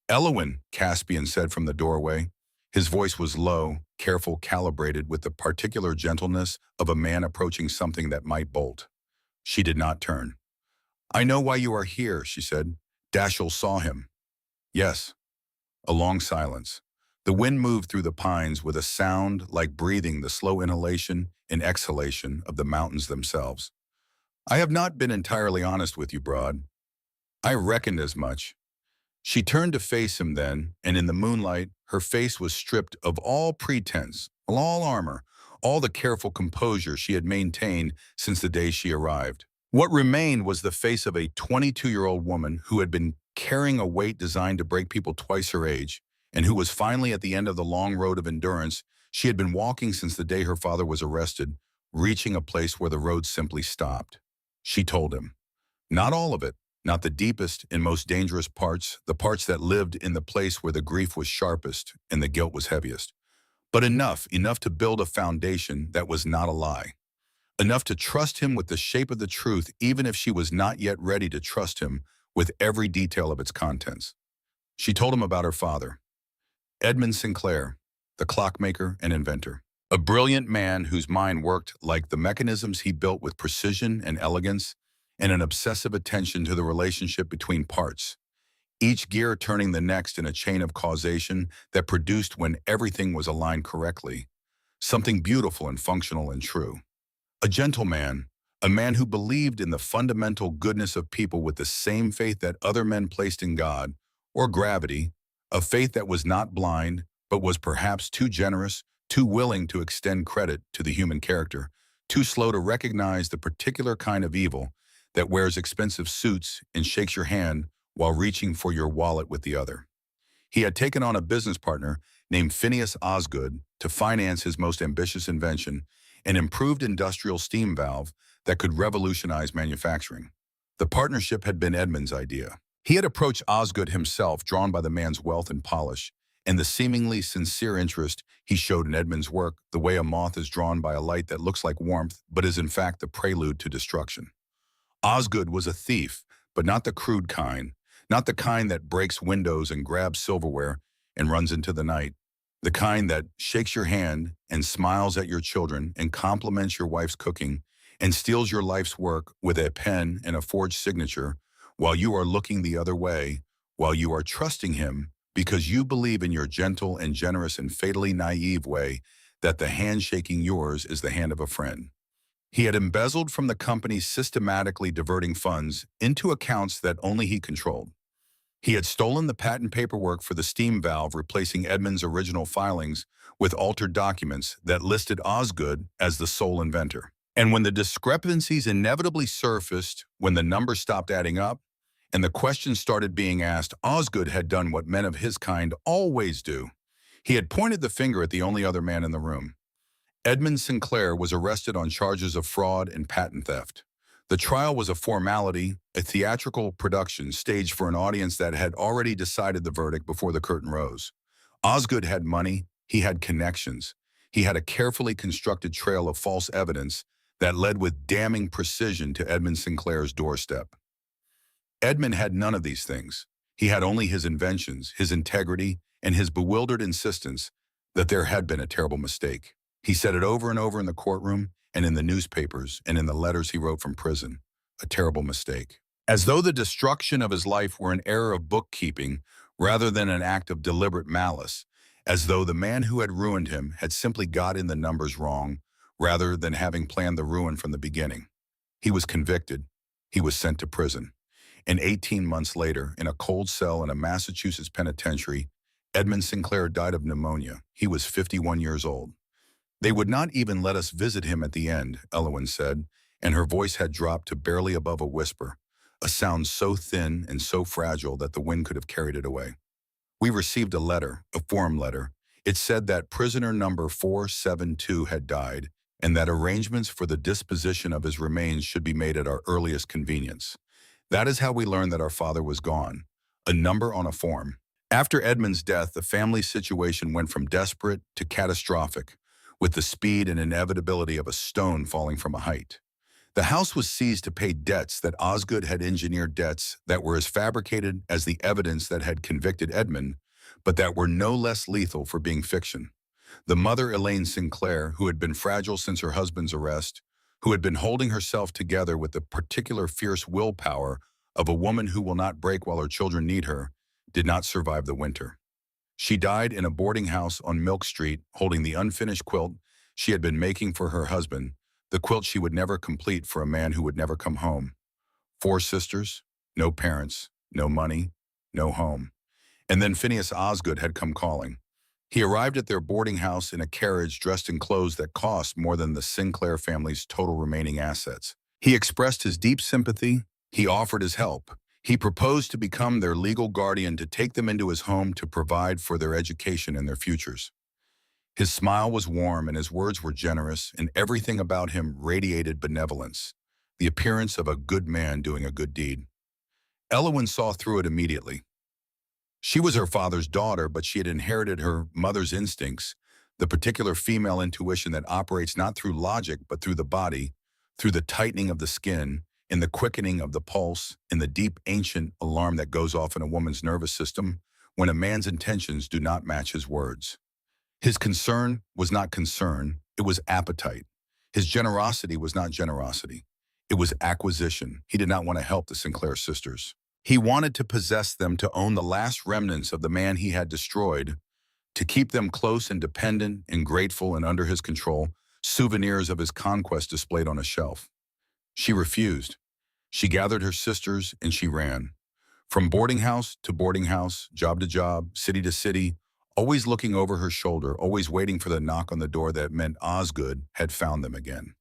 "Elowen," Caspian said from the doorway. His voice was low, careful, calibrated with the particular gentleness of a man approaching something that might bolt. She did not turn. "I know why you are here," she said. "Dashiell saw him." "Yes." A long silence. The wind moved through the pines with a sound like breathing, the slow inhalation and exhalation of the mountains themselves. "I have not been entirely honest with you, Broad. I reckoned as much." She turned to face him then, and in the moonlight, her face was stripped of all pretense, all armor, all the careful composure she had maintained since the day she arrived. What remained was the face of a 22-year-old woman who had been carrying a weight designed to break people twice her age, and who was finally at the end of the long road of endurance she had been walking since the day her father was arrested, reaching a place where the road simply stopped. She told him. Not all of it, not the deepest and most dangerous parts, the parts that lived in the place where the grief was sharpest and the guilt was heaviest, but enough to build a foundation that was not a lie. Enough to trust him with the shape of the truth, even if she was not yet ready to trust him with every detail of its contents. She told him about her father, Edmund Sinclair, the clockmaker and inventor. A brilliant man whose mind worked like the mechanisms he built with precision and elegance, and an obsessive attention to the relationship between parts, each gear turning the next in a chain of causation that produced, when everything was aligned correctly, something beautiful and functional and true. A gentleman, a man who believed in the fundamental goodness of people with the same faith that other men placed in God, or gravity, a faith that was not blind, but was perhaps too generous, too willing to extend credit to the human character, too slow to recognize the particular kind of evil that wears expensive suits and shakes your hand while reaching for your wallet with the other. He had taken on a business partner named Phineas Osgood to finance his most ambitious invention, an improved industrial steam valve that could revolutionize manufacturing. The partnership had been Edmund's idea. He had approached Osgood himself, drawn by the man's wealth and polish, and the seemingly sincere interest he showed in Edmund's work, the way a moth is drawn by a light that looks like warmth but is in fact the prelude to destruction. Osgood was a thief, but not the crude kind, not the kind that breaks windows and grabs silverware and runs into the night, the kind that shakes your hand and smiles at your children and compliments your wife's cooking and steals your life's work with a pen and a forged signature while you are looking the other way, while you are trusting him because you believe in your gentle and generous and fatally naive way that the hand shaking yours is the hand of a friend. He had embezzled from the company, systematically diverting funds into accounts that only he controlled. He had stolen the patent paperwork for the steam valve, replacing Edmund's original filings with altered documents that listed Osgood as the sole inventor. And when the discrepancies inevitably surfaced, when the numbers stopped adding up, And the questions started being asked. Osgood had done what men of his kind always do. He had pointed the finger at the only other man in the room. Edmund Sinclair was arrested on charges of fraud and patent theft. The trial was a formality, a theatrical production staged for an audience that had already decided the verdict before the curtain rose. Osgood had money, he had connections, he had a carefully constructed trail of false evidence that led with damning precision to Edmund Sinclair's doorstep. Edmund had none of these things. He had only his inventions, his integrity, and his bewildered insistence that there had been a terrible mistake. He said it over and over in the courtroom and in the newspapers and in the letters he wrote from prison. A terrible mistake. As though the destruction of his life were an error of bookkeeping rather than an act of deliberate malice, as though the man who had ruined him had simply got in the numbers wrong rather than having planned the ruin from the beginning. He was convicted. He was sent to prison. And 18 months later, in a cold cell in a Massachusetts penitentiary, Edmund Sinclair died of pneumonia. He was 51 years old. They would not even let us visit him at the end, Elowen said, and her voice had dropped to barely above a whisper, a sound so thin and so fragile that the wind could have carried it away. We received a letter, a form letter. It said that prisoner number 472 had died and that arrangements for the disposition of his remains should be made at our earliest convenience. That is how we learned that our father was gone, a number on a form. After Edmund's death, the family's situation went from desperate to catastrophic, with the speed and inevitability of a stone falling from a height. The house was seized to pay debts that Osgood had engineered, debts that were as fabricated as the evidence that had convicted Edmund, but that were no less lethal for being fiction. The mother, Elaine Sinclair, who had been fragile since her husband's arrest, who had been holding herself together with the particular fierce willpower of a woman who will not break while her children need her, did not survive the winter. She died in a boarding house on Milk Street, holding the unfinished quilt she had been making for her husband, the quilt she would never complete for a man who would never come home. 4 sisters, no parents, no money, no home. And then Phineas Osgood had come calling. He arrived at their boarding house in a carriage dressed in clothes that cost more than the Sinclair family's total remaining assets. He expressed his deep sympathy. He offered his help. He proposed to become their legal guardian, to take them into his home, to provide for their education and their futures. His smile was warm and his words were generous, and everything about him radiated benevolence, the appearance of a good man doing a good deed. Elowen saw through it immediately. She was her father's daughter, but she had inherited her mother's instincts, the particular female intuition that operates not through logic but through the body, through the tightening of the skin, in the quickening of the pulse, in the deep ancient alarm that goes off in a woman's nervous system when a man's intentions do not match his words. His concern was not concern, it was appetite. His generosity was not generosity, it was acquisition. He did not want to help the Sinclair sisters. He wanted to possess them, to own the last remnants of the man he had destroyed, to keep them close and dependent and grateful and under his control, souvenirs of his conquest displayed on a shelf. She refused. She gathered her sisters and she ran. From boarding house to boarding house, job to job, city to city, always looking over her shoulder, always waiting for the knock on the door that meant Osgood had found them again.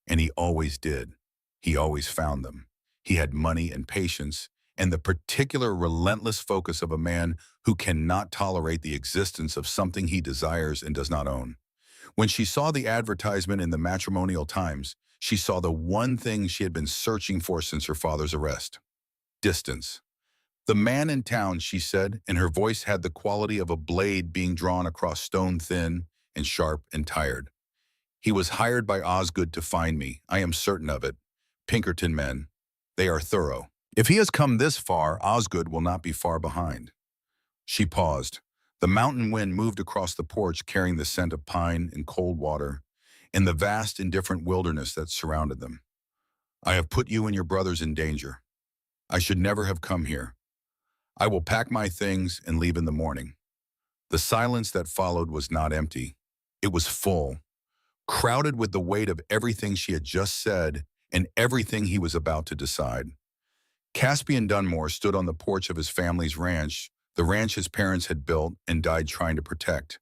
And he always did. He always found them. He had money and patience, and the particular relentless focus of a man who cannot tolerate the existence of something he desires and does not own. When she saw the advertisement in the Matrimonial Times, she saw the one thing she had been searching for since her father's arrest: distance. The man in town, she said, and her voice had the quality of a blade being drawn across stone, thin and sharp and tired. He was hired by Osgood to find me. I am certain of it. Pinkerton men. They are thorough. If he has come this far, Osgood will not be far behind. She paused. The mountain wind moved across the porch, carrying the scent of pine and cold water in the vast, indifferent wilderness that surrounded them. I have put you and your brothers in danger. I should never have come here. I will pack my things and leave in the morning. The silence that followed was not empty. It was full, crowded with the weight of everything she had just said and everything he was about to decide. Caspian Dunmore stood on the porch of his family's ranch, the ranch his parents had built and died trying to protect.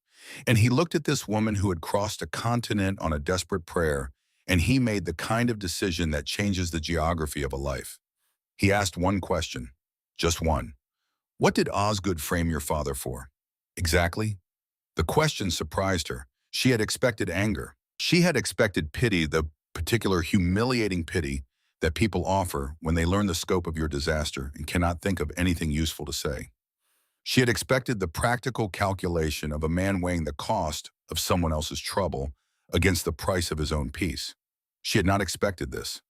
And he looked at this woman who had crossed a continent on a desperate prayer, and he made the kind of decision that changes the geography of a life. He asked one question: Just one. What did Osgood frame your father for? Exactly? The question surprised her. She had expected anger. She had expected pity, the particular humiliating pity that people offer when they learn the scope of your disaster and cannot think of anything useful to say. She had expected the practical calculation of a man weighing the cost of someone else's trouble against the price of his own peace. She had not expected this.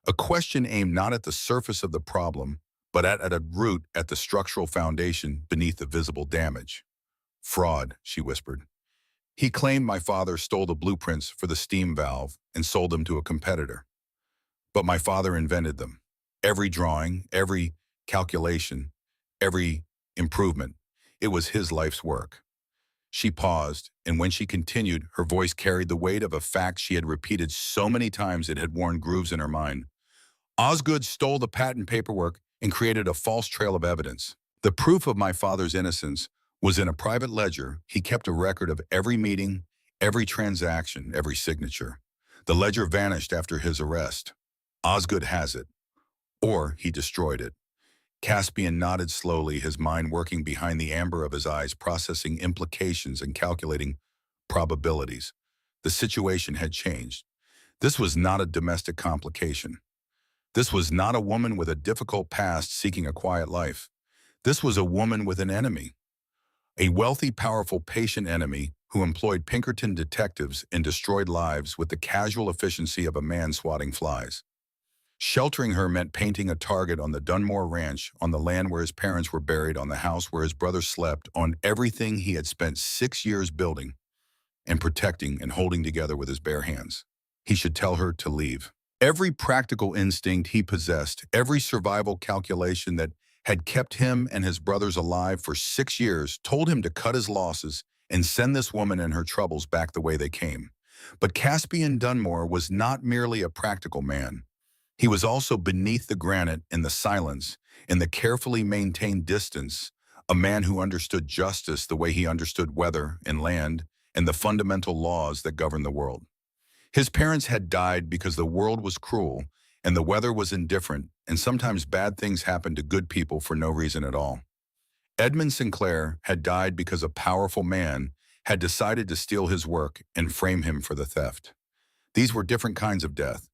A question aimed not at the surface of the problem, but at a root at the structural foundation beneath the visible damage. Fraud, she whispered. He claimed my father stole the blueprints for the steam valve and sold them to a competitor. But my father invented them. Every drawing, every calculation, every improvement. It was his life's work. She paused, and when she continued, her voice carried the weight of a fact she had repeated so many times it had worn grooves in her mind. Osgood stole the patent paperwork and created a false trail of evidence. The proof of my father's innocence was in a private ledger. He kept a record of every meeting, every transaction, every signature. The ledger vanished after his arrest. Osgood has it. Or he destroyed it. Caspian nodded slowly, his mind working behind the amber of his eyes, processing implications and calculating probabilities. The situation had changed. This was not a domestic complication. This was not a woman with a difficult past seeking a quiet life. This was a woman with an enemy. A wealthy, powerful, patient enemy who employed Pinkerton detectives and destroyed lives with the casual efficiency of a man swatting flies. Sheltering her meant painting a target on the Dunmore Ranch, on the land where his parents were buried, on the house where his brother slept, on everything he had spent 6 years building and protecting and holding together with his bare hands. He should tell her to leave. Every practical instinct he possessed, every survival calculation that had kept him and his brothers alive for 6 years, told him to cut his losses and send this woman and her troubles back the way they came. But Caspian Dunmore was not merely a practical man. He was also beneath the granite, in the silence, in the carefully maintained distance, a man who understood justice the way he understood weather and land and the fundamental laws that govern the world. His parents had died because the world was cruel and the weather was indifferent, and sometimes bad things happened to good people for no reason at all. Edmund Sinclair had died because a powerful man had decided to steal his work and frame him for the theft. These were different kinds of death.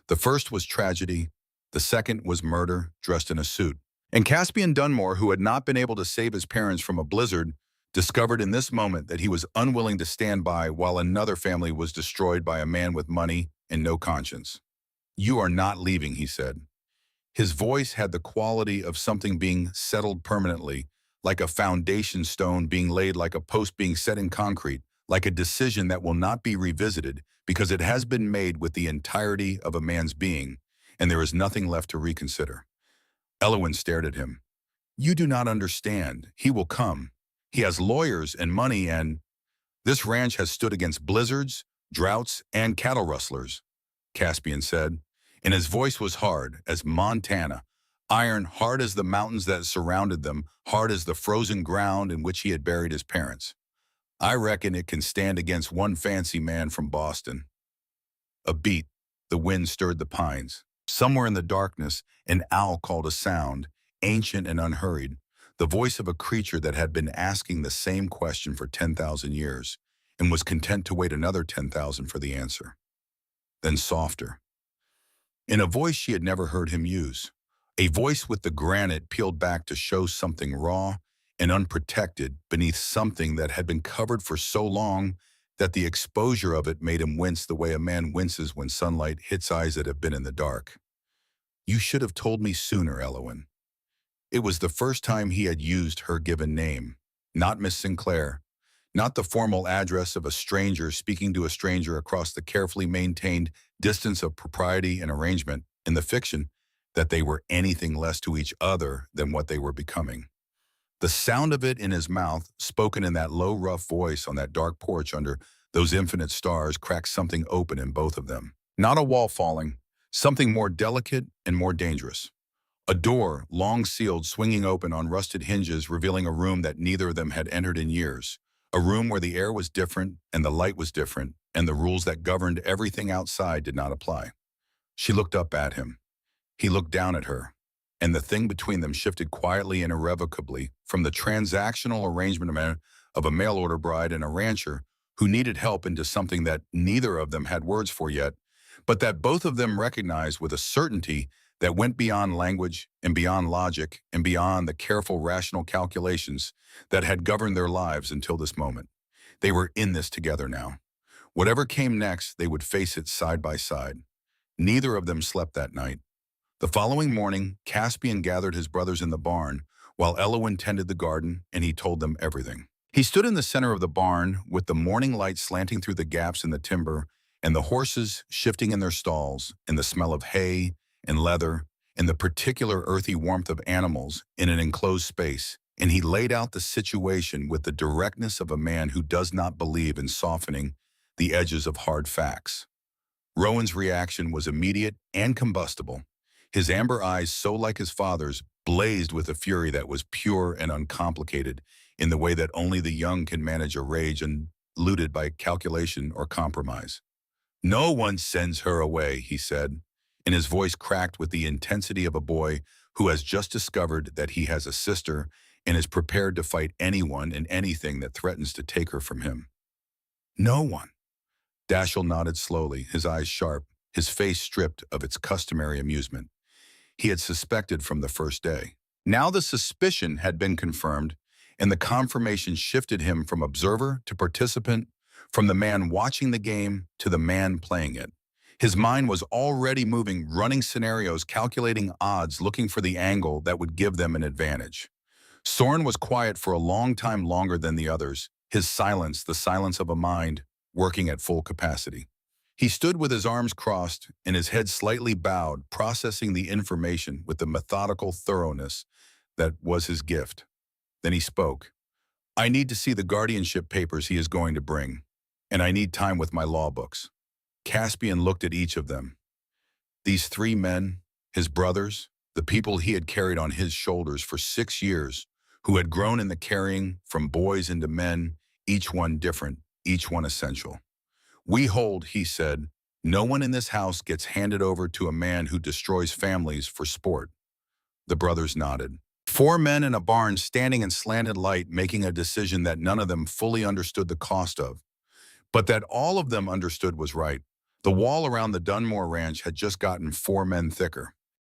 The first was tragedy. The second was murder dressed in a suit. And Caspian Dunmore, who had not been able to save his parents from a blizzard, discovered in this moment that he was unwilling to stand by while another family was destroyed by a man with money and no conscience. "You are not leaving," he said. His voice had the quality of something being settled permanently, like a foundation stone being laid, like a post being set in concrete, like a decision that will not be revisited because it has been made with the entirety of a man's being, and there is nothing left to reconsider. Elowin stared at him. "You do not understand. He will come. He has lawyers and money, and this ranch has stood against blizzards, droughts, and cattle rustlers," Caspian said, and his voice was hard as Montana, iron, hard as the mountains that surrounded them, hard as the frozen ground in which he had buried his parents. "I reckon it can stand against one fancy man from Boston." A beat. The wind stirred the pines. Somewhere in the darkness, an owl called a sound, ancient and unhurried, the voice of a creature that had been asking the same question for 10,000 years and was content to wait another 10,000 for the answer. Then softer, in a voice she had never heard him use, a voice with the granite peeled back to show something raw and unprotected beneath something that had been covered for so long that the exposure of it made him wince the way a man winces when sunlight hits eyes that have been in the dark. "You should have told me sooner, Elowin." It was the first time he had used her given name, not Miss Sinclair, not the formal address of a stranger speaking to a stranger across the carefully maintained distance of propriety and arrangement in the fiction that they were anything less to each other than what they were becoming. The sound of it in his mouth, spoken in that low, rough voice on that dark porch under those infinite stars, cracked something open in both of them. Not a wall falling, something more delicate and more dangerous. A door, long sealed, swinging open on rusted hinges, revealing a room that neither of them had entered in years. A room where the air was different and the light was different, and the rules that governed everything outside did not apply. She looked up at him. He looked down at her. and the thing between them shifted quietly and irrevocably from the transactional arrangement of a mail-order bride and a rancher who needed help into something that neither of them had words for yet, but that both of them recognized with a certainty that went beyond language and beyond logic and beyond the careful rational calculations that had governed their lives until this moment. They were in this together now. Whatever came next, they would face it side by side. Neither of them slept that night. The following morning, Caspian gathered his brothers in the barn, while Elowin tended the garden, and he told them everything. He stood in the center of the barn, with the morning light slanting through the gaps in the timber, and the horses shifting in their stalls, and the smell of hay and leather, and the particular earthy warmth of animals in an enclosed space, and he laid out the situation with the directness of a man who does not believe in softening the edges of hard facts. Rowan's reaction was immediate and combustible. His amber eyes, so like his father's, blazed with a fury that was pure and uncomplicated in the way that only the young can manage a rage unlooted by calculation or compromise. "No one sends her away," he said, and his voice cracked with the intensity of a boy who has just discovered that he has a sister and is prepared to fight anyone and anything that threatens to take her from him. "No one." Dashiell nodded slowly, his eyes sharp, his face stripped of its customary amusement. He had suspected from the first day. Now the suspicion had been confirmed, and the confirmation shifted him from observer to participant, from the man watching the game to the man playing it. His mind was already moving, running scenarios, calculating odds, looking for the angle that would give them an advantage. Soren was quiet for a long time, longer than the others, his silence the silence of a mind working at full capacity. He stood with his arms crossed and his head slightly bowed, processing the information with the methodical thoroughness that was his gift. Then he spoke. "I need to see the guardianship papers he is going to bring, and I need time with my law books." Caspian looked at each of them. These three men, his brothers, the people he had carried on his shoulders for 6 years, who had grown in the carrying from boys into men, each one different, each one essential. "We hold," he said, "no one in this house gets handed over to a man who destroys families for sport." The brothers nodded. 4 men in a barn standing in slanted light, making a decision that none of them fully understood the cost of, but that all of them understood was right. The wall around the Dunmore ranch had just gotten 4 men thicker.